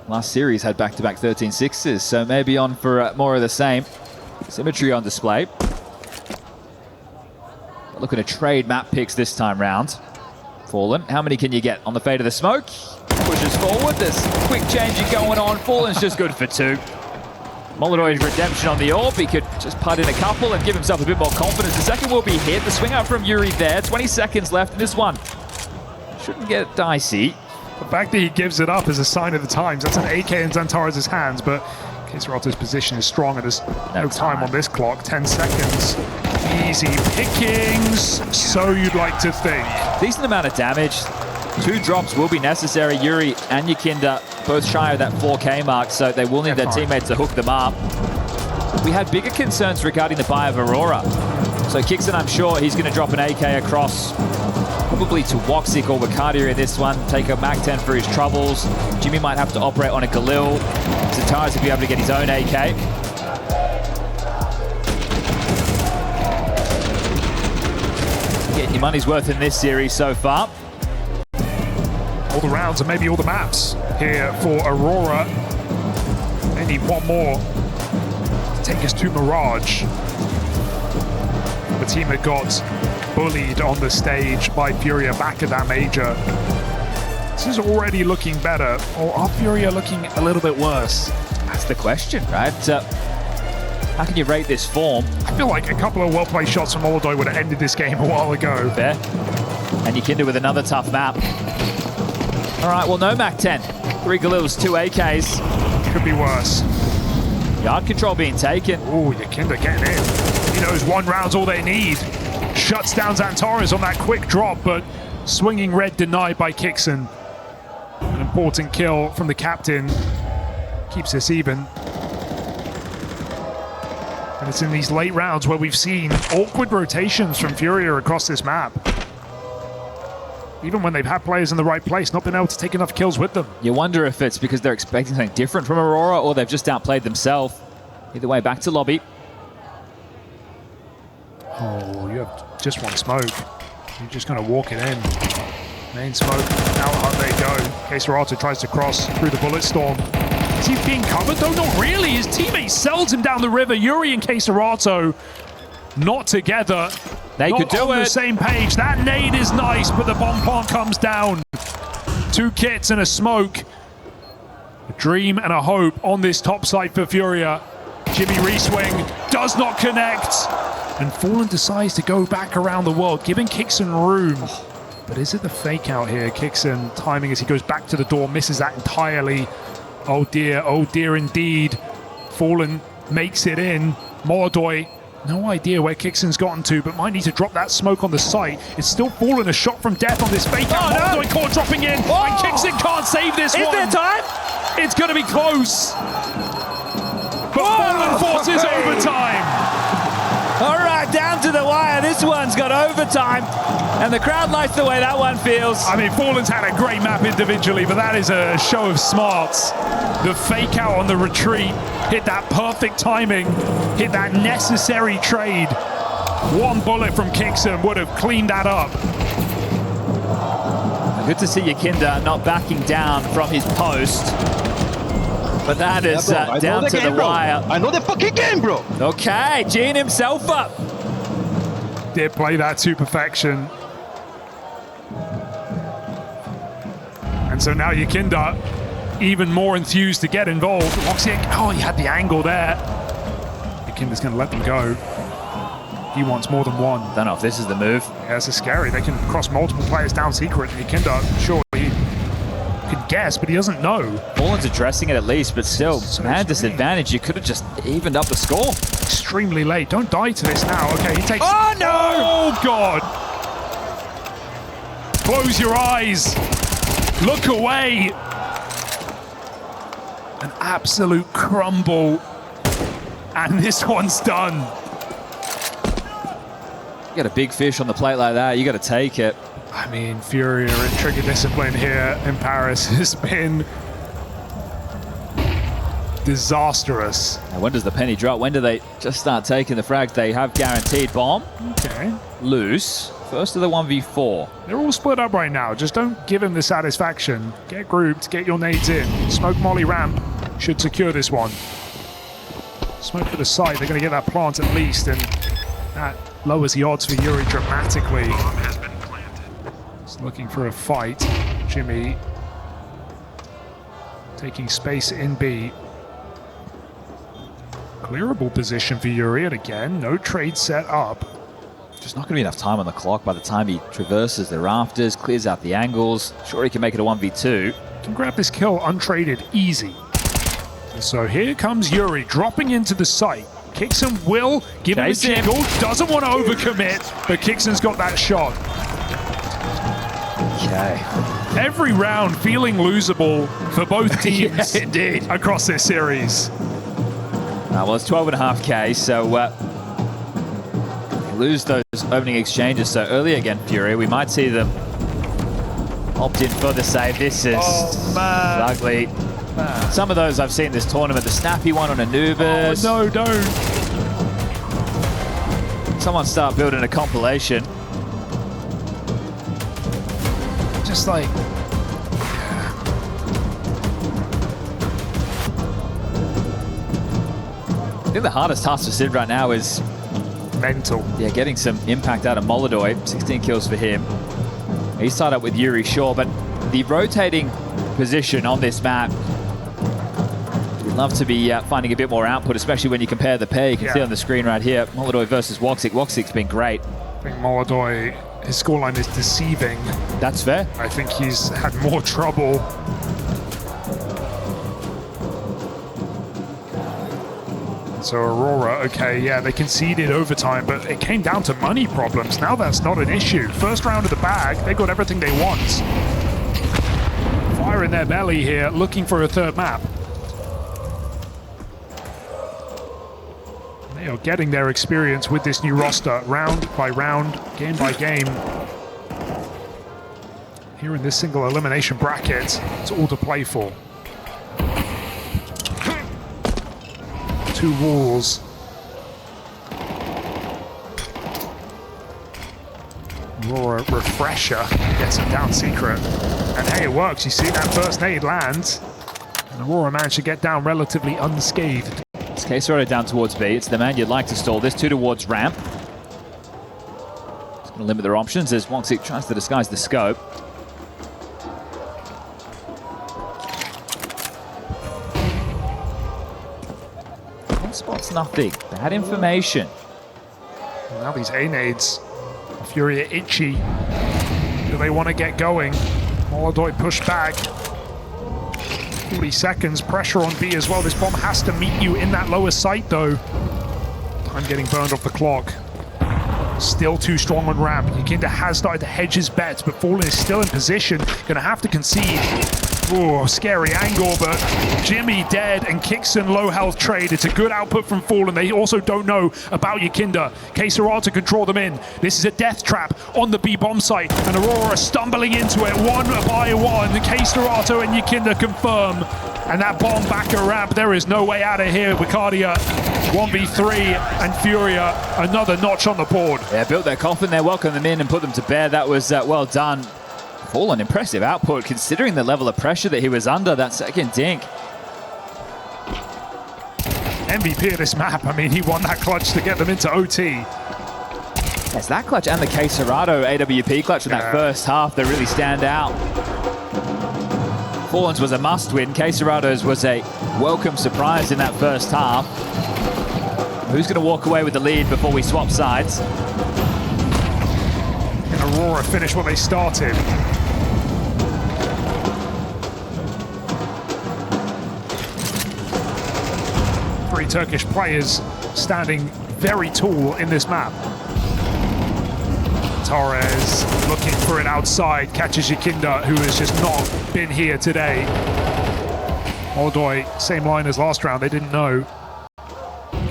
Last series had back-to-back 13-6s, so maybe on for more of the same. Symmetry on display. But looking to trade map picks this time round. Fallen, how many can you get on the fade of the smoke? Pushes forward, there's quick changing going on. Fallen's just good for 2. Molodoy's redemption on the orb, he could just putt in a couple and give himself a bit more confidence. The second will be hit, the swing out from Yuri there, 20 seconds left in this one. Shouldn't get dicey. The fact that he gives it up is a sign of the times. That's an AK in Zantares' hands, but Keisarato's position is strong and there's no time on this clock. 10 seconds. Easy pickings, so you'd like to think. Decent amount of damage. 2 drops will be necessary. Yuri and Yakinda both shy of that 4K mark, so they will need their teammates to hook them up. We had bigger concerns regarding the buy of Aurora. So Kixon, I'm sure he's going to drop an AK across probably to Woxic or Wakadia in this one. Take a Mac-10 for his troubles. Jimmy might have to operate on a Galil. Zantares will be able to get his own AK. Getting your money's worth in this series so far. All the rounds and maybe all the maps here for Aurora. They need one more to take us to Mirage. The team that got bullied on the stage by FURIA back at that major. This is already looking better, or are FURIA looking a little bit worse? That's the question, right? How can you rate this form? I feel like a couple of well-played shots from Molodoy would have ended this game a while ago. Fair. And Yakinda with another tough map. All right, well, no Mac-10. 3 Galils, 2 AKs. Could be worse. Yard control being taken. Ooh, Yakinda getting in. He knows 1 round's all they need. Shuts down Zantares on that quick drop, but swinging red denied by Kixon. An important kill from the captain. Keeps us even. And it's in these late rounds where we've seen awkward rotations from FURIA across this map. Even when they've had players in the right place, not been able to take enough kills with them. You wonder if it's because they're expecting something different from Aurora or they've just outplayed themselves. Either way, back to lobby. Oh, you have just 1 smoke. You're just going to walk it in. Main smoke, out hut they go. Keisarata tries to cross through the bullet storm. Is he being covered though? Not really. His teammate sells him down the river. Yuri and Keisarato not together. They could do it. On the same page. That nade is nice, but the bomb plant comes down. 2 kits and a smoke. A dream and a hope on this top side for FURIA. Jimmy reswing does not connect. And Fallen decides to go back around the world, giving Kixon room. But is it the fake out here? Kixon timing as he goes back to the door, misses that entirely. Oh dear indeed. Fallen makes it in. Molodoy, no idea where Kixon's gotten to, but might need to drop that smoke on the site. It's still Fallen, a shot from death on this fake out. Molodoy core dropping in, and Kixon can't save this one. Is there time? It's going to be close. But Fallen forces overtime. All right, down to the wire. This one's got overtime, and the crowd likes the way that one feels. I mean, Fallen's had a great map individually, but that is a show of smarts. The fake out on the retreat, hit that perfect timing, hit that necessary trade. One bullet from Kixon would have cleaned that up. Good to see Yakinda not backing down from his post. But that is down to the wire. I know the fucking game, bro. Okay, Gene himself up. Did play that to perfection. And so now Yakinda even more enthused to get involved. Woxic, oh, he had the angle there. Yakinda's going to let them go. He wants more than one. Don't know if this is the move. Yeah, this is scary. They can cross multiple players down secret. Yakinda, sure, he could guess, but he doesn't know. Fallen's addressing it at least, but still, man disadvantage. You could have just evened up the score. Extremely late. Don't die to this now. Okay, he takes... Oh, no! Oh, God! Close your eyes. Look away. An absolute crumble. And this one's done. You got a big fish on the plate like that, you got to take it. I mean, FURIA and trigger discipline here in Paris has been disastrous. Now, when does the penny drop? When do they just start taking the frags? They have guaranteed bomb. Okay. Loose. First of the 1v4. They're all split up right now. Just don't give him the satisfaction. Get grouped, get your nades in. Smoke molly ramp should secure this one. Smoke for the site. They're going to get that plant at least, and that lowers the odds for Yuri dramatically. Bomb has been planted. Just looking for a fight. Jimmy taking space in B. Clearable position for Yuri, and again, no trade set up. Just not going to be enough time on the clock by the time he traverses the rafters, clears out the angles. Sure, he can make it a 1v2. Can grab this kill untraded, easy. And so here comes Yuri, dropping into the site. Kixon will give him a jiggle. Doesn't want to overcommit, but Kixon's got that shot. Okay. Every round feeling losable for both teams. Yeah, indeed. Across this series. Well, it's 12.5k, so lose those opening exchanges. So early again, FURIA, we might see them opt in for the save. This is ugly. Some of those I've seen this tournament. The snappy one on Anubis. Oh, no, don't. Someone start building a compilation. Just like... I think the hardest task for Sid right now is mental. Yeah, getting some impact out of Molodoy. 16 kills for him. He started up with Yuri, sure, but the rotating position on this map, you'd love to be finding a bit more output, especially when you compare the pair. You can see on the screen right here, Molodoy versus Woxic. Woxic's been great. I think Molodoy, his scoreline is deceiving. That's fair. I think he's had more trouble. So Aurora, okay, yeah, they conceded overtime, but it came down to money problems. Now that's not an issue. First round of the bag, they got everything they want. Fire in their belly here, looking for a third map. They are getting their experience with this new roster, round by round, game by game. Here in this single elimination bracket, it's all to play for. Two walls. Aurora refresher gets him down secret. And hey, it works. You see that first nade lands. And Aurora managed to get down relatively unscathed. It's K-Sorto down towards B. It's the man you'd like to stall. This two towards ramp. It's going to limit their options as Woxic tries to disguise the scope. Spots nothing. Bad information. Now these A-nades. FURIA itchy. Do they want to get going? Molodoy pushed back. 40 seconds. Pressure on B as well. This bomb has to meet you in that lower site though. Time getting burned off the clock. Still too strong on ramp. Yakinda has started to hedge his bets, but Fallen is still in position. Gonna have to concede. Oh, scary angle, but Jimmy dead and Kixon low health trade. It's a good output from Fallen. They also don't know about Yakinda. K-Sera to control them in. This is a death trap on the B-bomb site, and Aurora stumbling into it one by one. K-Sera and Yakinda confirm, and that bomb back a ramp. There is no way out of here. Wicardia 1v3 and FURIA another notch on the board. Yeah, built their coffin there, welcomed them in and put them to bed. That was well done. Fallen, impressive output considering the level of pressure that he was under. That second dink. MVP of this map. I mean, he won that clutch to get them into OT. Yes, that clutch and the K-Sera AWP clutch in that first half, they really stand out. Fallen's was a must-win. K-Serato's was a welcome surprise in that first half. Who's going to walk away with the lead before we swap sides? And Aurora finish what they started. 3 Turkish players standing very tall in this map. Torres looking for it outside, catches Yakinda, who has just not been here today. Moldoy, same line as last round, they didn't know.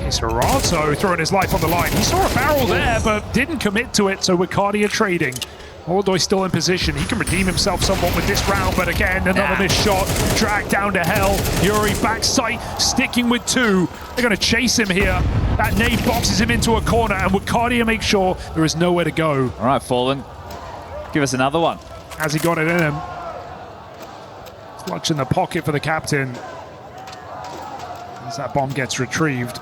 Serato throwing his life on the line. He saw a barrel there, but didn't commit to it, so Wicardia trading. Moldoy still in position. He can redeem himself somewhat with this round, but again, another missed shot. Dragged down to hell. Yuri back sight, sticking with 2. They're going to chase him here. That nade boxes him into a corner, and Wicardia makes sure there is nowhere to go. All right, Fallen. Give us another one. Has he got it in him? Clutch in the pocket for the captain. As that bomb gets retrieved,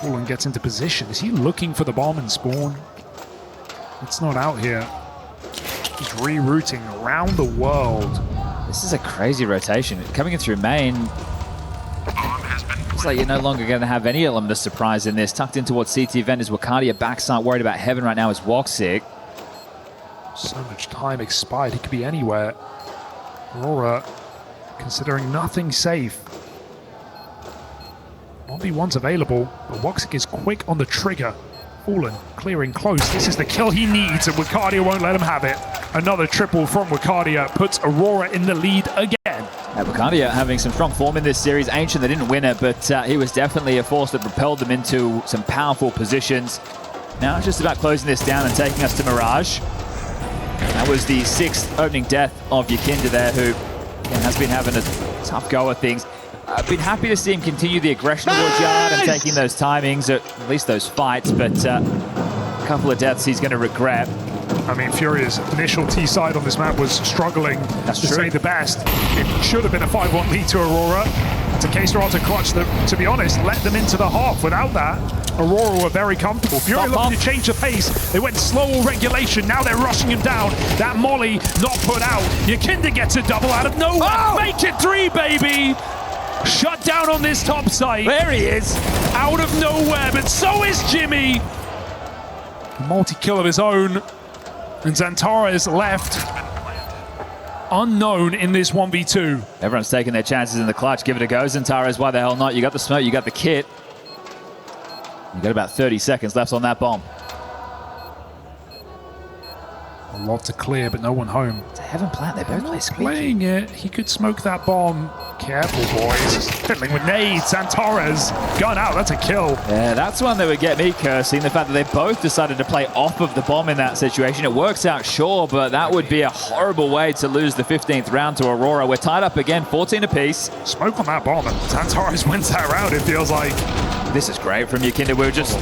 Fallen gets into position. Is he looking for the bomb and spawn? It's not out here. He's rerouting around the world. This is a crazy rotation. Coming in through main, looks like you're no longer going to have any element of surprise in this. Tucked in towards CT vent is Wicardia. Backside worried about heaven right now is Woxic. So much time expired. He could be anywhere. Aurora considering nothing safe. 1v1's available, but Woxic is quick on the trigger. Fallen clearing close. This is the kill he needs, and Wicardia won't let him have it. Another triple from Wicardia puts Aurora in the lead again. Wicardia having some strong form in this series. Ancient, they didn't win it, but he was definitely a force that propelled them into some powerful positions. Now it's just about closing this down and taking us to Mirage. That was the 6th opening death of Yakinda there, who has been having a tough go at things. I've been happy to see him continue the aggression towards Yard and taking those timings, at least those fights, but a couple of deaths he's going to regret. I mean, FURIA's initial T side on this map was struggling, to say the best. It should have been a 5-1 lead to Aurora. To K-Sera to clutch them, to be honest, let them into the half. Without that, Aurora were very comfortable. FURIA looking to change the pace. They went slow regulation, now they're rushing him down. That molly not put out. Yakinda gets a double out of nowhere. Oh! Make it 3, baby! Shut down on this top site. There he is. Out of nowhere, but so is Jimmy. A multi-kill of his own. And Xantares left unknown in this 1v2. Everyone's taking their chances in the clutch. Give it a go, Xantares. Why the hell not? You got the smoke, you got the kit. You got about 30 seconds left on that bomb. A lot to clear, but no one home. It's a heaven plant. They both play squeaky. Playing it. He could smoke that bomb. Careful, boys. Fiddling with nades. Xantares. Gun out. That's a kill. Yeah, that's one that would get me cursing. The fact that they both decided to play off of the bomb in that situation. It works out, sure, but that would be a horrible way to lose the 15th round to Aurora. We're tied up again, 14 apiece. Smoke on that bomb, and Xantares wins that round, it feels like. This is great from Yakinda. We were just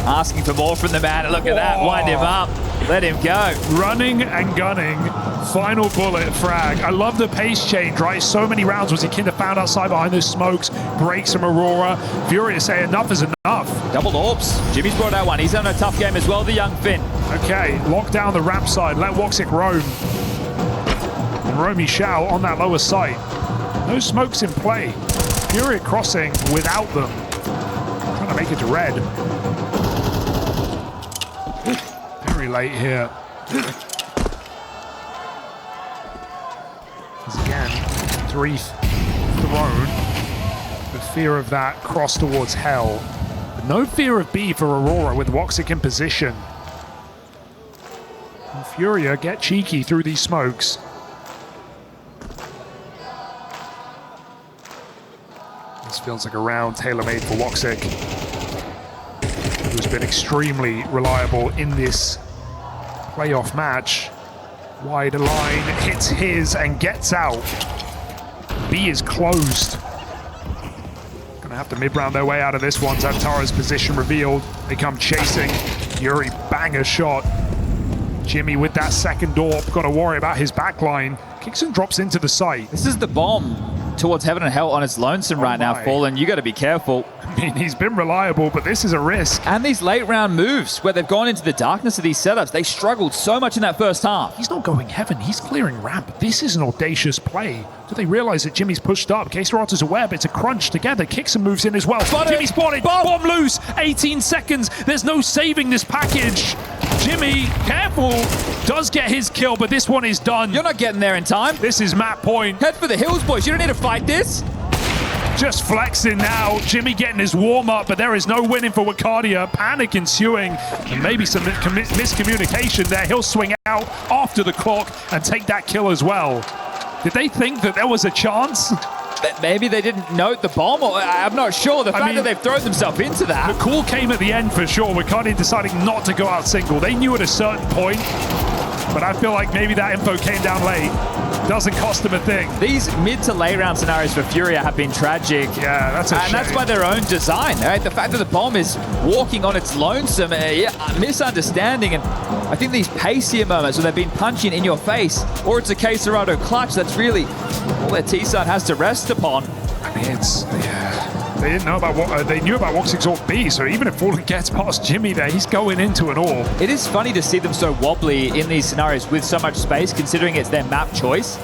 asking for more from the man. Look at that. Wind him up. Let him go. Running and gunning. Final bullet frag. I love the pace change, right? So many rounds was Yakinda found outside behind those smokes. Breaks from Aurora. FURIA say enough is enough. Double orbs. Jimmy's brought out one. He's having a tough game as well, the young Finn. Okay, lock down the ramp side. Let Woxic roam. And roam he shall on that lower site. No smokes in play. FURIA crossing without them. Trying to make it to red. Very late here. As again, 3 thrown. The fear of that cross towards hell. But no fear of B for Aurora with Woxic in position. And FURIA get cheeky through these smokes. This feels like a round tailor-made for Woxic, who's been extremely reliable in this playoff match. Wide line, hits his and gets out. B is closed. Gonna have to mid-round their way out of this one. Xantara's position revealed. They come chasing. Yuri, banger shot. Jimmy with that second AWP, got to worry about his backline. Kicks and drops into the site. This is the bomb towards heaven and hell on its lonesome right now, Fallen. You got to be careful. I mean, he's been reliable, but this is a risk. And these late round moves where they've gone into the darkness of these setups, they struggled so much in that first half. He's not going heaven, he's clearing ramp. This is an audacious play. Do they realize that Jimmy's pushed up? K-Serato's aware, but it's a crunch together. Kicks and moves in as well. Jimmy spotted, bomb loose, 18 seconds. There's no saving this package. Jimmy, careful, does get his kill, but this one is done. You're not getting there in time. This is map point. Head for the hills, boys. You don't need to fight this. Just flexing now. Jimmy getting his warm up, but there is no winning for Wakadia. Panic ensuing, and maybe some miscommunication there. He'll swing out after the clock and take that kill as well. Did they think that there was a chance? Maybe they didn't note the bomb, or I'm not sure. The fact that they've thrown themselves into that. The call came at the end for sure. Wakadia deciding not to go out single. They knew at a certain point, but I feel like maybe that info came down late. Doesn't cost them a thing. These mid to late round scenarios for FURIA have been tragic. Yeah, that's a shame. And that's by their own design, right? The fact that the bomb is walking on its lonesome, misunderstanding. And I think these pacier moments when they've been punching in your face, or it's a K-Serrato clutch, that's really all their T-side has to rest upon. I mean, it's, they didn't know about what they knew about Woxic's AWP B, so even if Fallen gets past Jimmy there, he's going into an AWP. It is funny to see them so wobbly in these scenarios with so much space, considering it's their map choice.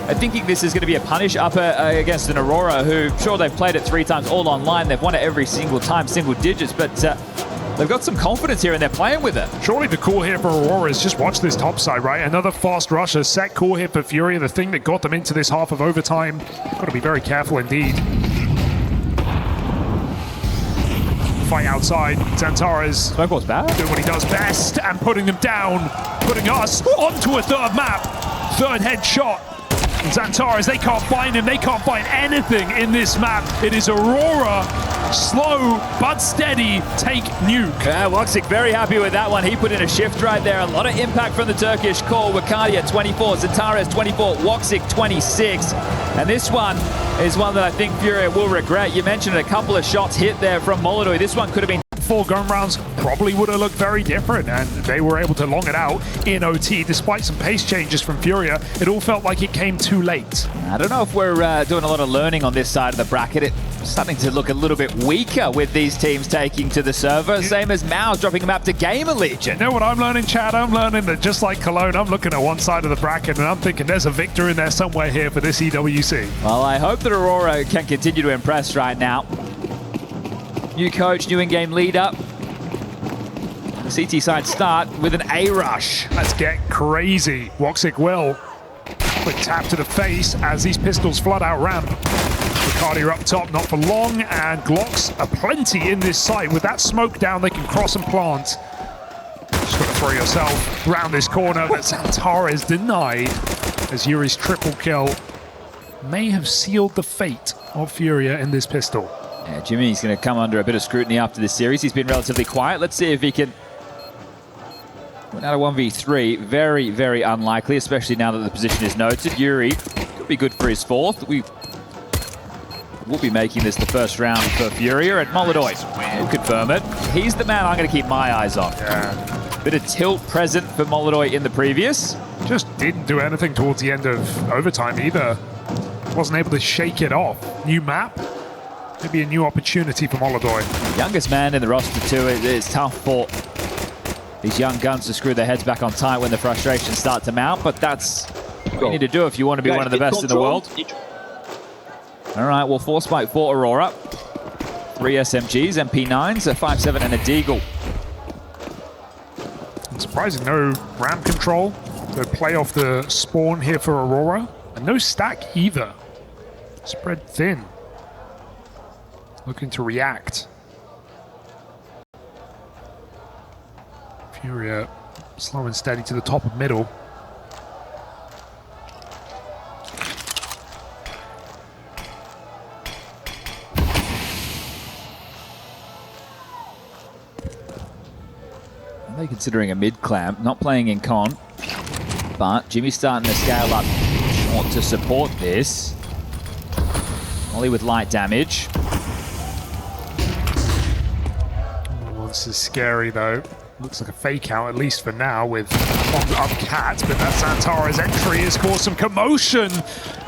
I'm thinking this is going to be a punish upper against an Aurora, who, sure, they've played it 3 times all online. They've won it every single time, single digits, but they've got some confidence here and they're playing with it. Surely the call here for Aurora is just watch this top side, right? Another fast rusher, set call here for FURIA, the thing that got them into this half of overtime. Got to be very careful indeed. Fight outside. Xantara's Smoke was bad. doing what he does best and putting them down, putting us onto a third map. Third headshot. And Xantara's, they can't find him. They can't find anything in this map. It is Aurora. Slow but steady. Take Nuke. Yeah, Woxic very happy with that one. He put in a shift right there. A lot of impact from the Turkish call. Wakadia 24, Xantara's 24, Woxic 26. And this one is one that I think FURIA will regret. You mentioned a couple of shots hit there from Molodoi. This one could have been 4 gun rounds probably would have looked very different, and they were able to long it out in OT despite some pace changes from FURIA. It all felt like it came too late. I don't know if we're doing a lot of learning on this side of the bracket. It's starting to look a little bit weaker with these teams taking to the server. Same as Mao's dropping a map to Gamer Legion. You know what I'm learning, Chad? I'm learning that just like Cologne, I'm looking at one side of the bracket and I'm thinking there's a victor in there somewhere here for this EWC. Well, I hope that Aurora can continue to impress right now. New coach, new in-game leader. The CT side start with an A rush. Let's get crazy. Woxic will. Quick tap to the face as these pistols flood out ramp. Wakadia up top, not for long, and Glocks are plenty in this site. With that smoke down, they can cross and plant. Just gotta throw yourself around this corner, but Xantara is denied as Yuri's triple kill may have sealed the fate of FURIA in this pistol. Yeah, Jimmy's going to come under a bit of scrutiny after this series. He's been relatively quiet. Let's see if he can win out of 1v3. Very, very unlikely, especially now that the position is noted. Yuri could be good for his 4th. We will be making this the first round for FURIA, and Molodoi will confirm it. He's the man I'm going to keep my eyes on. Yeah. Bit of tilt present for Molodoi in the previous. Just didn't do anything towards the end of overtime either. Wasn't able to shake it off. New map. Maybe a new opportunity for Molodoi. Youngest man in the roster too. It's tough for these young guns to screw their heads back on tight when the frustrations start to mount, but that's what you need to do if you want to be one of the best in the world. All right, well, 4 spike for Aurora. 3 SMGs, MP9s, a 5.7 and a Deagle. Surprising, no ramp control to play off the spawn here for Aurora, and no stack either. Spread thin. Looking to react. FURIA slow and steady to the top of middle. They're considering a mid clamp, not playing in con, but Jimmy's starting to scale up short to support this. Molly with light damage. Oh, this is scary though. Looks like a fake out, at least for now, with up Cat, but that Xantara's entry has caused some commotion.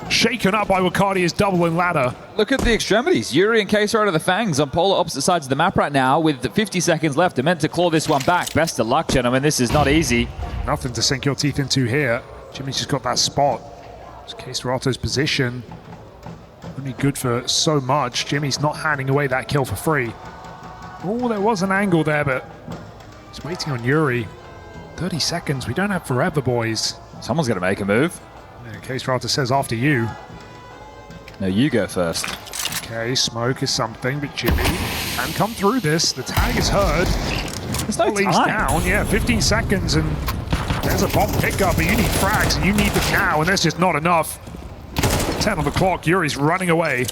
Shaken up by Wakadia's doubling ladder. Look at the extremities. Yuri and Case are out of the Fangs on polar opposite sides of the map right now with 50 seconds left. They're meant to claw this one back. Best of luck, gentlemen. This is not easy. Nothing to sink your teeth into here. Jimmy's just got that spot. It's Case Dorato's position. Only good for so much. Jimmy's not handing away that kill for free. Oh, there was an angle there, but he's waiting on Yuri. 30 seconds. We don't have forever, boys. Someone's going to make a move. Yeah, Case Dorado says after you. No, you go first. Okay, smoke is something, but Jimmy can come through this. The tag is heard. There's no Ollie's time. down. Yeah, 15 seconds, and there's a bomb pickup, but you need frags, and you need them now, and there's just not enough. 10 on the clock. Yuri's running away.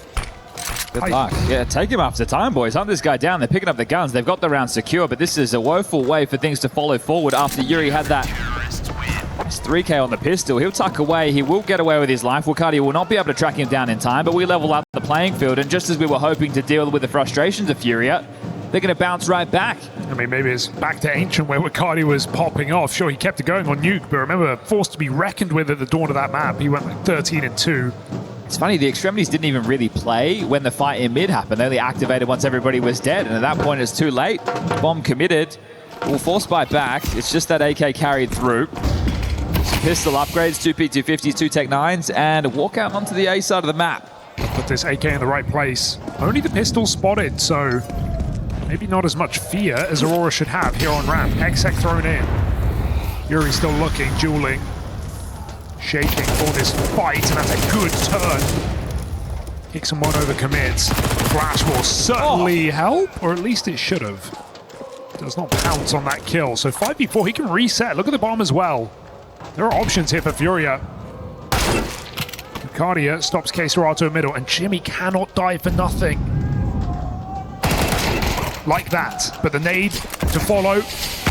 Good luck. Yeah, take him after time, boys. Hunt this guy down. They're picking up the guns. They've got the round secure, but this is a woeful way for things to follow forward after Yuri had that. It's 3K on the pistol. He'll tuck away. He will get away with his life. Wakadia will not be able to track him down in time, but we level up the playing field, and just as we were hoping to deal with the frustrations of FURIA, they're going to bounce right back. I mean, maybe it's back to Ancient where Wakadia was popping off. Sure, he kept it going on Nuke, but remember, forced to be reckoned with at the dawn of that map. He went like 13-2. It's funny, the extremities didn't even really play when the fight in mid happened. They only activated once everybody was dead, and at that point it's too late. Bomb committed. Will force bite back. It's just that AK carried through. Some pistol upgrades, 2 P250s, 2 Tech 9s, and walk out onto the A side of the map. Put this AK in the right place. Only the pistol spotted, so maybe not as much fear as Aurora should have here on ramp. Exec thrown in. Yuri still looking, dueling. Shaking for this fight, and that's a good turn. Kicks him one over, commits. Flash will certainly help, or at least it should have. Does not pounce on that kill. So 5v4, he can reset. Look at the bomb as well. There are options here for FURIA. Wakadia stops Case Dorado middle, and Jimmy cannot die for nothing. Like that. But the nade to follow.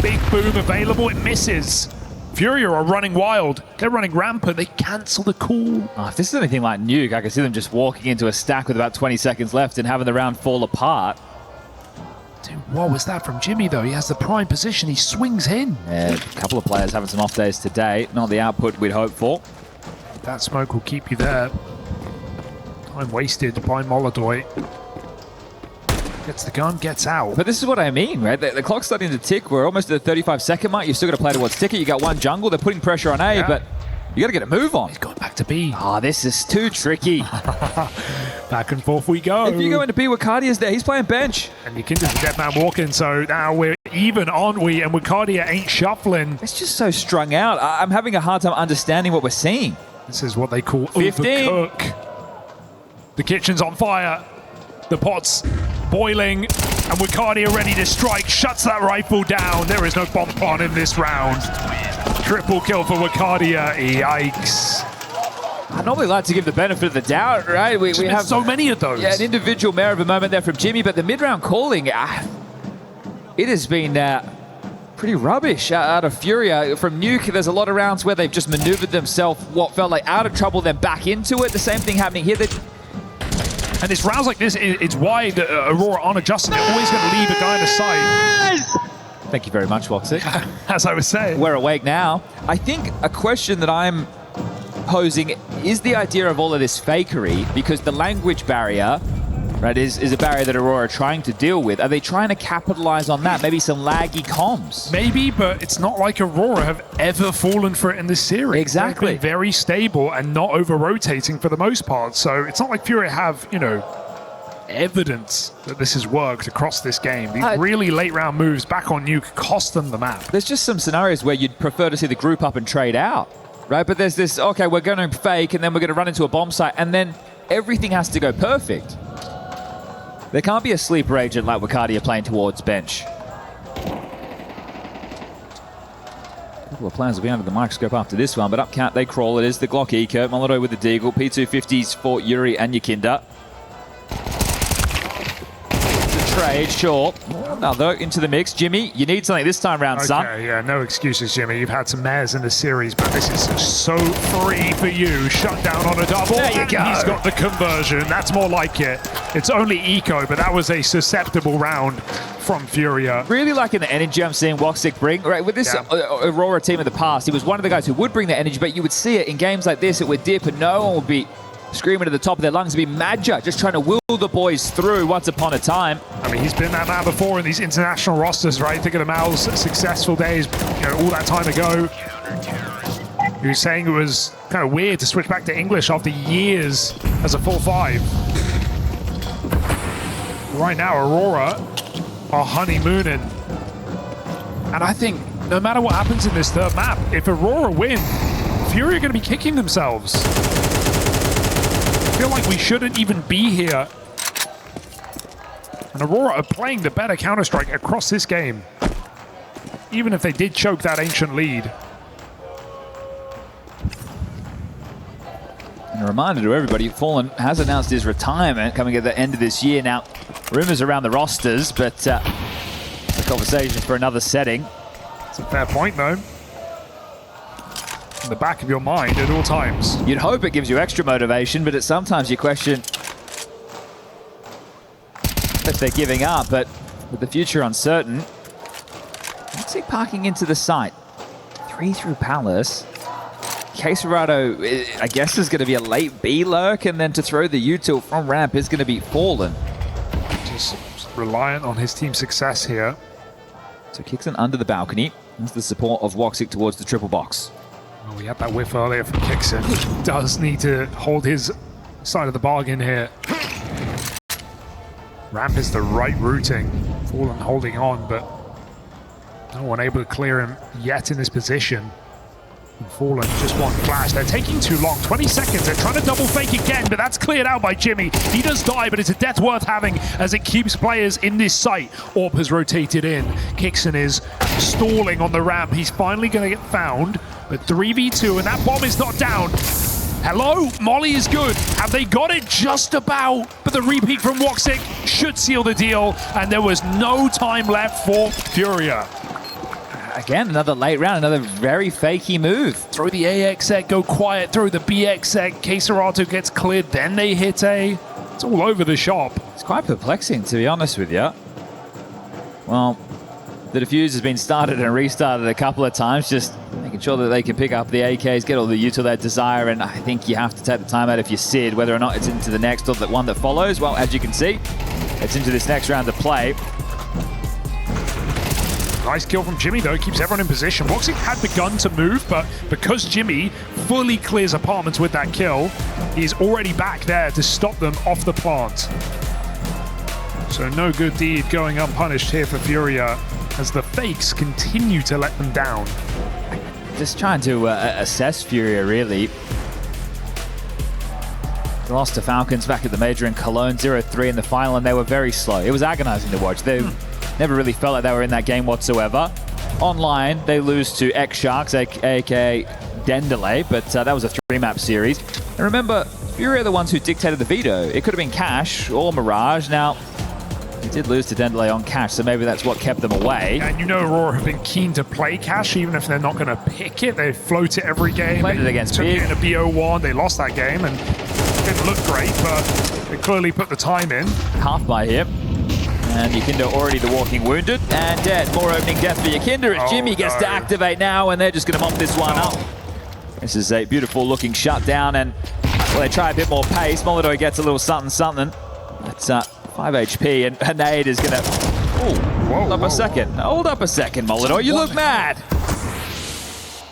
Big boom available. It misses. FURIA are running wild. They're running rampant. They cancel the call. Oh, if this is anything like Nuke, I can see them just walking into a stack with about 20 seconds left and having the round fall apart. Dude, what was that from Jimmy, though? He has the prime position. He swings in. Yeah, a couple of players having some off days today. Not the output we'd hoped for. That smoke will keep you there. Time wasted by Molodoy. Gets the gun, gets out. But this is what I mean, right? The clock's starting to tick. We're almost at the 35-second mark. You've still got to play towards ticket. You got one jungle. They're putting pressure on A, Yeah. but you got to get a move on. He's going back to B. Oh, this is too tricky. Back and forth we go. If you go into B, Wakadia's there. He's playing bench. And Yukinda's a dead man walking, so now we're even, aren't we? And Wakadia ain't shuffling. It's just so strung out. I'm having a hard time understanding what we're seeing. This is what they call 15. overcook. The kitchen's on fire. The pot's boiling. And Wakadia ready to strike. Shuts that rifle down. There is no bomb plant in this round. Triple kill for Wakadia. Yikes. I normally like to give the benefit of the doubt, right? We have so many of those. Yeah, an individual merit of a moment there from Jimmy, but the mid-round calling, it has been pretty rubbish out of FURIA. From Nuke, there's a lot of rounds where they've just maneuvered themselves what felt like out of trouble, then back into it. The same thing happening here. And it's rounds like this, it's why Aurora aren't adjusting. They're always going to leave a guy in the sight. Thank you very much, Woxic. As I was saying. We're awake now. I think a question that I'm posing is the idea of all of this fakery, because the language barrier, right, is a barrier that Aurora are trying to deal with. Are they trying to capitalize on that? Maybe some laggy comms? Maybe, but it's not like Aurora have ever fallen for it in this series. Exactly. They've been very stable and not over-rotating for the most part. So it's not like FURIA have, you know, evidence that this has worked across this game. These really late round moves back on Nuke cost them the map. There's just some scenarios where you'd prefer to see the group up and trade out, right? But there's this, okay, we're going to fake and then we're going to run into a bomb site and then everything has to go perfect. There can't be a sleeper agent like Wakadia playing towards bench. A couple of players will be under the microscope after this one, but up count they crawl. It is the Glock Eco, Molodo with the Deagle, P250s for Yuri and Yukinda. trade, sure. Another into the mix. Jimmy, you need something this time round, son. Okay, yeah, no excuses, Jimmy. You've had some mares in the series, but this is so free for you. Shut down on a double. There you go. He's got the conversion. That's more like it. It's only eco, but that was a susceptible round from FURIA. Really liking the energy I'm seeing Woxic bring. Right, with this Aurora team in the past, he was one of the guys who would bring the energy, but you would see it in games like this. It would dip and no one would be screaming at the top of their lungs. It'd be Madja just trying to will the boys through once upon a time. I mean, he's been that man before in these international rosters, right? Think of the Mal's successful days, you know, all that time ago. He was saying it was kind of weird to switch back to English after years as a 4-5. Right now, Aurora are honeymooning. And I think no matter what happens in this third map, if Aurora win, FURIA are going to be kicking themselves. I feel like we shouldn't even be here. And Aurora are playing the better Counter-Strike across this game. Even if they did choke that ancient lead. And a reminder to everybody, Fallen has announced his retirement coming at the end of this year. Now, rumors around the rosters, but the conversation for another setting. It's a fair point, though. In the back of your mind at all times. You'd hope it gives you extra motivation, but sometimes you question if they're giving up, but with the future uncertain. Woxic parking into the site. 3 through Palace. Quesarado, I guess, is going to be a late B lurk, and then to throw the util from ramp is going to be Fallen. Just reliant on his team's success here. So kicks in under the balcony. That's the support of Woxic towards the triple box. Well, we had that whiff earlier from Kixon. Does need to hold his side of the bargain here. Ramp is the right routing. Fallen holding on, but no one able to clear him yet in this position. And Fallen just one flash. They're taking too long. 20 seconds. They're trying to double fake again, but that's cleared out by Jimmy. He does die, but it's a death worth having as it keeps players in this site. Orb has rotated in. Kixon is stalling on the ramp. He's finally going to get found, but 3v2, and that bomb is not down. Hello? Molly is good. Have they got it? Just about. But the repeat from Woxic should seal the deal, and there was no time left for FURIA. Again, another late round, another very fakey move. Throw the AX set, go quiet, throw the BX set, Quesarado gets cleared, then they hit A. It's all over the shop. It's quite perplexing, to be honest with you. Well, the defuse has been started and restarted a couple of times, just making sure that they can pick up the AKs, get all the util they desire, and I think you have to take the time out if you're Sid, whether or not it's into the next or the one that follows. Well, as you can see, it's into this next round of play. Nice kill from Jimmy, though. Keeps everyone in position. Woxic had begun to move, but because Jimmy fully clears apartments with that kill, he's already back there to stop them off the plant. So no good deed going unpunished here for FURIA as the fakes continue to let them down. Just trying to assess FURIA, really. They lost to Falcons back at the Major in Cologne, 0-3 in the final, and they were very slow. It was agonizing to watch. They never really felt like they were in that game whatsoever. Online, they lose to X-Sharks, aka Dendelay, but that was a 3-map series. And remember, FURIA are the ones who dictated the veto. It could have been Cash or Mirage. Now, they did lose to Dendelay on Cash, so maybe that's what kept them away. And you know Aurora have been keen to play Cash, even if they're not going to pick it. They float it every game. Played it against took Big. it in a BO1. They lost that game and didn't look great, but they clearly put the time in. Half by here. And Yakinder already the walking wounded and dead. More opening death for Yakinder as Jimmy gets to activate now, and they're just going to mop this one up. This is a beautiful looking shutdown, and well, they try a bit more pace. Molodoi gets a little something. That's 5 HP, and a nade is going to... Hold up a second, Molodoi. You look mad.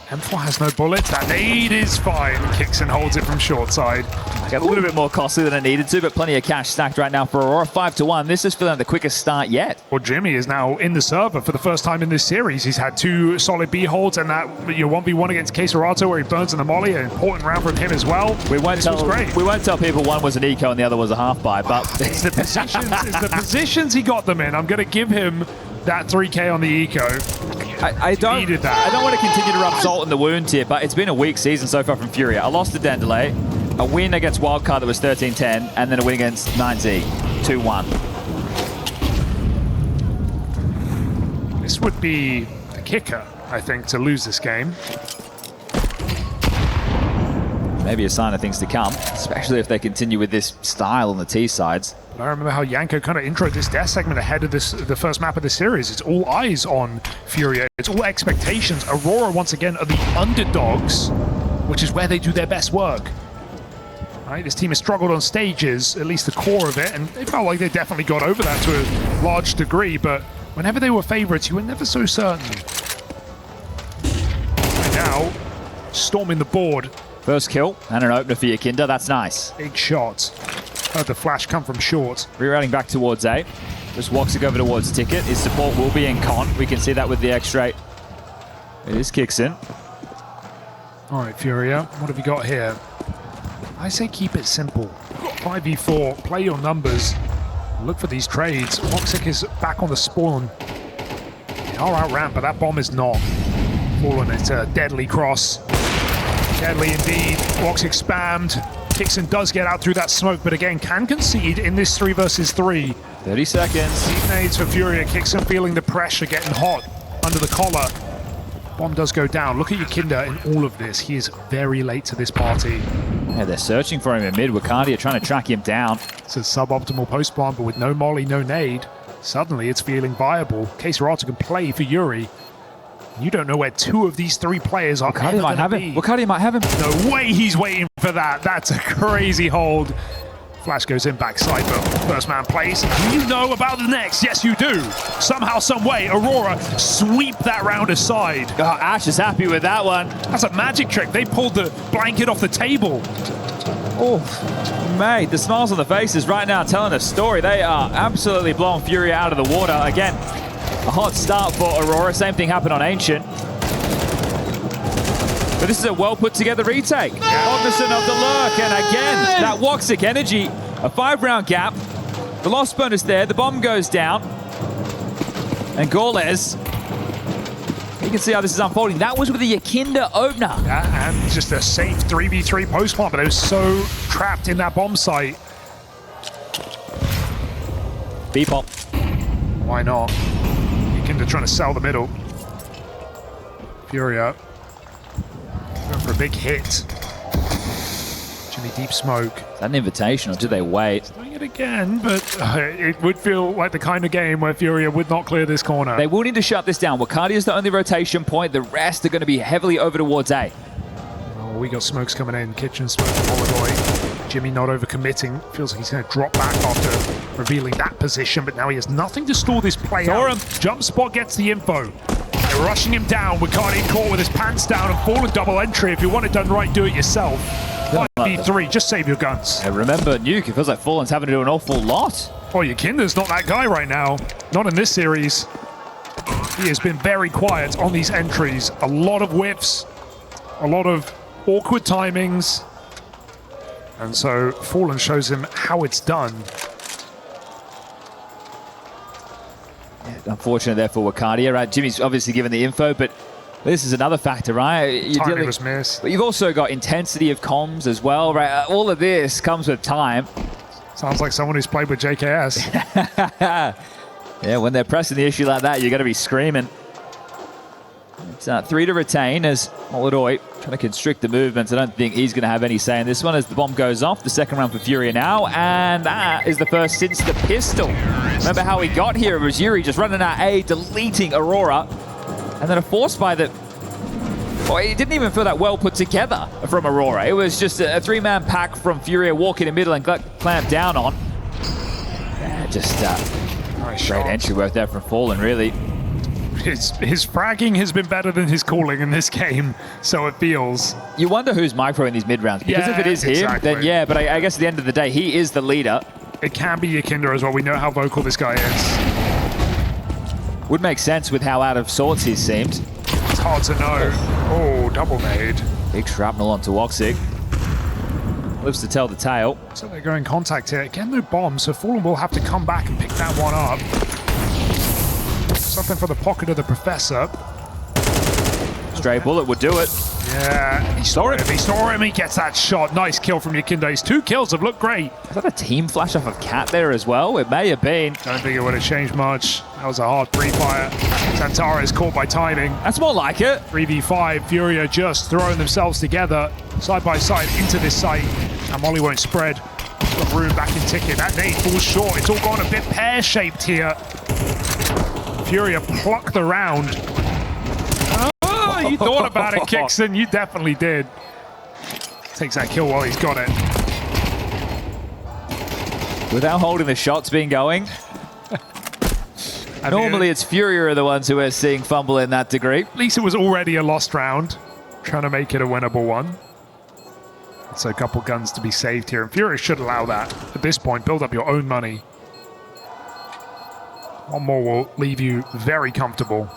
M4 has no bullets. That nade is fine. Kixon holds it from short side. Got a little bit more costly than it needed to, but plenty of cash stacked right now for Aurora. 5-1. This is for them the quickest start yet. Well, Jimmy is now in the server for the first time in this series. He's had 2 solid B holds, and that 1v1 against Quesarado where he burns in the molly. An important round from him as well. We won't tell people one was an eco and the other was a half buy, but it's the positions he got them in. I'm going to give him that 3K on the eco. I don't want to continue to rub salt in the wound here, but it's been a weak season so far from FURIA. I lost to Dendelay, a win against Wildcard that was 13-10, and then a win against 9Z, 2-1. This would be the kicker, I think, to lose this game. Maybe a sign of things to come, especially if they continue with this style on the T sides. But I remember how Yanko kind of introed this death segment ahead of the first map of the series. It's all eyes on FURIA. It's all expectations. Aurora, once again, are the underdogs, which is where they do their best work. Right, this team has struggled on stages, at least the core of it, and they felt like they definitely got over that to a large degree, but whenever they were favorites, you were never so certain. Right now, storming the board. First kill and an opener for Yakinda. That's nice. Big shot. Heard the flash come from short. Rerouting back towards A. Just walks it over towards Ticket. His support will be in con. We can see that with the X-ray. It is kicks in. All right, FURIA, what have you got here? I say keep it simple. 5v4, play your numbers. Look for these trades. Woxic is back on the spawn. They are outran, but that bomb is not. Fallen, it's a deadly cross. Deadly indeed. Woxic spammed. Kixon does get out through that smoke, but again, can concede in this 3 versus 3. 30 seconds. Deep nades for FURIA. Kixon feeling the pressure, getting hot under the collar. Bomb does go down. Look at Yakinda in all of this. He is very late to this party. Yeah, they're searching for him in mid. Wakandia trying to track him down. It's a suboptimal post bomb, but with no molly, no nade, suddenly it's feeling viable. K-Serata can play for Yuri. You don't know where 2 of these 3 players are Wakandia might have him. Wakandia might have him. No way he's waiting for that. That's a crazy hold. Flash goes in backside, but first man plays. You know about the next. Yes, you do. Somehow, some way, Aurora sweep that round aside. Oh, Ash is happy with that one. That's a magic trick. They pulled the blanket off the table. Oh, mate, the smiles on the faces right now telling a story. They are absolutely blowing FURIA out of the water. Again, a hot start for Aurora. Same thing happened on Ancient. But this is a well put together retake. Cognizant of the lurk, and again, that Woxic energy. A 5-round gap. The loss bonus there. The bomb goes down. And Gorles, you can see how this is unfolding. That was with the Yakinda opener. Yeah, and just a safe 3v3 post bomb, but it was so trapped in that bomb site. B-pop. Why not? Yakinda trying to sell the middle. FURIA going for a big hit. Jimmy deep smoke. Is that an invitation, or do they wait? Doing it again, but it would feel like the kind of game where FURIA would not clear this corner. They will need to shut this down. Wakandia is the only rotation point. The rest are going to be heavily over towards A. Oh, we got smokes coming in. Kitchen smoke from Holodoy. Jimmy not overcommitting. Feels like he's going to drop back after revealing that position, but now he has nothing to stall this play out. Jump spot gets the info. They're rushing him down. Wakandia caught with his pants down and fallen double entry. If you want it done right, do it yourself. 5v3, just save your guns. And remember, Nuke, it feels like Fallen's having to do an awful lot. Oh, Yakinda's not that guy right now. Not in this series. He has been very quiet on these entries. A lot of whiffs, a lot of awkward timings. And so Fallen shows him how it's done. Unfortunate there for Wakandia, right? Jimmy's obviously given the info, but this is another factor, right? Timing was missed. But you've also got intensity of comms as well, right? All of this comes with time. Sounds like someone who's played with JKS. Yeah, when they're pressing the issue like that, you're going to be screaming. It's 3 to retain as Holodoy trying to constrict the movements. I don't think he's going to have any say in this one as the bomb goes off. The second round for FURIA now, and that is the first since the pistol. Remember how he got here? It was Yuri just running out A, deleting Aurora, and then a force buy that, well, it didn't even feel that well put together from Aurora. It was just a 3-man pack from FURIA walking in middle and clamped down on. Yeah, just nice great shot. entry work there from Fallen, really. His fragging has been better than his calling in this game, so it feels. You wonder who's micro in these mid rounds, because if it is him, then yeah, but I guess at the end of the day, he is the leader. It can be Yakinda as well. We know how vocal this guy is. Would make sense with how out of sorts he seemed. It's hard to know. Oh, double nade. Big shrapnel onto Woxic. Lives to tell the tale. So they're going contact here. Again, no bomb, so Fallen will have to come back and pick that one up. Something for the pocket of the Professor. Stray bullet would do it. Yeah, he saw him. He saw him. He gets that shot. Nice kill from Yakinda. His 2 kills have looked great. Is that a team flash off of Cat there as well? It may have been. Don't think it would have changed much. That was a hard pre-fire. Santara is caught by timing. That's more like it. 3v5. Furia just throwing themselves together side by side into this site. And Molly won't spread. Got room back in ticket. That nade falls short. It's all gone a bit pear-shaped here. Furia pluck the round. Oh, you thought about it, Kixon. You definitely did. Takes that kill while he's got it. Without holding the shots being going. Normally it's Furia are the ones who are seeing fumble in that degree. At least it was already a lost round. Trying to make it a winnable one. So a couple guns to be saved here. And Furia should allow that. At this point, build up your own money. One more will leave you very comfortable.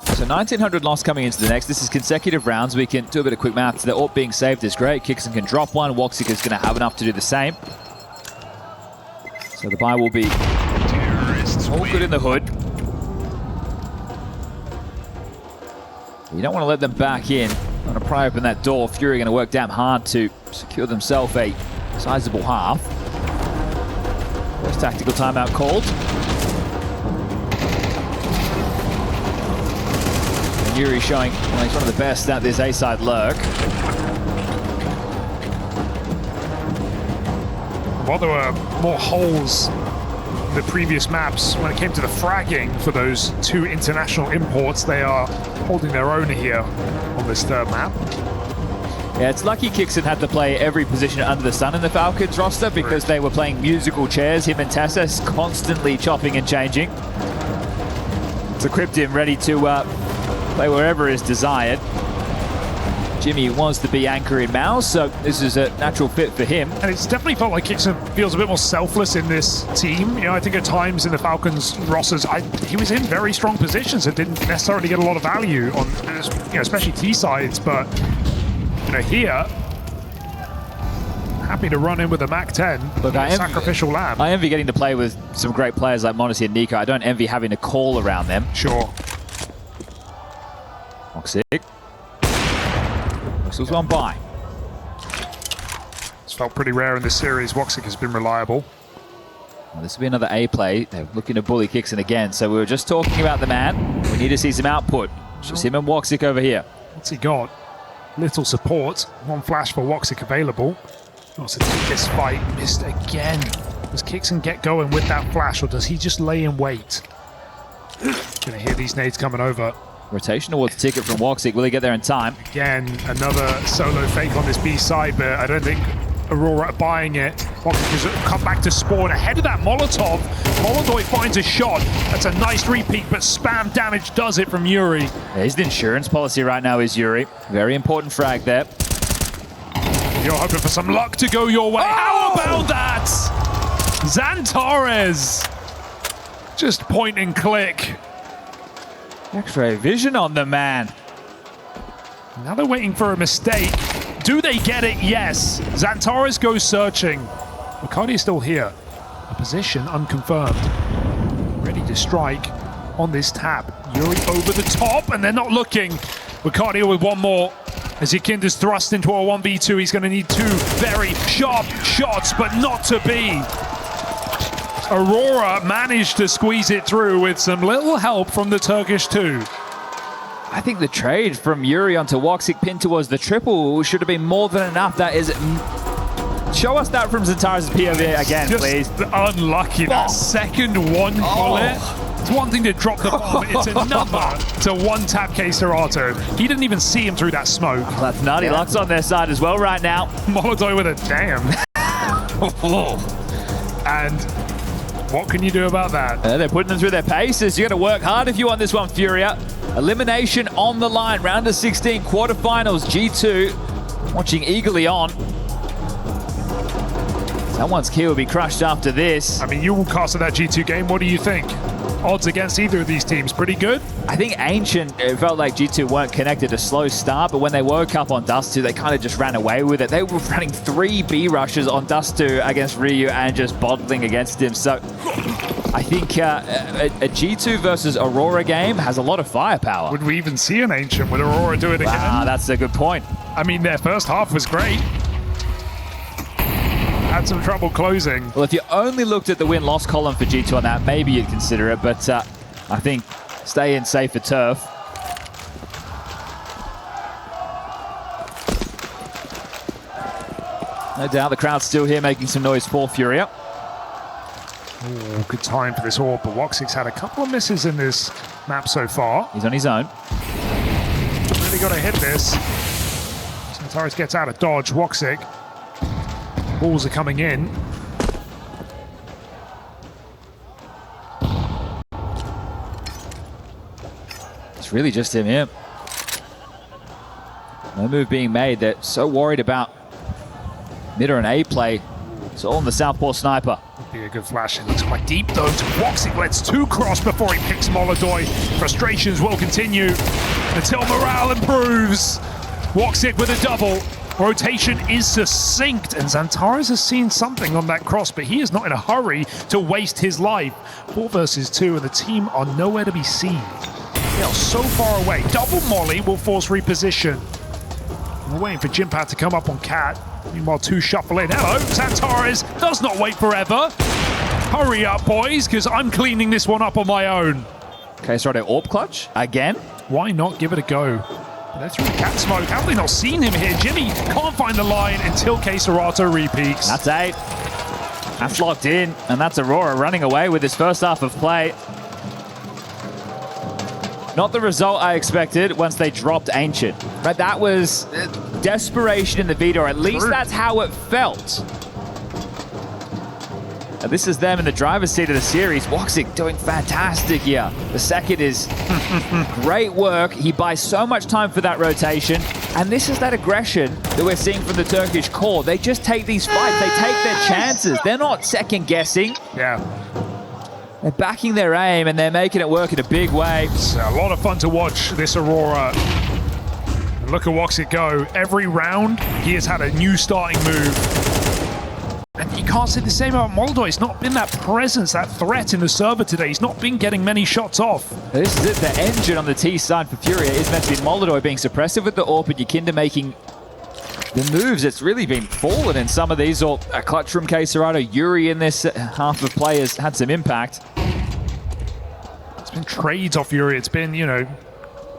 So 1900 loss coming into the next. This is consecutive rounds. We can do a bit of quick maths. The AWP being saved is great. Kixon can drop one. Woxic is going to have enough to do the same. So the buy will be all good in the hood. You don't want to let them back in. Want to pry open that door. Fury going to work damn hard to secure themselves a sizable half. First tactical timeout called. And Yuri showing he's one of the best at this A-side lurk. While there were more holes in the previous maps, when it came to the fragging for those 2 international imports, they are holding their own here on this 3rd map. Yeah, it's lucky Kixon had to play every position under the sun in the Falcons roster because they were playing musical chairs, him and Tessa, constantly chopping and changing. It's equipped him ready to play wherever is desired. Jimmy wants to be anchor in Mouse, so this is a natural fit for him. And it's definitely felt like Kixon feels a bit more selfless in this team. You know, I think at times in the Falcons rosters, he was in very strong positions and didn't necessarily get a lot of value on, you know, especially T sides. But you know, here, happy to run in with a Mac-10. Look, sacrificial lamb. I envy getting to play with some great players like Monacy and Nico. I don't envy having to call around them. Sure. Woxic. This one by. It's felt pretty rare in this series. Woxic has been reliable. Well, this will be another A play. They're looking to bully Kixon again. So we were just talking about the man. We need to see some output. Just him and Woxic over here. What's he got? Little support. One flash for Woxic available. Also take this fight. Missed again. Does Kixon get going with that flash, or does he just lay in wait? Gonna hear these nades coming over. Rotation towards ticket from Woxic. Will he get there in time? Again, another solo fake on this B side, but I don't think Aurora are buying it. Woxic has come back to spawn ahead of that Molotov. Molotov finds a shot. That's a nice repeat, but spam damage does it from Yuri. Yeah, his insurance policy right now is Yuri. Very important frag there. You're hoping for some luck to go your way. Oh! How about that? Xantares. Just point and click. X-ray vision on the man. Now they're waiting for a mistake. Do they get it? Yes. Xantares goes searching. Bacardi is still here. A position unconfirmed. Ready to strike on this tap. Yuri over the top, and they're not looking. Bacardi with one more. As Yakinda's thrust into a 1v2, he's going to need 2 very sharp shots, but not to be. Aurora managed to squeeze it through with some little help from the Turkish 2. I think the trade from Yuri onto Woxic pinned towards the triple should have been more than enough. That is... Show us that from Xantares' POV again, just please. Unlucky. That second one bullet. It's one thing to drop the bomb. It's another to one-tap K-Serato. He didn't even see him through that smoke. Well, that's nutty. Luck's on their side as well right now. Molotov with a damn. And what can you do about that? They're putting them through their paces. You got to work hard if you want this one, Furia. Elimination on the line. Round of 16, quarterfinals. G2 watching eagerly on. Someone's key will be crushed after this. I mean, you will cast at that G2 game. What do you think? odds against either of these teams. Pretty good. I think Ancient, it felt like G2 weren't connected. A slow start, but when they woke up on Dust 2, they kind of just ran away with it. They were running 3 B rushes on Dust 2 against Ryu and just bottling against him. So I think a G2 versus Aurora game has a lot of firepower. Would we even see an Ancient? Would Aurora do it again? Ah, that's a good point. I mean, their first half was great. Had some trouble closing. Well, if you only looked at the win-loss column for G2 on that, maybe you'd consider it, but I think stay in safer turf. No doubt the crowd's still here making some noise for FURIA. Ooh, good time for this AWP, but Woxic's had a couple of misses in this map so far. He's on his own. Really got to hit this. Santaris gets out of dodge. Woxic. Balls are coming in. It's really just him here. No move being made. They're so worried about mid or an A play. It's all in the Southpaw sniper. Be a good flash. It looks quite deep though to Woxic. Lets 2 cross before he picks Molodoi. Frustrations will continue until morale improves. Woxic with a double. Rotation is succinct, and Xantares has seen something on that cross, but he is not in a hurry to waste his life. 4 versus 2, and the team are nowhere to be seen. They are so far away. Double molly will force reposition. We're waiting for Jimpad to come up on Cat. Meanwhile, 2 shuffle in. Hello, Xantares does not wait forever. Hurry up, boys, because I'm cleaning this one up on my own. Okay, so AWP clutch again. Why not give it a go? They're through cat smoke. How have they not seen him here? Jimmy can't find the line until Keserato repeaks. That's 8. That's locked in, and that's Aurora running away with his first half of play. Not the result I expected once they dropped Ancient. But that was desperation in the veto, or at least that's how it felt. And this is them in the driver's seat of the series. Woxic doing fantastic here. The second is great work. He buys so much time for that rotation. And this is that aggression that we're seeing from the Turkish core. They just take these fights. They take their chances. They're not second guessing. Yeah. They're backing their aim and they're making it work in a big way. It's a lot of fun to watch this Aurora. And look at Woxic go. Every round, he has had a new starting move. And you can't say the same about Molodoi. He's not been that presence, that threat in the server today. He's not been getting many shots off. This is it. The engine on the T side for FURIA is meant to be Molodoi being suppressive with the AWP, and Yakinda making the moves. It's really been fallen in some of these. Or a clutch from Keserato. Yuri in this half of players had some impact. It's been trades off FURIA. It's been, you know,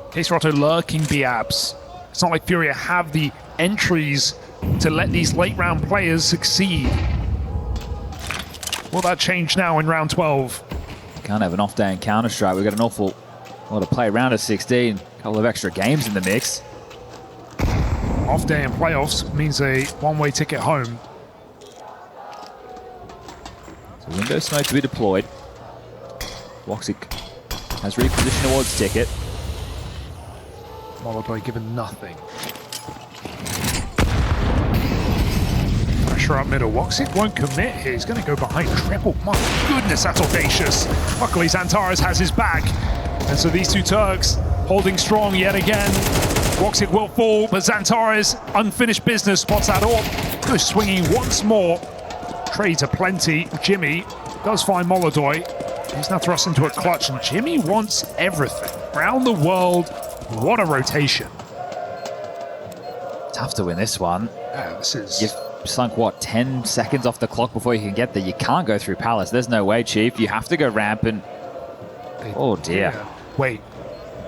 Keserato lurking B-abs. It's not like FURIA have the entries to let these late round players succeed. Will that change now in round 12? Can't have an off day in Counter-Strike. We've got an awful lot to play. Round of 16. A couple of extra games in the mix. Off day in playoffs means a one-way ticket home. So window smoke to be deployed. Woxic has repositioned towards ticket. Molodoi given nothing. Pressure up middle. Woxic won't commit here. He's going to go behind triple. My goodness, that's audacious. Luckily, Xantares has his back. And so these 2 Turks holding strong yet again. Woxic will fall, but Xantares, unfinished business, spots that AWP. Goes swinging once more. Trades aplenty. Jimmy does find Molodoi. He's now thrust into a clutch, and Jimmy wants everything. Around the world, what a rotation. Tough to win this one. Yeah, this is... You've sunk, what, 10 seconds off the clock before you can get there. You can't go through Palace. There's no way, Chief. You have to go ramp and... Oh, dear. Yeah. Wait,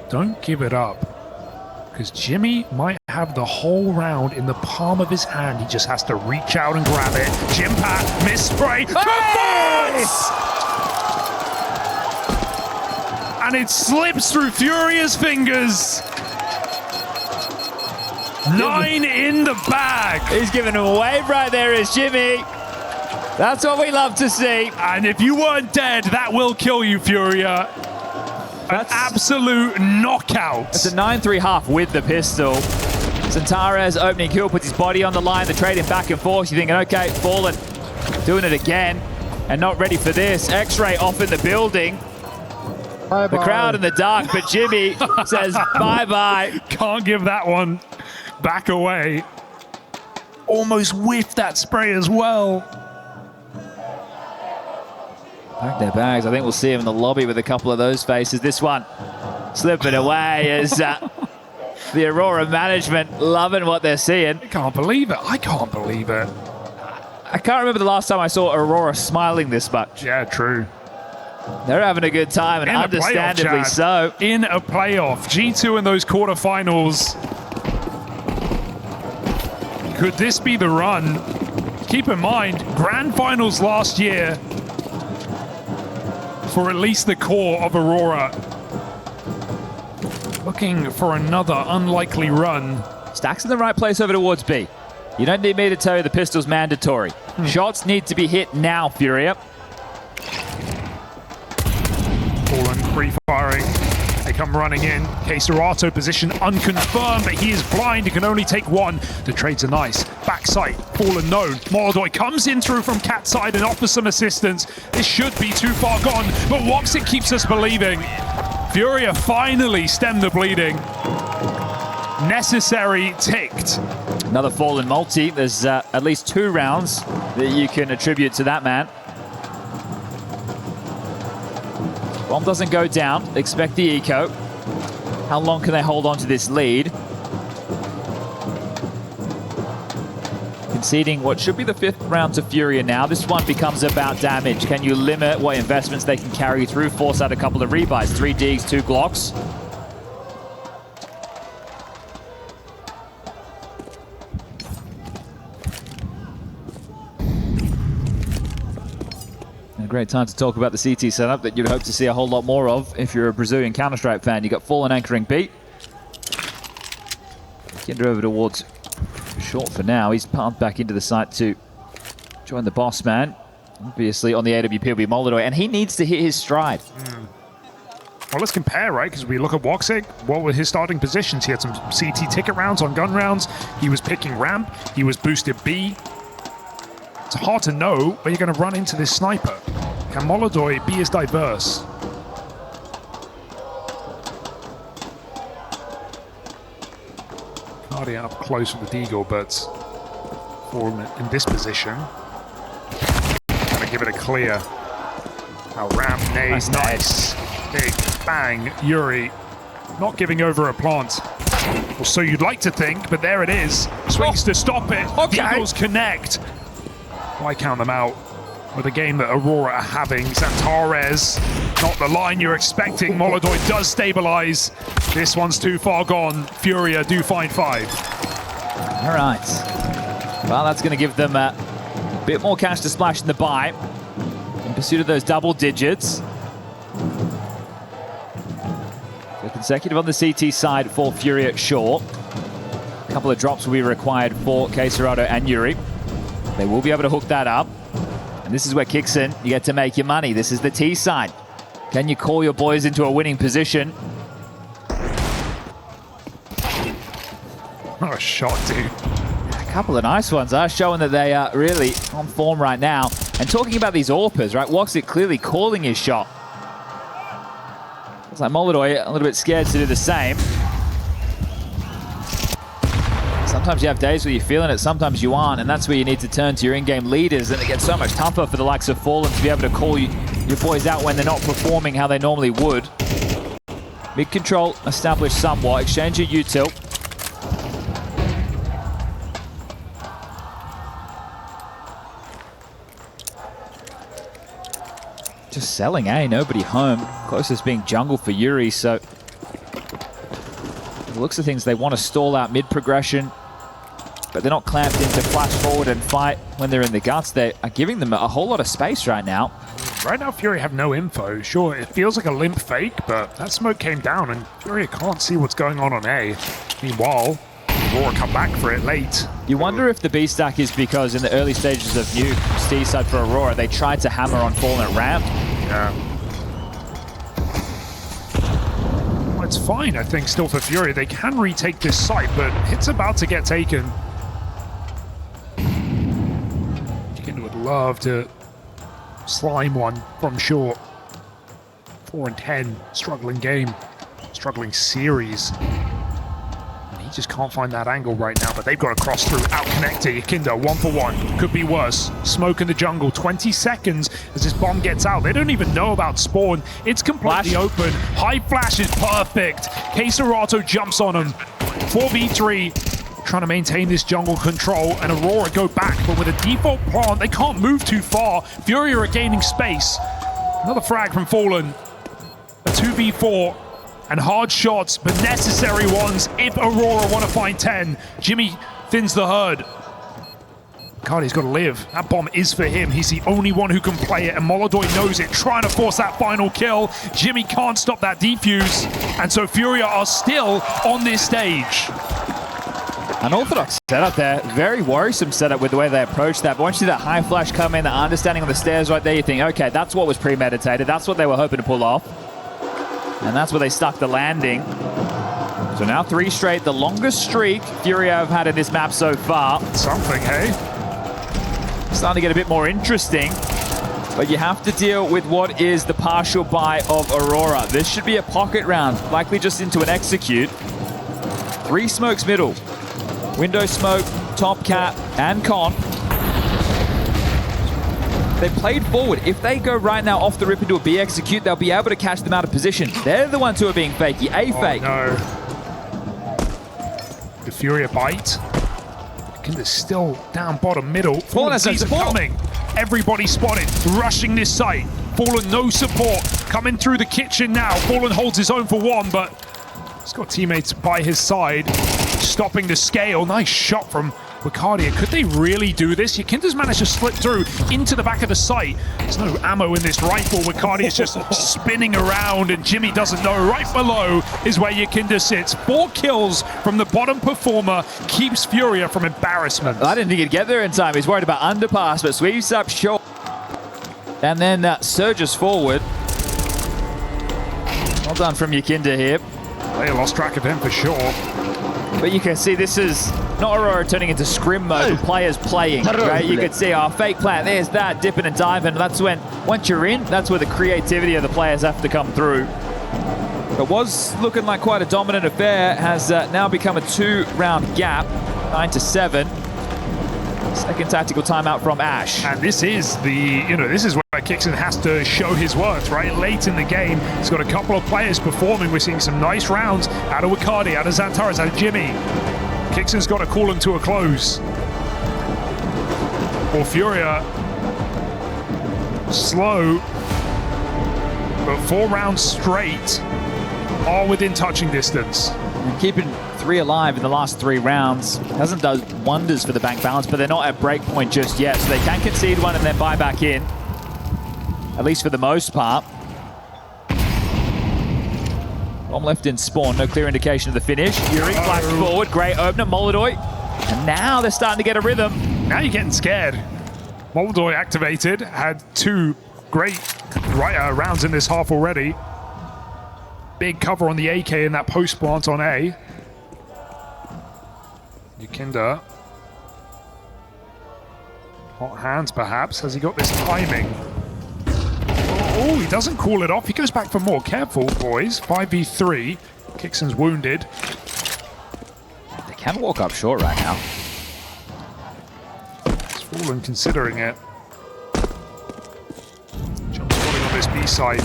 don't give it up. Because Jimmy might have the whole round in the palm of his hand. He just has to reach out and grab it. Jimpad, miss spray. Hey! And it slips through FURIA's fingers. 9 in the bag. He's giving him a wave right there, is Jimmy. That's what we love to see. And if you weren't dead, that will kill you, FURIA. An absolute knockout. It's a 9-3 half with the pistol. Xantares opening kill, puts his body on the line. They're trading back and forth. You're thinking, okay, Fallen doing it again and not ready for this. X-Ray off in the building. Bye The bye. crowd in the dark, but Jimmy says bye-bye. Can't give that one back away. Almost whiffed that spray as well. Pack their bags. I think we'll see him in the lobby with a couple of those faces. This one slipping away as the Aurora management loving what they're seeing. I can't believe it. I can't believe it. I can't remember the last time I saw Aurora smiling this much. Yeah, true. They're having a good time, and In a playoff, understandably Chad. so. In a playoff. G2 in those quarterfinals. Could this be the run? Keep in mind, grand finals last year for at least the core of Aurora. Looking for another unlikely run. Stacks in the right place over towards B. You don't need me to tell you the pistol's mandatory. Shots need to be hit now, FURIA. Fallen free-firing. They come running in. Cesarato position unconfirmed, but he is blind. He can only take one. The trades are nice. Backside, Fallen known. Molodoi comes in through from cat side and offers some assistance. This should be too far gone, but Woxic keeps us believing. FURIA finally stemmed the bleeding. Necessary ticked. Another fallen multi. There's at least 2 rounds that you can attribute to that man. Bomb doesn't go down. Expect the eco. How long can they hold on to this lead? Conceding what should be the 5th round to FURIA now. This one becomes about damage. Can you limit what investments they can carry through? Force out a couple of rebuys. 3 Digs, 2 Glocks. A great time to talk about the CT setup that you'd hope to see a whole lot more of if you're a Brazilian Counter-Strike fan. You got Fallen anchoring B. Kinder over towards short for now. He's pumped back into the site to join the boss man. Obviously on the AWP will be Molodoi, and he needs to hit his stride. Well, let's compare, right? Because we look at Woxic. What were his starting positions? He had some CT ticket rounds on gun rounds. He was picking ramp. He was boosted B. It's hard to know where you're going to run into this sniper. Can Molodoi be as diverse? Cardia up close with the Deagle, but Fallen in this position. Gonna give it a clear. Now ramp, nade, nice. Big bang, Yuri. Not giving over a plant. Well, so you'd like to think, but there it is. Swings to stop it. Okay. Deagles connect. Why count them out with a game that Aurora are having? Xantares, not the line you're expecting. Molodoi does stabilize. This one's too far gone. FURIA do find 5. All right. Well, that's going to give them a bit more cash to splash in the buy in pursuit of those double digits. So consecutive on the CT side for FURIA Shore. A couple of drops will be required for Cesarato and Yuri. They will be able to hook that up. And this is where kicks in. You get to make your money. This is the T side. Can you call your boys into a winning position? What a shot, dude. A couple of nice ones are showing that they are really on form right now. And talking about these AWPers, right? Woxic clearly calling his shot. Looks like Molodoi a little bit scared to do the same. Sometimes you have days where you're feeling it, sometimes you aren't, and that's where you need to turn to your in-game leaders, and it gets so much tougher for the likes of Fallen to be able to call your boys out when they're not performing how they normally would. Mid-control established somewhat. Exchange your util. Just selling, eh? Nobody home. Closest being jungle for Yuri, so the looks of things, they want to stall out mid-progression, but they're not clamped in to flash forward and fight when they're in the guts. They are giving them a whole lot of space right now. Right now, FURIA have no info. Sure, it feels like a limp fake, but that smoke came down, and FURIA can't see what's going on A. Meanwhile, Aurora come back for it late. You wonder if the B stack is because in the early stages of Nuke, Steve side for Aurora, they tried to hammer on Fallen at ramp. Yeah. Well, it's fine, I think, still for FURIA. They can retake this site, but it's about to get taken. Chicken would love to slime one from short. 4 and 10, struggling game, struggling series. And he just can't find that angle right now, but they've got to cross through, out connected. Yakinda, 1-for-1, could be worse. Smoke in the jungle, 20 seconds as this bomb gets out. They don't even know about spawn. It's completely open. High flash is perfect. Queserato jumps on him. 4v3, trying to maintain this jungle control, and Aurora go back, but with a default plant, they can't move too far. FURIA are gaining space. Another frag from Fallen. A 2v4, and hard shots, but necessary ones if Aurora want to find 10. Jimmy thins the herd. Cardi's got to live. That bomb is for him. He's the only one who can play it, and Molodoi knows it, trying to force that final kill. Jimmy can't stop that defuse, and so FURIA are still on this stage. An orthodox setup there. Very worrisome setup with the way they approach that. But once you see that high flash come in, the understanding on the stairs right there, you think, okay, that's what was premeditated. That's what they were hoping to pull off. And that's where they stuck the landing. So now 3 straight, the longest streak FURIA have had in this map so far. Something, hey? Starting to get a bit more interesting. But you have to deal with what is the partial buy of Aurora. This should be a pocket round, likely just into an execute. 3 smokes middle. Window smoke, top cap, and con. They played forward. If they go right now off the rip into a B execute, they'll be able to catch them out of position. They're the ones who are being fakey. Fake. No. The FURIA bite. Kinda's still down bottom middle. Fallen sees it coming. Everybody spotted, rushing this site. Fallen no support, coming through the kitchen now. Fallen holds his own for 1, but he's got teammates by his side, stopping the scale. Nice shot from Wicardia. Could they really do this? Yakinda's managed to slip through into the back of the site. There's no ammo in this rifle. Wicardia's just spinning around, and Jimmy doesn't know. Right below is where Yakinda sits. 4 kills from the bottom performer keeps FURIA from embarrassment. I didn't think he'd get there in time. He's worried about underpass, but sweeps up short. And then surges forward. Well done from Yakinda here. They lost track of him for sure. But you can see this is not Aurora turning into scrim mode, but players playing, right? You could see our fake plant, there's that, dipping and diving. That's when, once you're in, that's where the creativity of the players have to come through. But was looking like quite a dominant affair, has now become a 2-round gap, 9-7. Second tactical timeout from Ash. And this is this is where Kixon has to show his worth, right? Late in the game, he's got a couple of players performing. We're seeing some nice rounds out of Wicardi, out of Xantares, out of Jimmy. Kixon's got to call him to a close. Or FURIA, slow, but 4 rounds straight are within touching distance. And keeping 3 alive in the last 3 rounds hasn't done wonders for the bank balance, but they're not at break point just yet, so they can concede one and then buy back in, at least for the most part. Bomb left in spawn, no clear indication of the finish. Yuri flashed forward, great opener, Molodoi, and now they're starting to get a rhythm. Now you're getting scared. Molodoi activated, had 2 great rounds in this half already. Big cover on the AK in that post plant on A. Yakinda. Hot hands, perhaps. Has he got this timing? Oh, he doesn't call it off. He goes back for more. Careful, boys. 5v3. Kixon's wounded. They can walk up short right now. It's Fallen considering it. Jump spotting on this B side.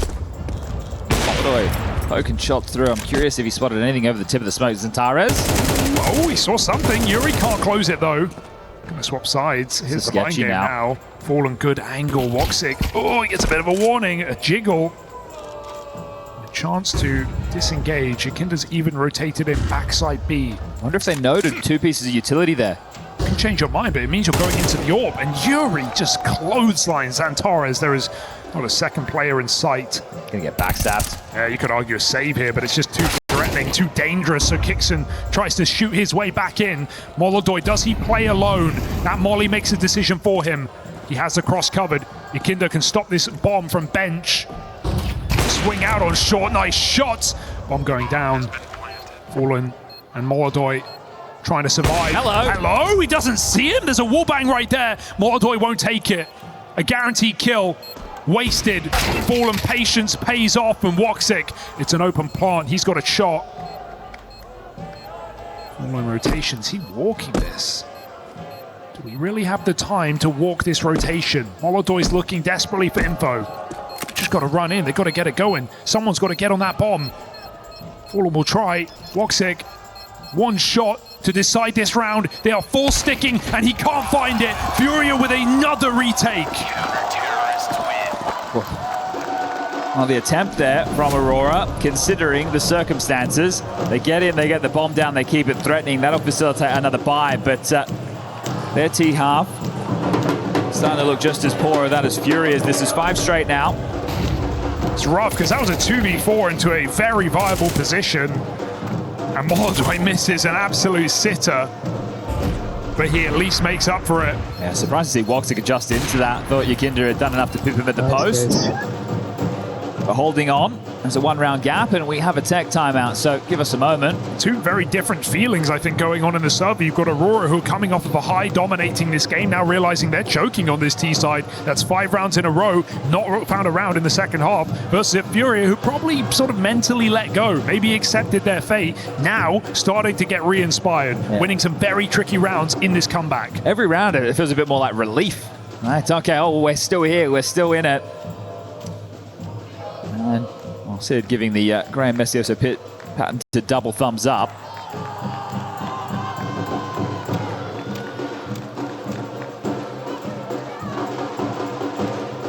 Molodoi poking shots through. I'm curious if he spotted anything over the tip of the smoke. Xantares. Oh, he saw something. Yuri can't close it, though. Gonna swap sides. Here's the mind game now. Fallen, good angle. Woxic. Oh, he gets a bit of a warning. A jiggle. A chance to disengage. Yakinda's even rotated in backside B. I wonder if they noted 2 pieces of utility there. You can change your mind, but it means you're going into the orb. And Yuri just clotheslines Xantares. There is not a second player in sight. Gonna get backstabbed. Yeah, you could argue a save here, but it's just too threatening, too dangerous. So Kixon tries to shoot his way back in. Molodoi, does he play alone? That molly makes a decision for him. He has the cross covered. Yakinda can stop this bomb from bench. Swing out on short, nice shots. Bomb going down. Fallen and Molodoi trying to survive. Hello, he doesn't see him. There's a wallbang right there. Molodoi won't take it. A guaranteed kill. wasted. Fallen patience pays off from Woxic. It's an open plant. He's got a shot. Following rotations, he walking this. Do we really have the time to walk this rotation? Molodoy's looking desperately for info. Just got to run in. They've got to get it going. Someone's got to get on that bomb. Fallen will try. Woxic, one shot to decide this round. They are full sticking, and he can't find it. FURIA with another retake. Well, the attempt there from Aurora, considering the circumstances. They get in, they get the bomb down, they keep it threatening. That'll facilitate another buy, but their T half starting to look just as poor that as FURIA's. This is 5 straight now. It's rough because that was a 2v4 into a very viable position. And Molodoy misses an absolute sitter. But he at least makes up for it. Yeah, surprised to see Woxic adjust into that. Thought Yakinda had done enough to pip him at the post. But holding on. There's a 1-round gap, and we have a tech timeout, so give us a moment. Two very different feelings, I think, going on in the sub. You've got Aurora, who are coming off of a high, dominating this game, now realizing they're choking on this T side. That's 5 rounds in a row, not found a round in the second half, versus FURIA, who probably sort of mentally let go, maybe accepted their fate, now starting to get re-inspired, winning some very tricky rounds in this comeback. Every round, it feels a bit more like relief. Right, okay, oh, we're still here, we're still in it. And Sid giving the Graham Messioso pit patent to double thumbs up.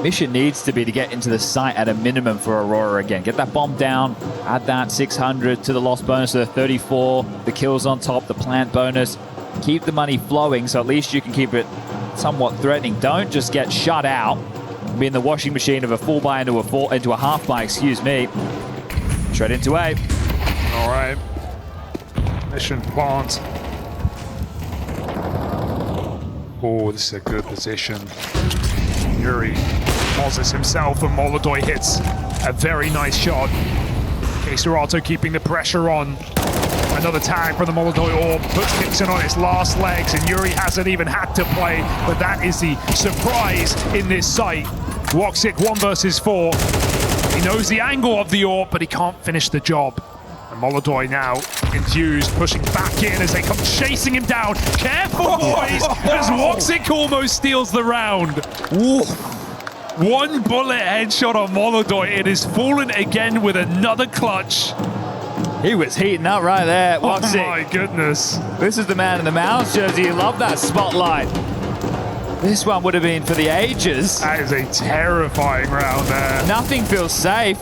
Mission needs to be to get into the site at a minimum for Aurora again. Get that bomb down, add that 600 to the loss bonus, to the 34, the kills on top, the plant bonus. Keep the money flowing so at least you can keep it somewhat threatening. Don't just get shut out. Be in the washing machine of a full buy into a half buy, excuse me. Straight into A. All right. Mission plant. Oh, this is a good position. Yuri pauses himself and Molodoy hits a very nice shot. Kesurato keeping the pressure on. Another tag from the Molodoy orb, puts Kixon on its last legs, and Yuri hasn't even had to play, but that is the surprise in this site. Woxic 1 versus 4. He knows the angle of the orb, but he can't finish the job. And Molodoy now infused, pushing back in as they come chasing him down. Careful, boys, as Woxic almost steals the round. Ooh. 1 bullet headshot on Molodoy. It is fallen again with another clutch. He was heating up right there, Woxic. Oh my goodness. This is the man in the mouse jersey. You love that spotlight. This one would have been for the ages. That is a terrifying round there. Nothing feels safe.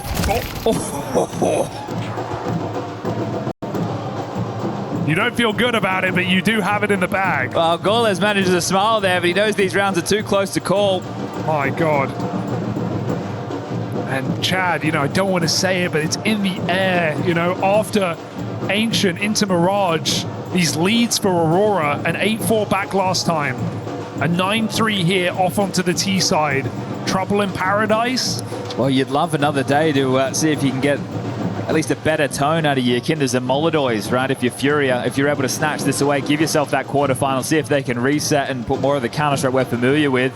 You don't feel good about it, but you do have it in the bag. Well, Goles manages to smile there, but he knows these rounds are too close to call. My God. And Chad, you know, I don't want to say it, but it's in the air, you know, after Ancient into Mirage, these leads for Aurora, an 8-4 back last time, a 9-3 here off onto the T side. Trouble in paradise? Well, you'd love another day to see if you can get at least a better tone out of your Kinders and Molodoys, right? If you're FURIA, if you're able to snatch this away, give yourself that quarterfinal, see if they can reset and put more of the counter-strike we're familiar with.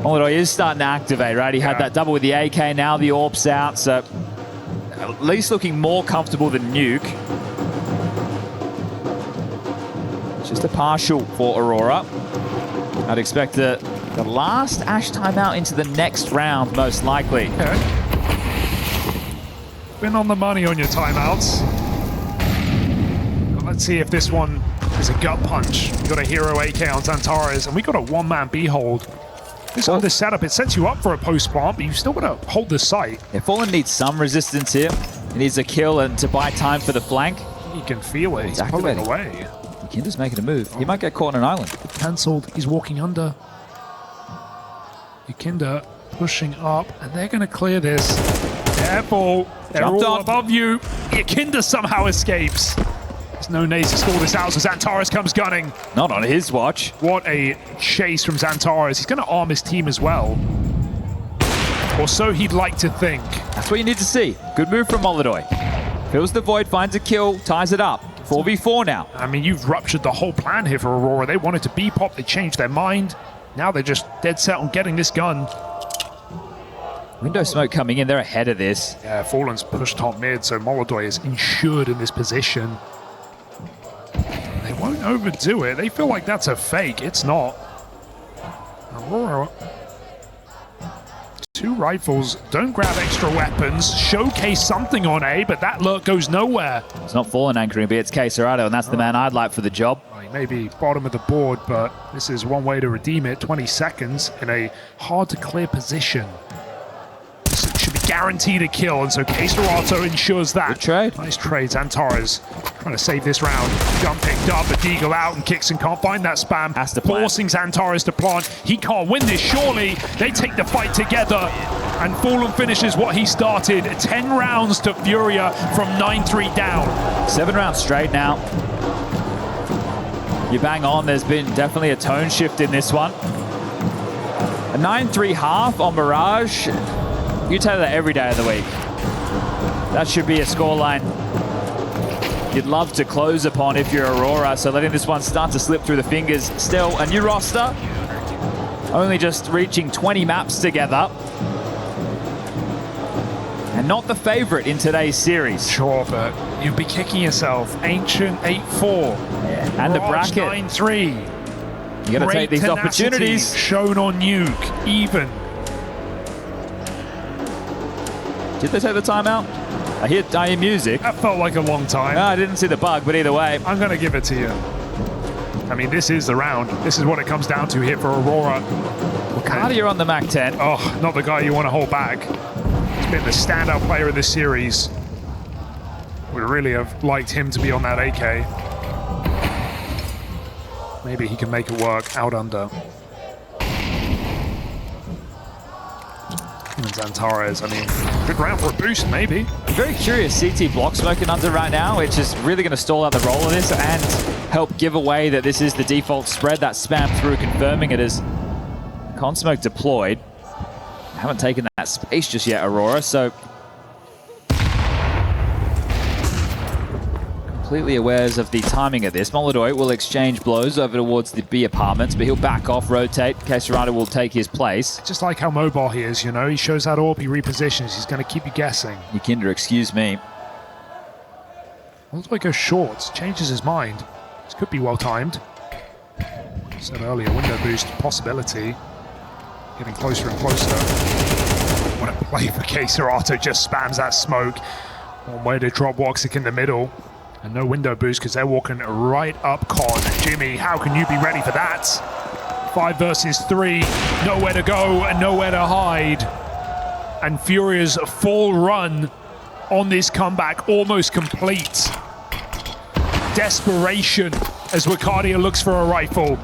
Molodoy is starting to activate, right? He had that double with the AK, now the orb's out, so at least looking more comfortable than Nuke. Just a partial for Aurora. I'd expect the last Ash timeout into the next round, most likely. Okay. Been on the money on your timeouts. But let's see if this one is a gut punch. We got a hero AK on Xantares, and we got a 1-man B hold. This other setup, it sets you up for a post-plant, but you've still got to hold the site. Yeah, Fallen needs some resistance here. He needs a kill and to buy time for the flank. You can feel it. He's pulling away. Kinder's making a move. He might get caught on an island. Cancelled. He's walking under. Yukinda pushing up, and they're going to clear this. Careful. They're all above you. Yukinda somehow escapes. There's no nades to score this out, so Xantares comes gunning. Not on his watch. What a chase from Xantares. He's going to arm his team as well. Or so he'd like to think. That's what you need to see. Good move from Molodoy. Fills the void, finds a kill, ties it up. 4v4 now. I mean, you've ruptured the whole plan here for Aurora. They wanted to B-pop, they changed their mind. Now they're just dead set on getting this gun. Window smoke coming in, they're ahead of this. Yeah, Fallen's pushed top mid, so Molodoi is insured in this position. They won't overdo it. They feel like that's a fake. It's not. Aurora. 2 rifles, don't grab extra weapons, showcase something on A, but that lurk goes nowhere. It's not Fallen anchoring, but it's Queserato, and that's the man I'd like for the job. He may be bottom of the board, but this is one way to redeem it. 20 seconds in a hard-to-clear position. This should be guaranteed a kill, and so Queserato ensures that. Good trade. Nice trade. Xantares trying to save this round. Jump picked up, but Deagle out, and Kixon can't find that spam. Has to plant. Forcing Xantares to plant. He can't win this, surely. They take the fight together, and Fallen finishes what he started. 10 rounds to FURIA from 9-3 down. 7 rounds straight now. You bang on, there's been definitely a tone shift in this one. A 9-3 half on Mirage. You tell that every day of the week. That should be a scoreline you'd love to close upon if you're Aurora, so letting this one start to slip through the fingers. Still, a new roster, only just reaching 20 maps together. And not the favorite in today's series. Sure, but you'd be kicking yourself. Ancient 8-4. And the bracket. 9-3. You gotta take these tenacity opportunities. Shown on Nuke, even. Did they take the timeout? I hear music. That felt like a long time. No, I didn't see the bug, but either way. I'm gonna give it to you. I mean, this is the round. This is what it comes down to here for Aurora. Cardia on the Mac 10. Oh, not the guy you want to hold back. He's been the standout player in this series. Would really have liked him to be on that AK. Maybe he can make it work out under. And Xantares, I mean, good round for a boost, maybe. I'm very curious, CT block smoking under right now, which is really going to stall out the roll of this and help give away that this is the default spread. That spam through, confirming it as con smoke deployed. Haven't taken that space just yet, Aurora, so completely awares of the timing of this. Molodoi will exchange blows over towards the B apartments, but he'll back off, rotate. Queserato will take his place. Just like how mobile he is, you know, he shows that orb, he repositions, he's going to keep you guessing. Yukinder, excuse me. Molodoi goes short, changes his mind. This could be well timed. Said earlier, window boost possibility. Getting closer and closer. What a play for Queserato, just spams that smoke. One way to drop Woxic in the middle. And no window boost because they're walking right up Con. Jimmy, how can you be ready for that? 5 versus 3, nowhere to go and nowhere to hide. And FURIA's full run on this comeback almost complete. Desperation as Wakadia looks for a rifle.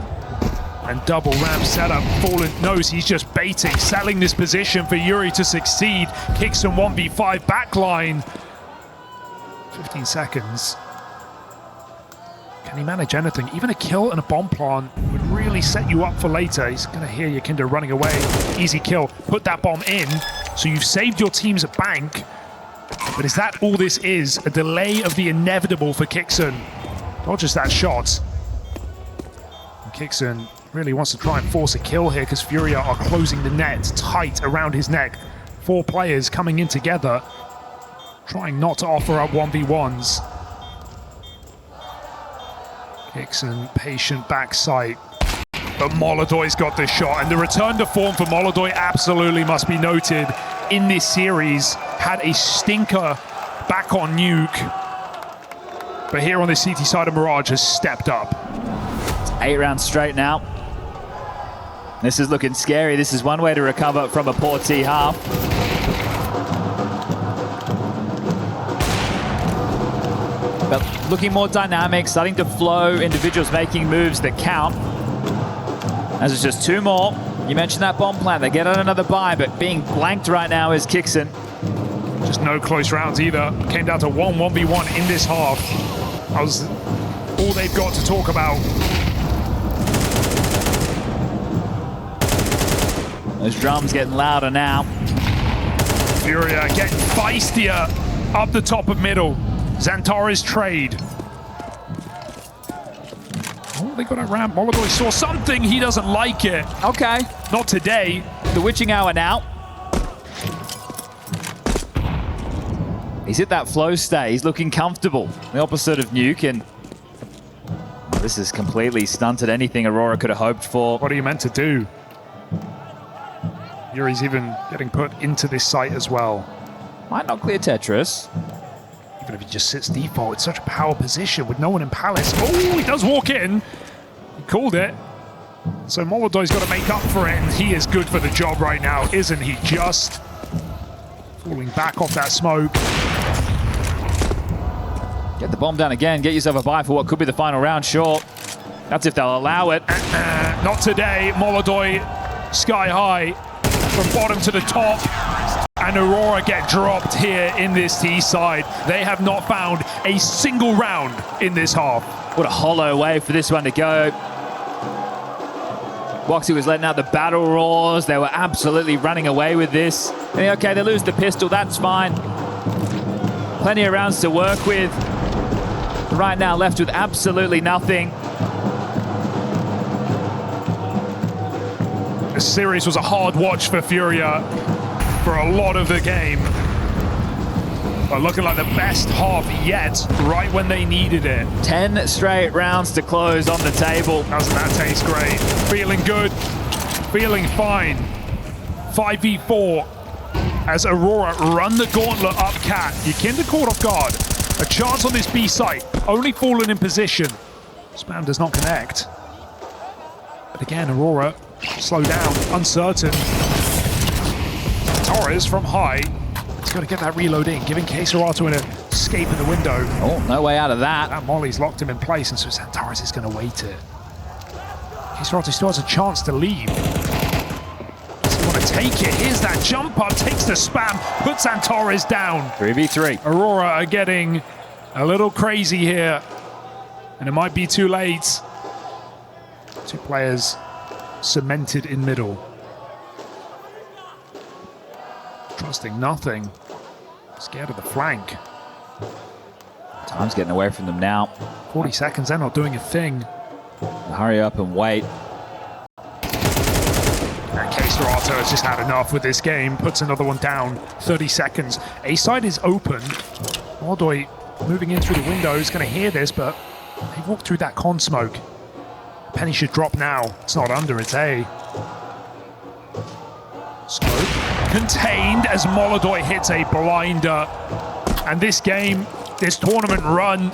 And double ramp setup. Fallen knows he's just baiting, selling this position for Yuri to succeed. Kicks some 1v5 backline. 15 seconds. Can he manage anything? Even a kill and a bomb plant would really set you up for later. He's going to hear Yukinder running away. Easy kill. Put that bomb in. So you've saved your team's bank. But is that all this is? A delay of the inevitable for Kixon. Dodges that shot. And Kixon really wants to try and force a kill here because FURIA are closing the net tight around his neck. 4 players coming in together, trying not to offer up 1v1s. Kixon, patient backside. But Molodoi's got the shot, and the return to form for Molodoi absolutely must be noted in this series. Had a stinker back on Nuke. But here on the CT side of Mirage has stepped up. 8 rounds straight now. This is looking scary. This is one way to recover from a Porte half. But looking more dynamic, starting to flow, individuals making moves that count. As it's just 2 more. You mentioned that bomb plant. They get on another buy, but being blanked right now is Kixon. Just no close rounds either. Came down to 1v1 in this half. That was all they've got to talk about. Those drums getting louder now. FURIA getting feistier up the top of middle. Xantares trade. Oh, they got a ramp. Molodoi saw something. He doesn't like it. Okay. Not today. The witching hour now. He's hit that flow state. He's looking comfortable. The opposite of Nuke, and this has completely stunted anything Aurora could have hoped for. What are you meant to do? Yuri's even getting put into this site as well. Might not clear Tetris. Even if he just sits default, it's such a power position with no one in Palace. Oh, he does walk in. He called it. So Molodoy's got to make up for it, and he is good for the job right now, isn't he? Just falling back off that smoke. Get the bomb down again. Get yourself a buy for what could be the final round. Sure. That's if they'll allow it. Not today. Molodoy sky high from bottom to the top. And Aurora get dropped here in this T side. They have not found a single round in this half. What a hollow way for this one to go. Woxy was letting out the battle roars. They were absolutely running away with this. And okay, they lose the pistol. That's fine. Plenty of rounds to work with. Right now left with absolutely nothing. This series was a hard watch for FURIA for a lot of the game. But looking like the best half yet, right when they needed it. 10 straight rounds to close on the table. Doesn't that taste great? Feeling good, feeling fine. 5v4 as Aurora run the gauntlet up cat. Yikinda caught off guard. A chance on this B site, only fallen in position. Spam does not connect. But again, Aurora, slow down, uncertain. Torres from high. He's got to get that reload in, giving Keserato an escape in the window. Oh, no way out of that. That molly's locked him in place, and so Santaris is going to wait it. Keserato still has a chance to leave. Doesn't want to take it. Here's that jump up, takes the spam, puts Santaris down. 3v3. Aurora are getting a little crazy here, and it might be too late. Two players cemented in middle. Trusting nothing. Scared of the flank. Time's getting away from them now. 40 seconds, they're not doing a thing. Hurry up and wait. And Keserato has just had enough with this game. Puts another one down. 30 seconds. A side is open. Molodoy moving in through the window is going to hear this, but they walked through that con smoke. Penny should drop now. It's not under, it's A. Smoke contained as Molodoy hits a blinder. And this game, this tournament run,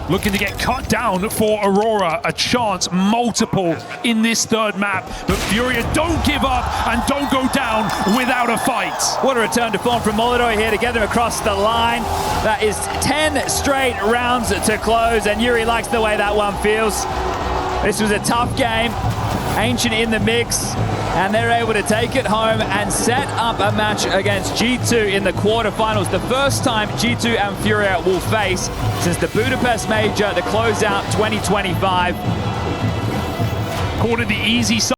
looking to get cut down for Aurora. A chance, multiple in this third map. But FURIA don't give up and don't go down without a fight. What a return to form from Molodoy here to get them across the line. That is 10 straight rounds to close, and Yuri likes the way that one feels. This was a tough game. Ancient in the mix, and they're able to take it home and set up a match against G2 in the quarterfinals. The first time G2 and FURIA will face since the Budapest Major to close out 2025. Called it the easy side.